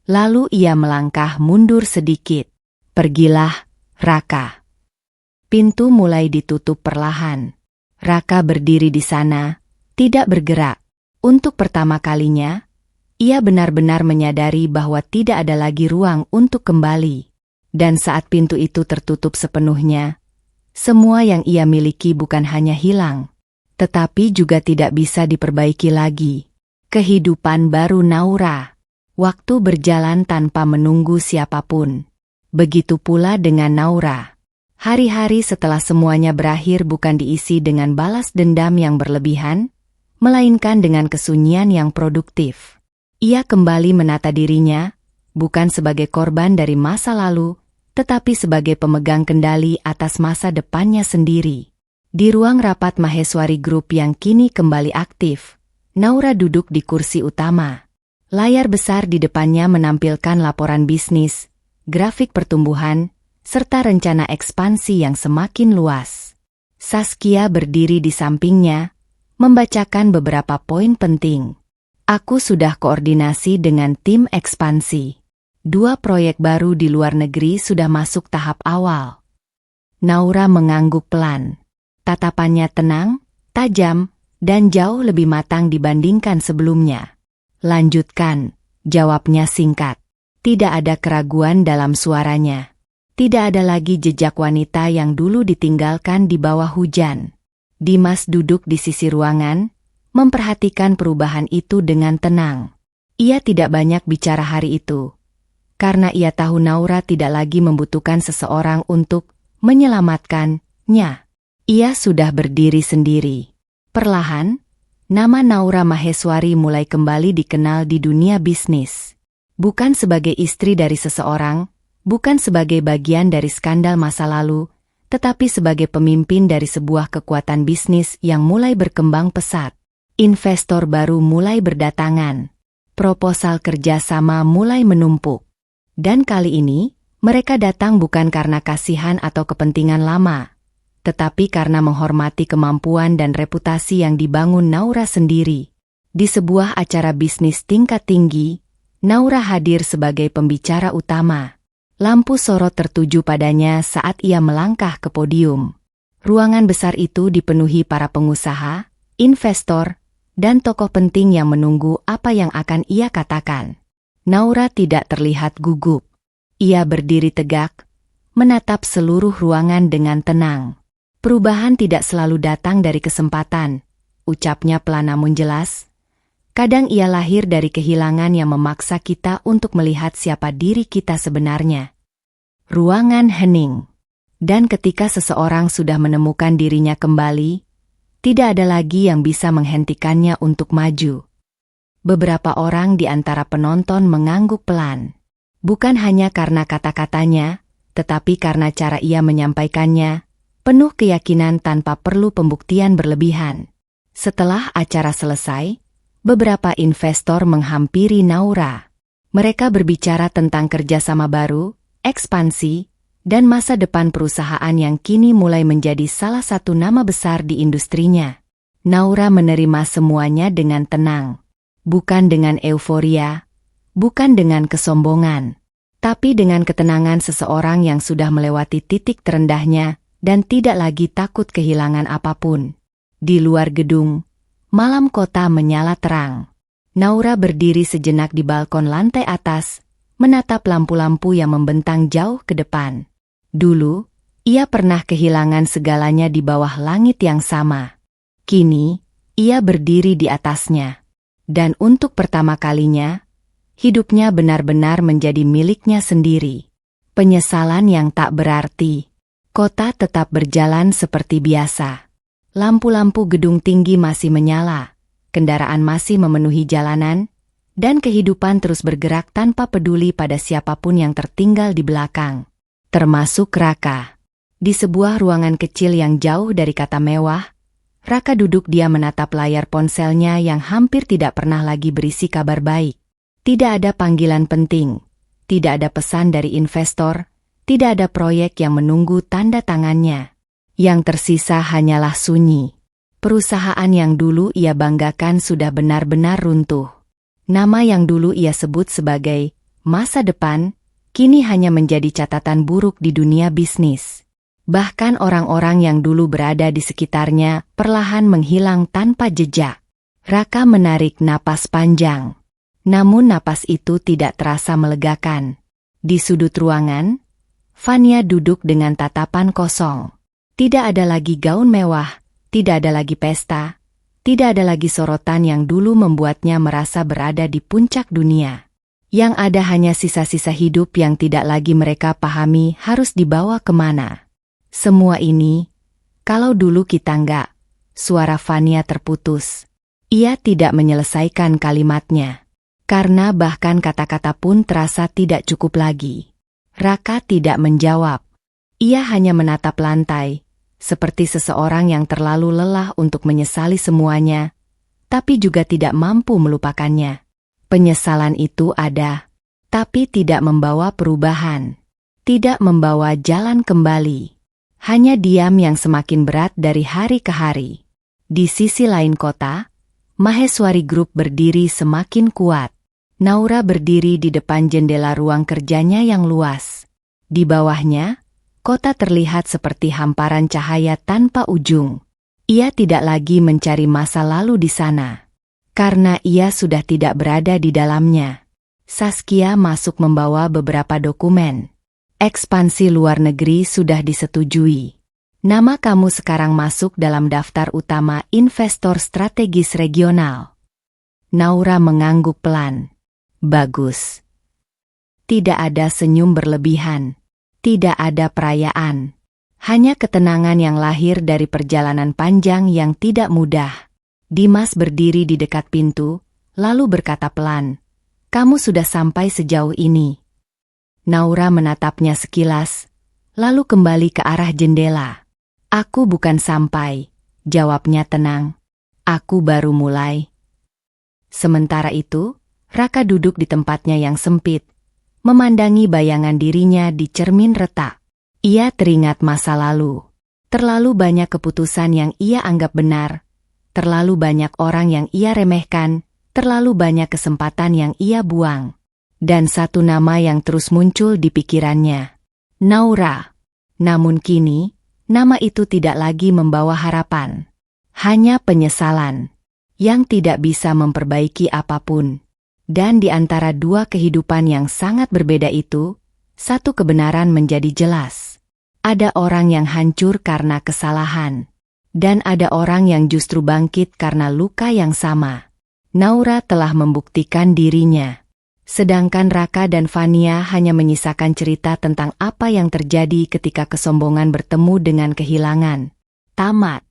Lalu ia melangkah mundur sedikit. Pergilah, Raka. Pintu mulai ditutup perlahan. Raka berdiri di sana, tidak bergerak. Untuk pertama kalinya, ia benar-benar menyadari bahwa tidak ada lagi ruang untuk kembali. Dan saat pintu itu tertutup sepenuhnya, semua yang ia miliki bukan hanya hilang, tetapi juga tidak bisa diperbaiki lagi. Kehidupan baru Naura. Waktu berjalan tanpa menunggu siapapun. Begitu pula dengan Naura. Hari-hari setelah semuanya berakhir bukan diisi dengan balas dendam yang berlebihan, melainkan dengan kesunyian yang produktif. Ia kembali menata dirinya, bukan sebagai korban dari masa lalu, tetapi sebagai pemegang kendali atas masa depannya sendiri. Di ruang rapat Maheswari Group yang kini kembali aktif, Naura duduk di kursi utama. Layar besar di depannya menampilkan laporan bisnis, grafik pertumbuhan, serta rencana ekspansi yang semakin luas. Saskia berdiri di sampingnya, membacakan beberapa poin penting. Aku sudah koordinasi dengan tim ekspansi. 2 proyek baru di luar negeri sudah masuk tahap awal. Naura mengangguk pelan. Tatapannya tenang, tajam, dan jauh lebih matang dibandingkan sebelumnya. Lanjutkan, jawabnya singkat. Tidak ada keraguan dalam suaranya. Tidak ada lagi jejak wanita yang dulu ditinggalkan di bawah hujan. Dimas duduk di sisi ruangan, memperhatikan perubahan itu dengan tenang. Ia tidak banyak bicara hari itu. karena ia tahu Naura tidak lagi membutuhkan seseorang untuk menyelamatkannya. Ia sudah berdiri sendiri. Perlahan, nama Naura Maheswari mulai kembali dikenal di dunia bisnis. Bukan sebagai istri dari seseorang, bukan sebagai bagian dari skandal masa lalu, tetapi sebagai pemimpin dari sebuah kekuatan bisnis yang mulai berkembang pesat. Investor baru mulai berdatangan. Proposal kerjasama mulai menumpuk. Dan kali ini, mereka datang bukan karena kasihan atau kepentingan lama, tetapi karena menghormati kemampuan dan reputasi yang dibangun Naura sendiri. Di sebuah acara bisnis tingkat tinggi, Naura hadir sebagai pembicara utama. Lampu sorot tertuju padanya saat ia melangkah ke podium. Ruangan besar itu dipenuhi para pengusaha, investor, dan tokoh penting yang menunggu apa yang akan ia katakan. Naura tidak terlihat gugup. Ia berdiri tegak, menatap seluruh ruangan dengan tenang. Perubahan tidak selalu datang dari kesempatan, ucapnya pelan namun jelas. Kadang ia lahir dari kehilangan yang memaksa kita untuk melihat siapa diri kita sebenarnya. Ruangan hening. Dan ketika seseorang sudah menemukan dirinya kembali, tidak ada lagi yang bisa menghentikannya untuk maju. Beberapa orang di antara penonton mengangguk pelan. Bukan hanya karena kata-katanya, tetapi karena cara ia menyampaikannya, penuh keyakinan tanpa perlu pembuktian berlebihan. Setelah acara selesai, beberapa investor menghampiri Naura. Mereka berbicara tentang kerjasama baru, ekspansi, dan masa depan perusahaan yang kini mulai menjadi salah satu nama besar di industrinya. Naura menerima semuanya dengan tenang. Bukan dengan euforia, bukan dengan kesombongan, tapi dengan ketenangan seseorang yang sudah melewati titik terendahnya dan tidak lagi takut kehilangan apapun. Di luar gedung, malam kota menyala terang. Naura berdiri sejenak di balkon lantai atas, menatap lampu-lampu yang membentang jauh ke depan. Dulu, ia pernah kehilangan segalanya di bawah langit yang sama. Kini, ia berdiri di atasnya. Dan untuk pertama kalinya, hidupnya benar-benar menjadi miliknya sendiri. Penyesalan yang tak berarti. Kota tetap berjalan seperti biasa. Lampu-lampu gedung tinggi masih menyala, kendaraan masih memenuhi jalanan, dan kehidupan terus bergerak tanpa peduli pada siapapun yang tertinggal di belakang. Termasuk Raka. Di sebuah ruangan kecil yang jauh dari kata mewah, Raka duduk dia menatap layar ponselnya yang hampir tidak pernah lagi berisi kabar baik. Tidak ada panggilan penting, tidak ada pesan dari investor, tidak ada proyek yang menunggu tanda tangannya. Yang tersisa hanyalah sunyi. Perusahaan yang dulu ia banggakan sudah benar-benar runtuh. Nama yang dulu ia sebut sebagai masa depan, kini hanya menjadi catatan buruk di dunia bisnis. Bahkan orang-orang yang dulu berada di sekitarnya perlahan menghilang tanpa jejak. Raka menarik napas panjang. Namun napas itu tidak terasa melegakan. Di sudut ruangan, Fania duduk dengan tatapan kosong. Tidak ada lagi gaun mewah, tidak ada lagi pesta, tidak ada lagi sorotan yang dulu membuatnya merasa berada di puncak dunia. Yang ada hanya sisa-sisa hidup yang tidak lagi mereka pahami harus dibawa kemana. Semua ini, kalau dulu kita enggak, suara Fania terputus. Ia tidak menyelesaikan kalimatnya. Karena bahkan kata-kata pun terasa tidak cukup lagi. Raka tidak menjawab. Ia hanya menatap lantai, seperti seseorang yang terlalu lelah untuk menyesali semuanya, tapi juga tidak mampu melupakannya. Penyesalan itu ada, tapi tidak membawa perubahan. Tidak membawa jalan kembali. Hanya diam yang semakin berat dari hari ke hari. Di sisi lain kota, Maheswari Group berdiri semakin kuat. Naura berdiri di depan jendela ruang kerjanya yang luas. Di bawahnya, kota terlihat seperti hamparan cahaya tanpa ujung. Ia tidak lagi mencari masa lalu di sana. Karena ia sudah tidak berada di dalamnya. Saskia masuk membawa beberapa dokumen. Ekspansi luar negeri sudah disetujui. Nama kamu sekarang masuk dalam daftar utama investor strategis regional. Naura mengangguk pelan. Bagus. Tidak ada senyum berlebihan. Tidak ada perayaan. Hanya ketenangan yang lahir dari perjalanan panjang yang tidak mudah. Dimas berdiri di dekat pintu, lalu berkata pelan, "Kamu sudah sampai sejauh ini." Naura menatapnya sekilas, lalu kembali ke arah jendela. "Aku bukan sampai," jawabnya tenang. "Aku baru mulai." Sementara itu, Raka duduk di tempatnya yang sempit, memandangi bayangan dirinya di cermin retak. Ia teringat masa lalu. Terlalu banyak keputusan yang ia anggap benar, terlalu banyak orang yang ia remehkan, terlalu banyak kesempatan yang ia buang. Dan satu nama yang terus muncul di pikirannya, Naura. Namun kini, nama itu tidak lagi membawa harapan. Hanya penyesalan yang tidak bisa memperbaiki apapun. Dan di antara dua kehidupan yang sangat berbeda itu, satu kebenaran menjadi jelas. Ada orang yang hancur karena kesalahan. Dan ada orang yang justru bangkit karena luka yang sama. Naura telah membuktikan dirinya. Sedangkan Raka dan Fania hanya menyisakan cerita tentang apa yang terjadi ketika kesombongan bertemu dengan kehilangan. Tamat.